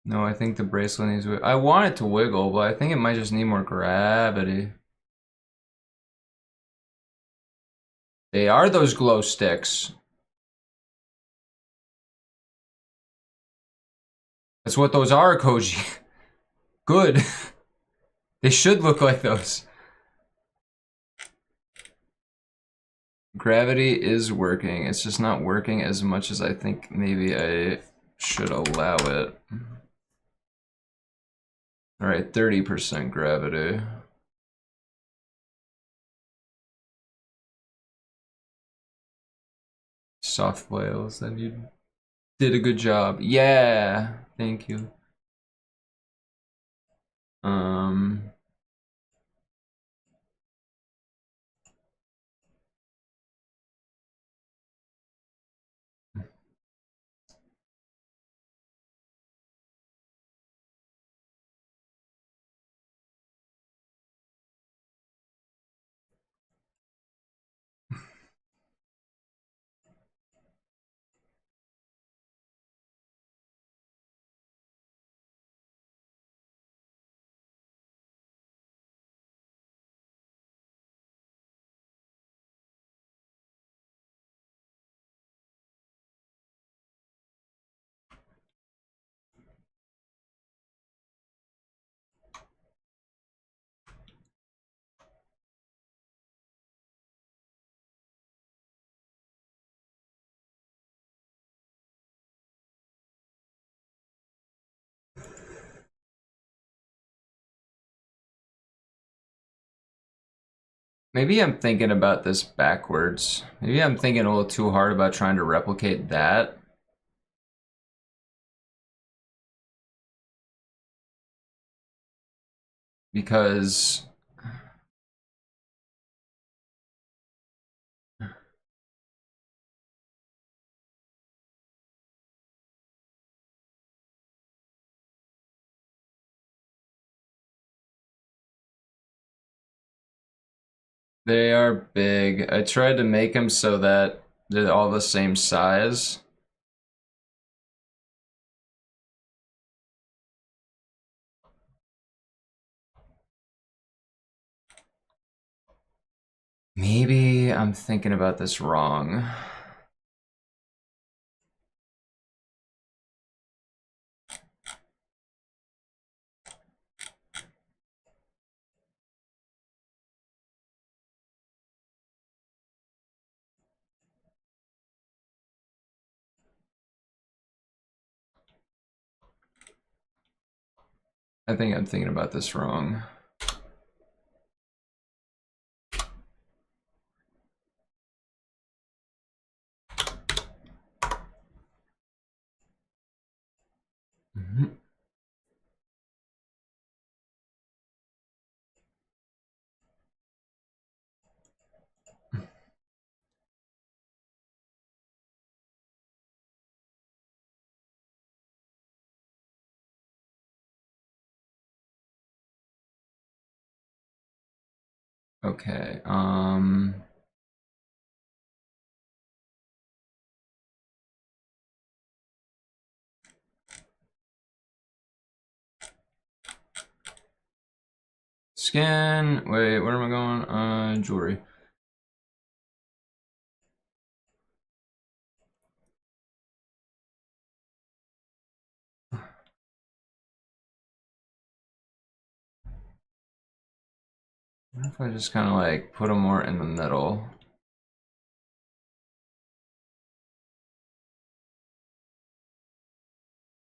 No, I think the bracelet needs to. I want it to wiggle, but I think it might just need more gravity. They are those glow sticks. That's what those are, Koji. Good. They should look like those. Gravity is working. It's just not working as much as I think maybe I should allow it. Alright, 30% gravity. Soft whales, then you did a good job. Yeah, thank you. Maybe I'm thinking about this backwards. Maybe I'm thinking a little too hard about trying to replicate that. Because they are big. I tried to make them so that they're all the same size. Maybe I'm thinking about this wrong. I think I'm thinking about this wrong. Okay, skin, wait, where am I going? Jewelry. What if I just kind of like put them more in the middle?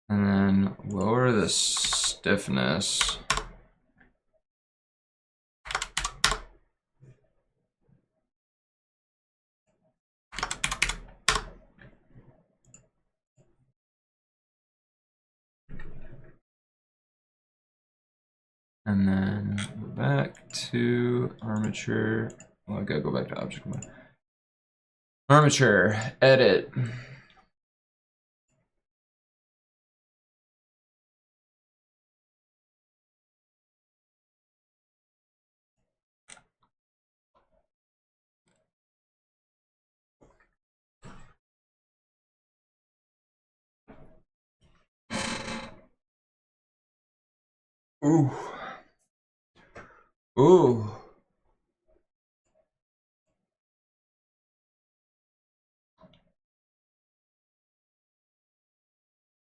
And then lower the stiffness. And then go back to armature. Oh, I gotta go back to object mode. Armature, edit. Ooh. Ooh.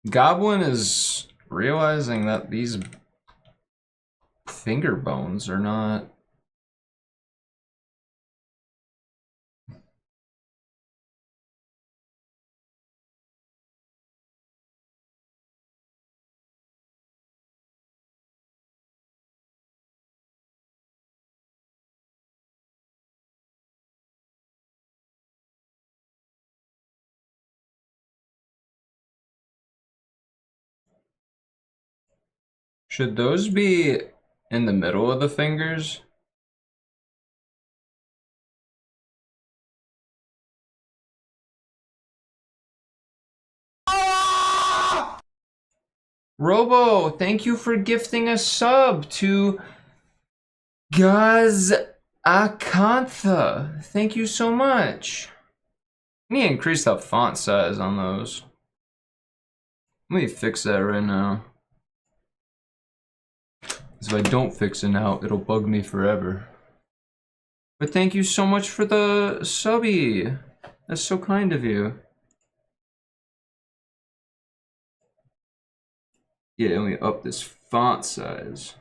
Goblin is realizing that these finger bones are not. Should those be in the middle of the fingers? Robo, thank you for gifting a sub to Gaz Akantha. Thank you so much. Let me increase the font size on those. Let me fix that right now. If I don't fix it now, it'll bug me forever. But thank you so much for the subby. That's so kind of you. Yeah, let me up this font size.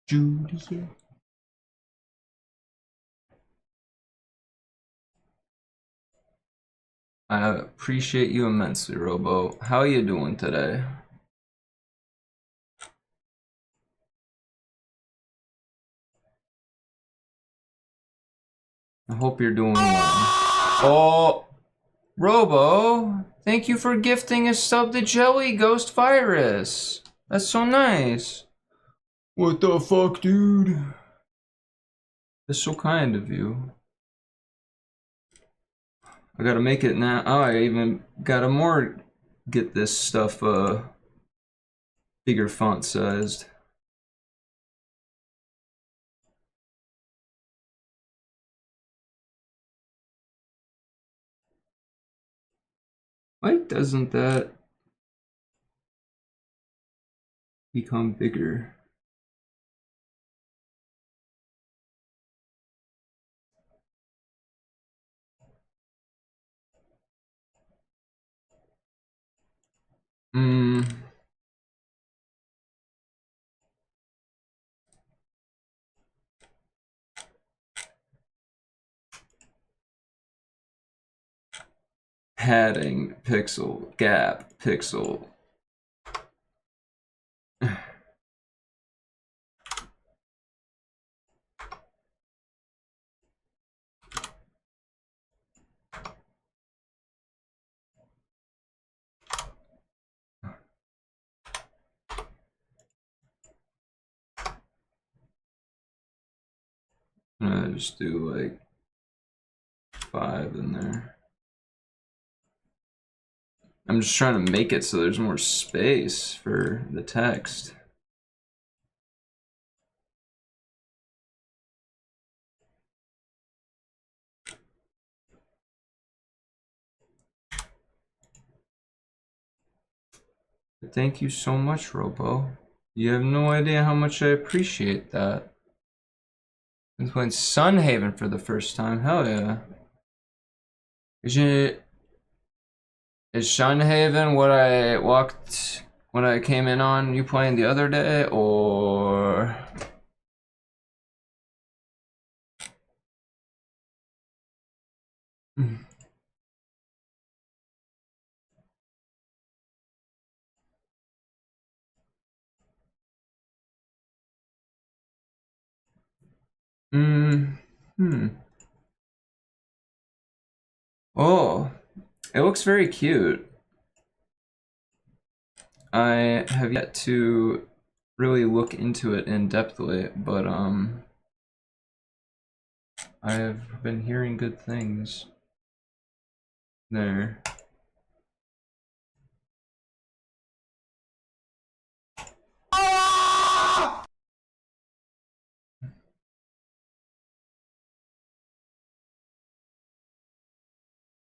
Julia. I appreciate you immensely, Robo. How are you doing today? I hope you're doing well. Oh, Robo, thank you for gifting a sub to Jelly Ghost Virus. That's so nice. What the fuck, dude? That's so kind of you. I gotta make it now. Oh, I even gotta more get this stuff bigger font sized. Why doesn't that become bigger? padding, pixel, gap, pixel. I'm gonna just do like 5 in there. I'm just trying to make it so there's more space for the text. Thank you so much, Robo. You have no idea how much I appreciate that. I'm playing Sunhaven for the first time. Hell yeah. Is Sunhaven what I walked when I came in on you playing the other day, or? Oh, it looks very cute. I have yet to really look into it in depthly, but I have been hearing good things there.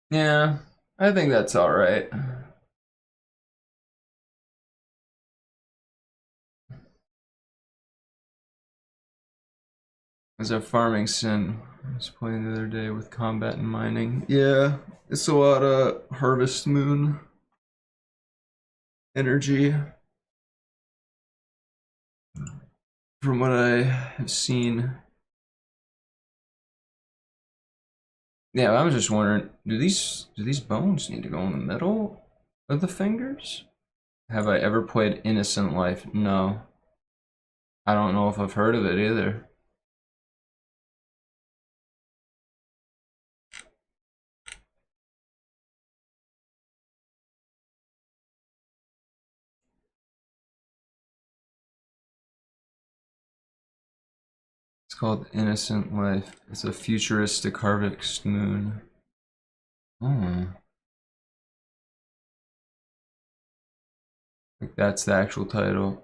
Yeah, I think that's all right. As a farming sim, I was playing the other day with combat and mining. Yeah, it's a lot of Harvest Moon energy from what I have seen. Yeah, I was just wondering, do these bones need to go in the middle of the fingers? Have I ever played Innocent Life? No. I don't know if I've heard of it either. It's called Innocent Life. It's a futuristic Harvest Moon. Oh. Like that's the actual title.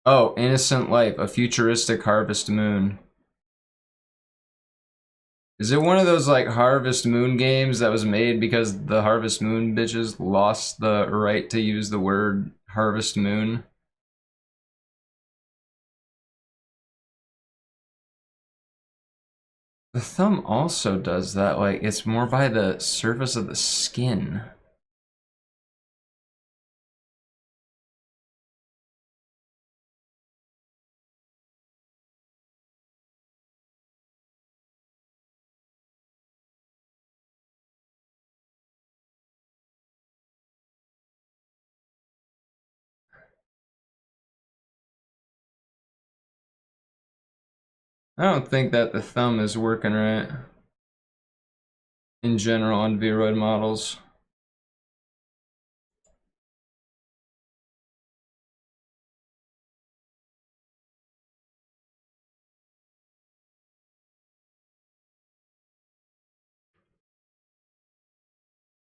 Oh, Innocent Life, a futuristic Harvest Moon. Is it one of those like Harvest Moon games that was made because the Harvest Moon bitches lost the right to use the word Harvest Moon? The thumb also does that, like it's more by the surface of the skin. I don't think that the thumb is working right in general on Vroid models.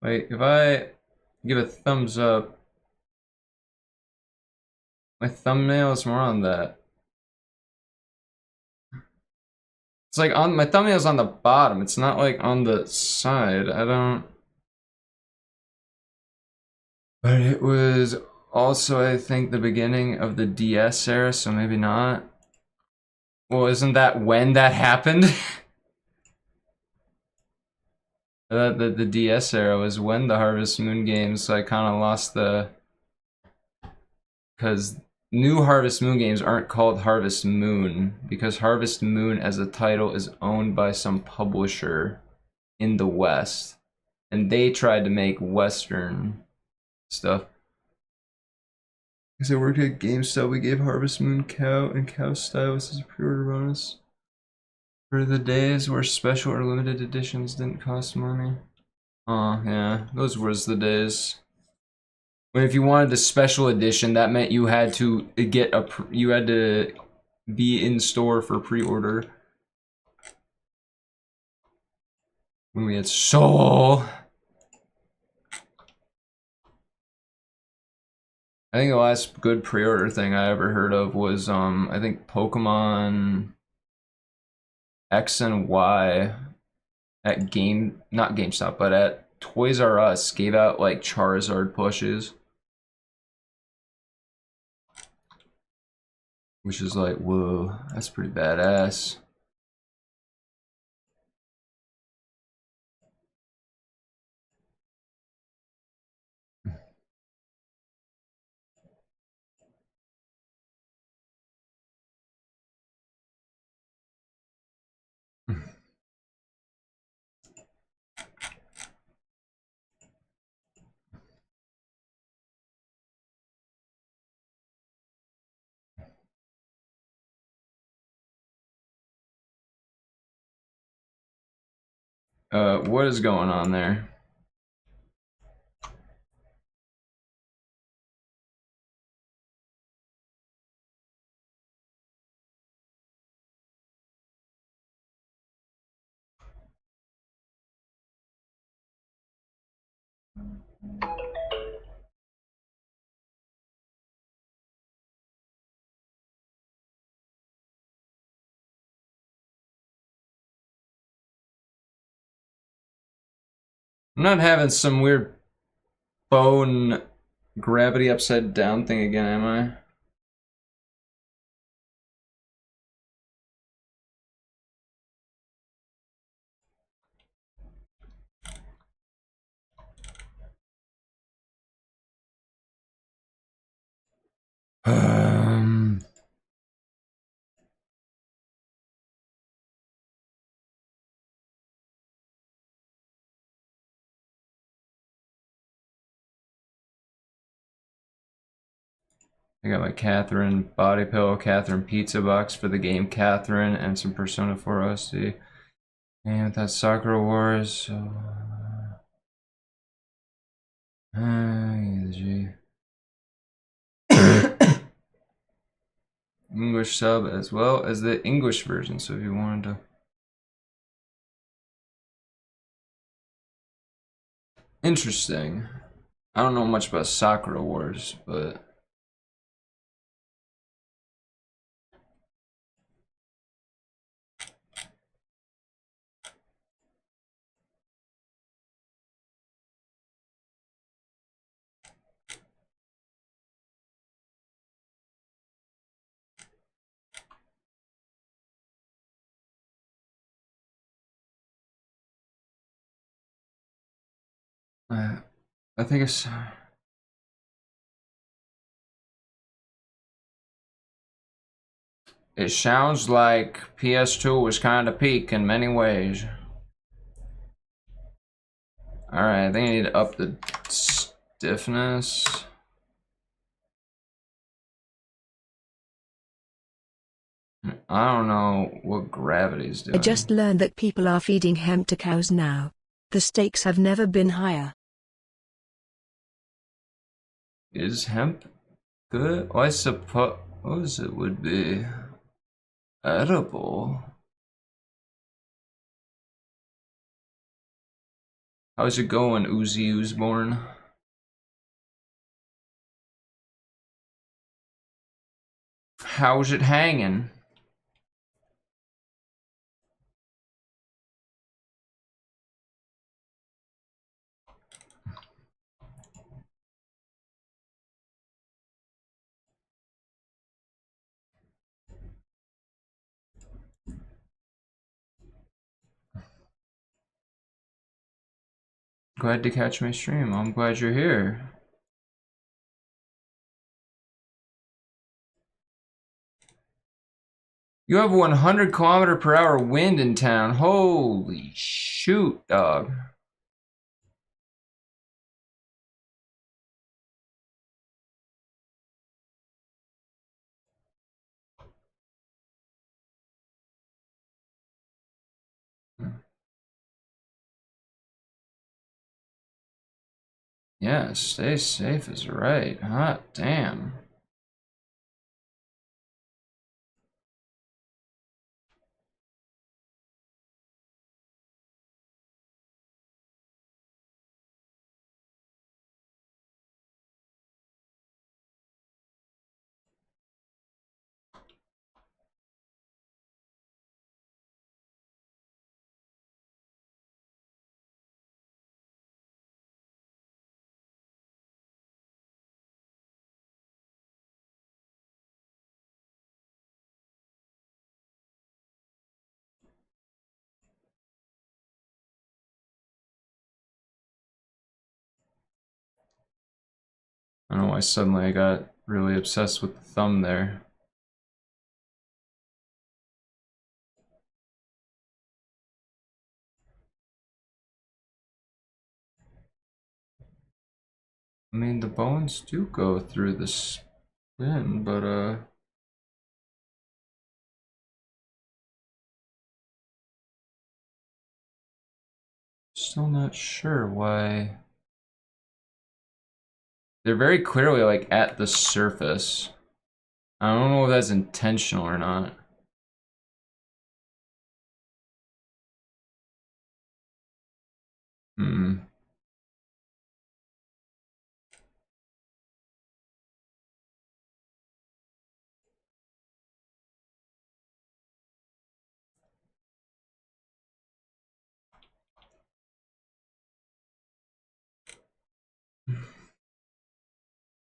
Like if I give a thumbs up, my thumbnail is more on that. It's like on my thumbnail's on the bottom. It's not like on the side. I don't. But it was also, I think, the beginning of the DS era, so maybe not. Well, isn't that when that happened? The DS era was when the Harvest Moon games, so I kind of lost the... Because new Harvest Moon games aren't called Harvest Moon, because Harvest Moon as a title is owned by some publisher in the West. and they tried to make Western stuff. Because I worked at GameStop, we gave Harvest Moon Cow and Cow Style as a pre-order bonus for the days where special or limited editions didn't cost money. Oh yeah, those was the days. When if you wanted a special edition, that meant you had to get you had to be in store for pre-order. When we had Soul. I think the last good pre-order thing I ever heard of was I think Pokemon X and Y at not GameStop, but at Toys R Us gave out like Charizard plushes. Which is like, whoa, that's pretty badass. What is going on there? I'm not having some weird bone gravity upside down thing again, am I? I got my Catherine body pillow, Catherine pizza box for the game Catherine, and some Persona 4 OSD. And that's Sakura Wars, so... G. English sub as well as the English version, so if you wanted to... Interesting. I don't know much about Sakura Wars, but... I think it's... It sounds like PS2 was kind of peak in many ways. Alright, I think I need to up the stiffness. I don't know what gravity's doing. I just learned that people are feeding hemp to cows now. The stakes have never been higher. Is hemp good? Well, I suppose it would be edible. How's it going, Uzi Uzborn? How's it hanging? Glad to catch my stream. I'm glad you're here. You have 100km/h wind in town. Holy shoot, dog. Yeah, stay safe is right. Hot damn. I don't know why suddenly I got really obsessed with the thumb there. I mean, the bones do go through the spin, but still not sure why. They're very clearly like at the surface. I don't know if that's intentional or not. Hmm.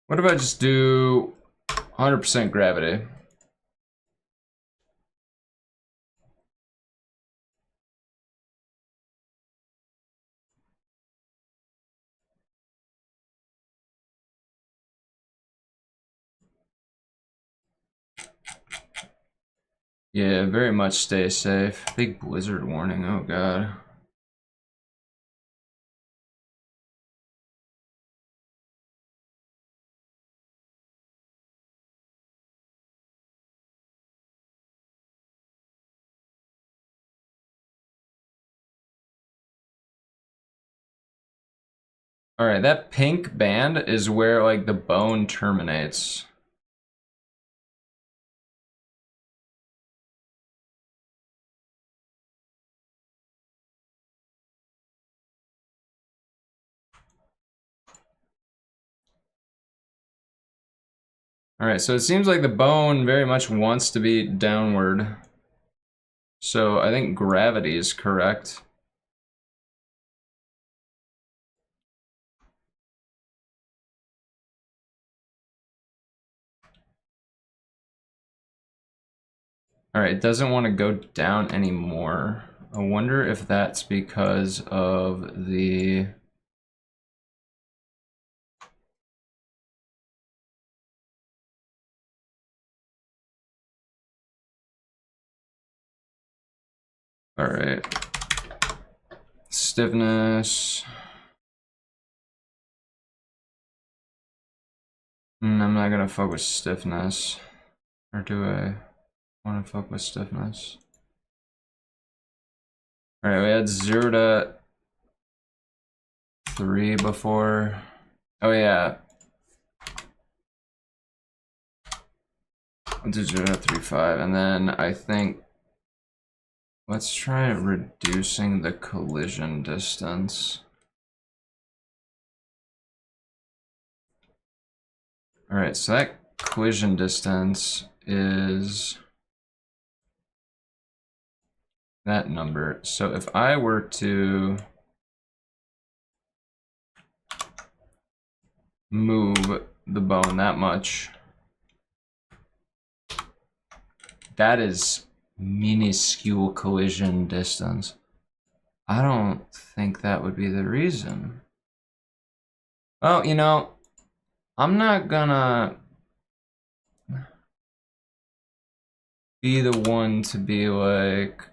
What if I just do 100% gravity? Yeah, very much stay safe. Big blizzard warning, oh god. Alright, that pink band is where like the bone terminates. Alright, so it seems like the bone very much wants to be downward. So I think gravity is correct. Alright, it doesn't want to go down anymore. I wonder if that's because of the... Alright. Stiffness. I'm not gonna fuck with stiffness. Or do I want to fuck with stiffness? Alright, we had 0 to 3 before. Oh yeah. I'll do 0 to 3, 5. And then I think... Let's try reducing the collision distance. Alright, so that collision distance is that number. So if I were to move the bone that much, that is minuscule collision distance. I don't think that would be the reason. Oh, you know, I'm not gonna be the one to be like,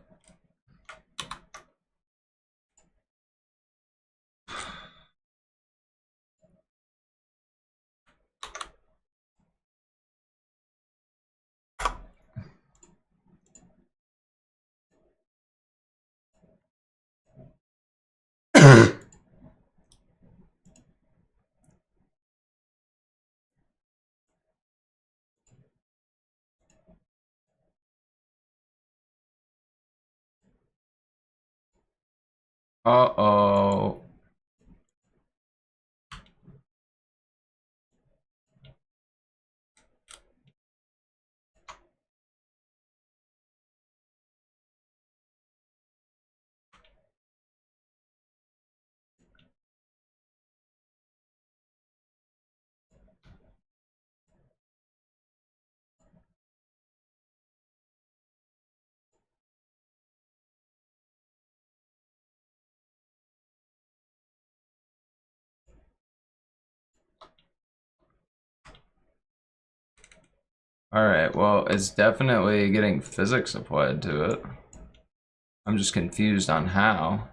Uh-oh. Alright, well, it's definitely getting physics applied to it. I'm just confused on how.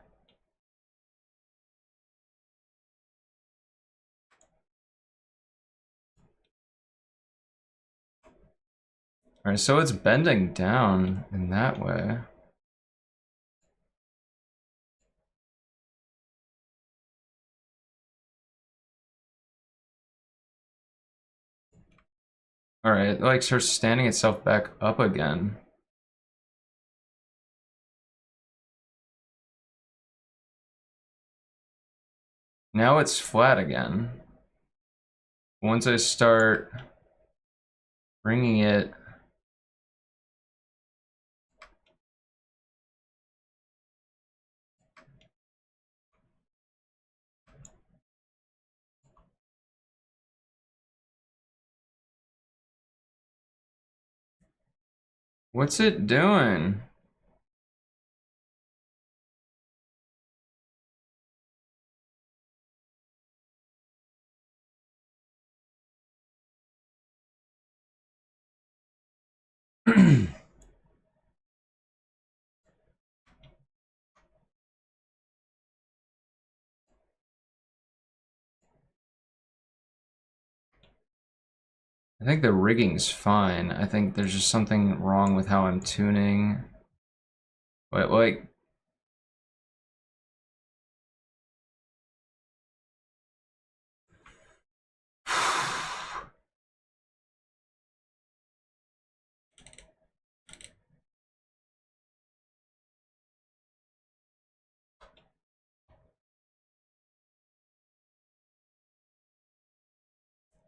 Alright, so it's bending down in that way. Alright, it like starts standing itself back up again. Now it's flat again. Once I start bringing it... What's it doing? I think the rigging's fine. I think there's just something wrong with how I'm tuning. Wait, like...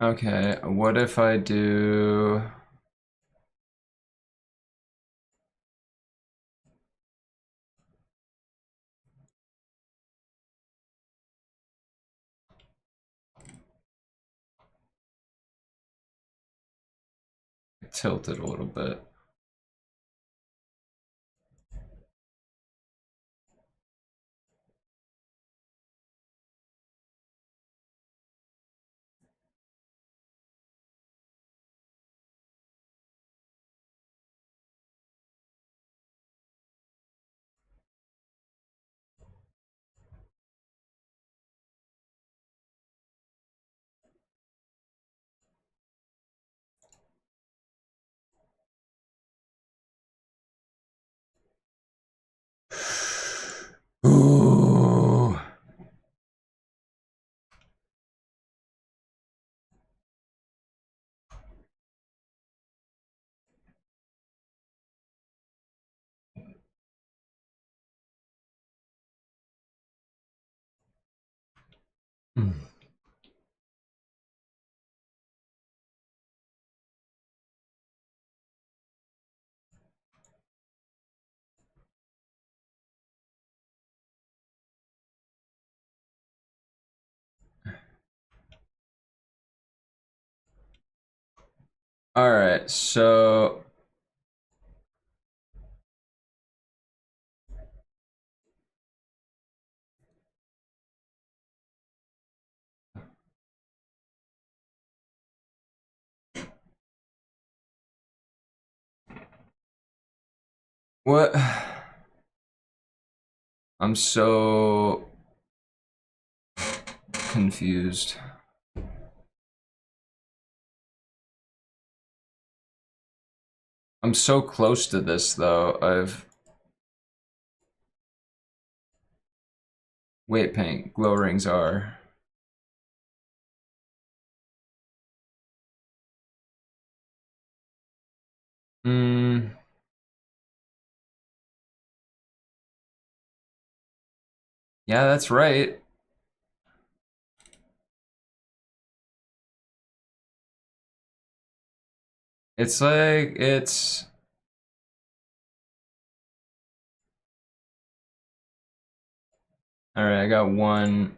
Okay, what if I do... tilt it a little bit. Ooh. Alright, so... What? I'm so... confused. I'm so close to this, though. Weight paint, glow rings are... Hmm... Yeah, that's right. It's like, it's... Alright, I got one.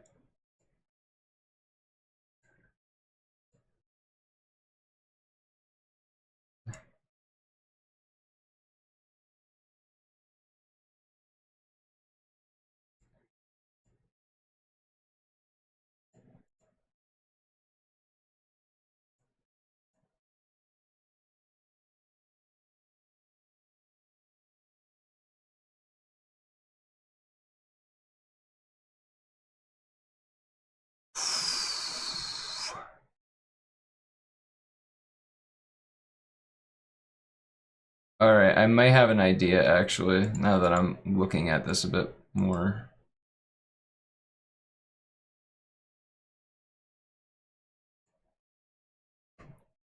Alright, I might have an idea actually, now that I'm looking at this a bit more.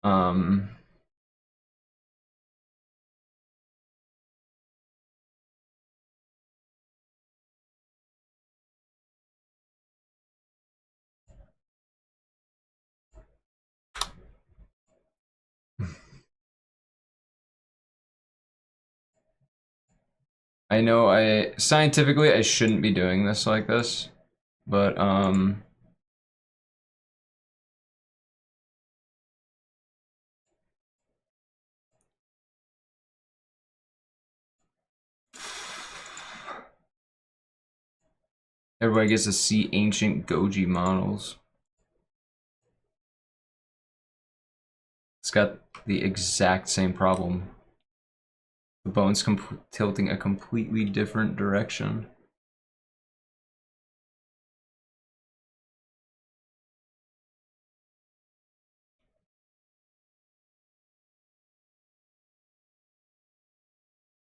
Um... I know scientifically I shouldn't be doing this like this, but everybody gets to see ancient Goji models. It's got the exact same problem. The bone's tilting a completely different direction.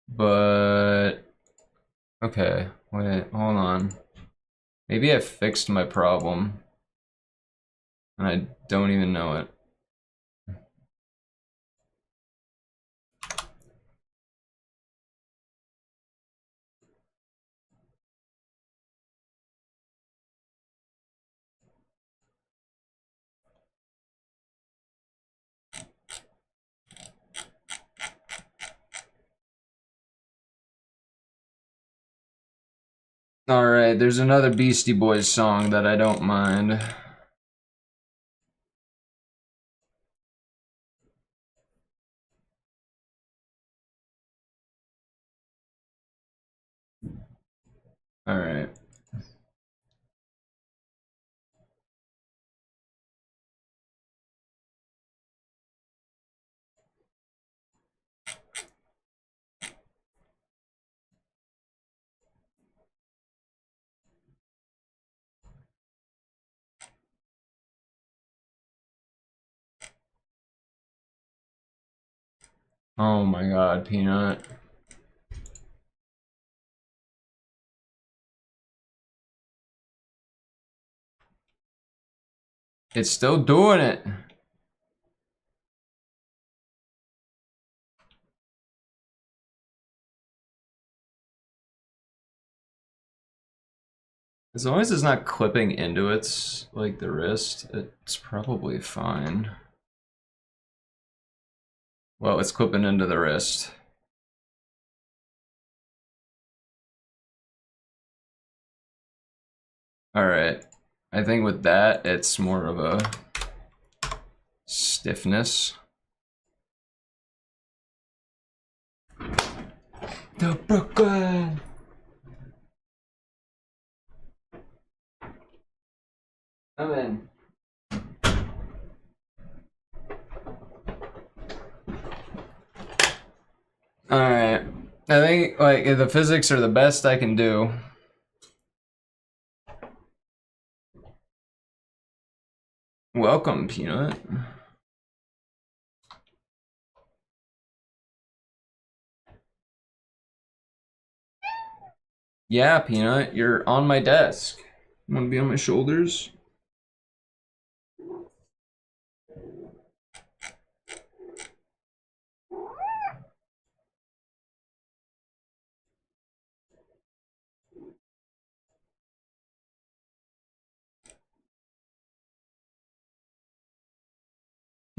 But okay, wait, hold on. Maybe I fixed my problem and I don't even know it. Alright, there's another Beastie Boys song that I don't mind. Alright. Oh my god, Peanut. It's still doing it. As long as it's not clipping into its, like, the wrist, it's probably fine. Well, it's clipping into the wrist. Alright. I think with that, it's more of a stiffness. The Brooklyn! Come in. Alright. I think, like, the physics are the best I can do. Welcome, Peanut. Yeah, Peanut, you're on my desk. You wanna be on my shoulders?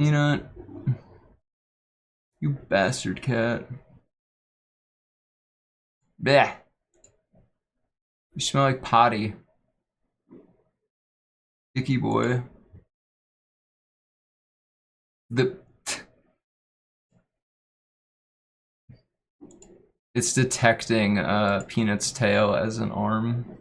Peanut. You bastard cat. Bleh. You smell like potty. Icky boy. It's detecting Peanut's tail as an arm.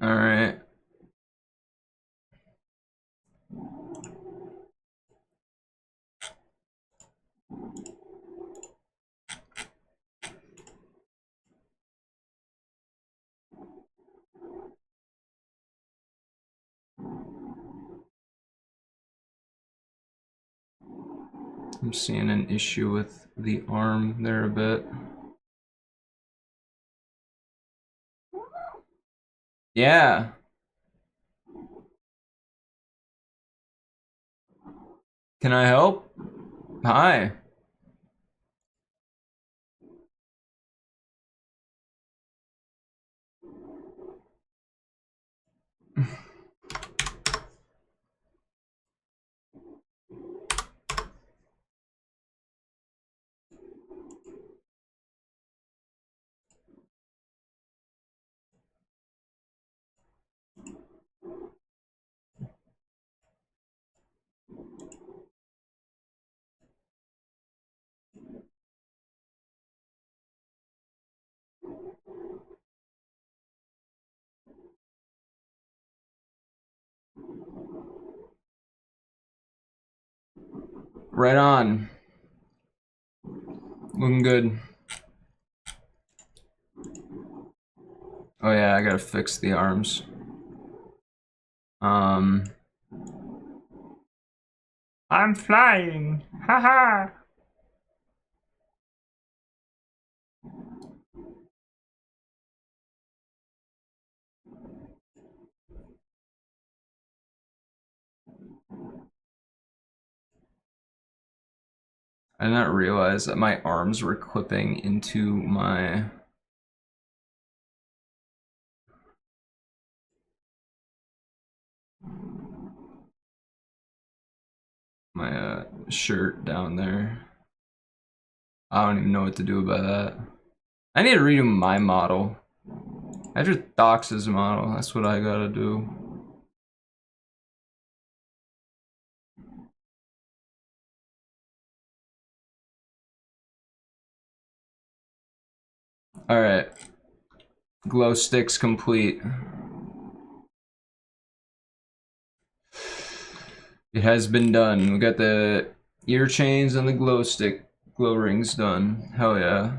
Alright. I'm seeing an issue with the arm there a bit. Yeah. Can I help? Hi. Right on. Looking good. Oh yeah, I gotta fix the arms. I'm flying. Haha. I did not realize that my arms were clipping into my shirt down there. I don't even know what to do about that. I need to redo my model. I just Dox's model. That's what I gotta do. Alright. Glow sticks complete. It has been done. We got the ear chains and the glow rings done. Hell yeah.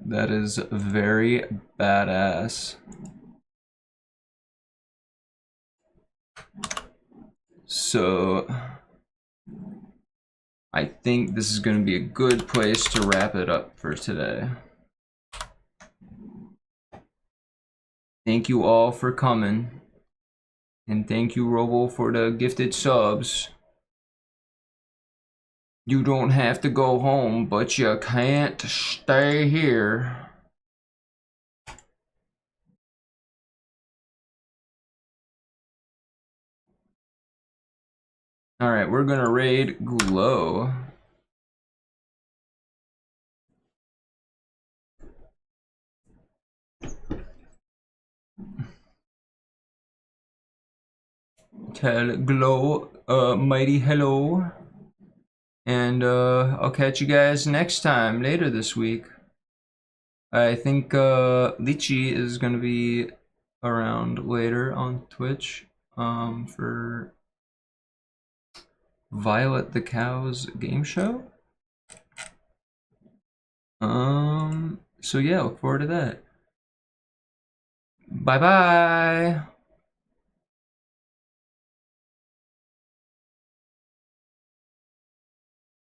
That is very badass. So I think this is going to be a good place to wrap it up for today. Thank you all for coming. And thank you, Robo, for the gifted subs. You don't have to go home, but you can't stay here. Alright, we're gonna raid Glow. tell Glow mighty hello. And I'll catch you guys next time, later this week. I think Lychee is going to be around later on Twitch for Violet the Cow's game show. So yeah, look forward to that. Bye bye.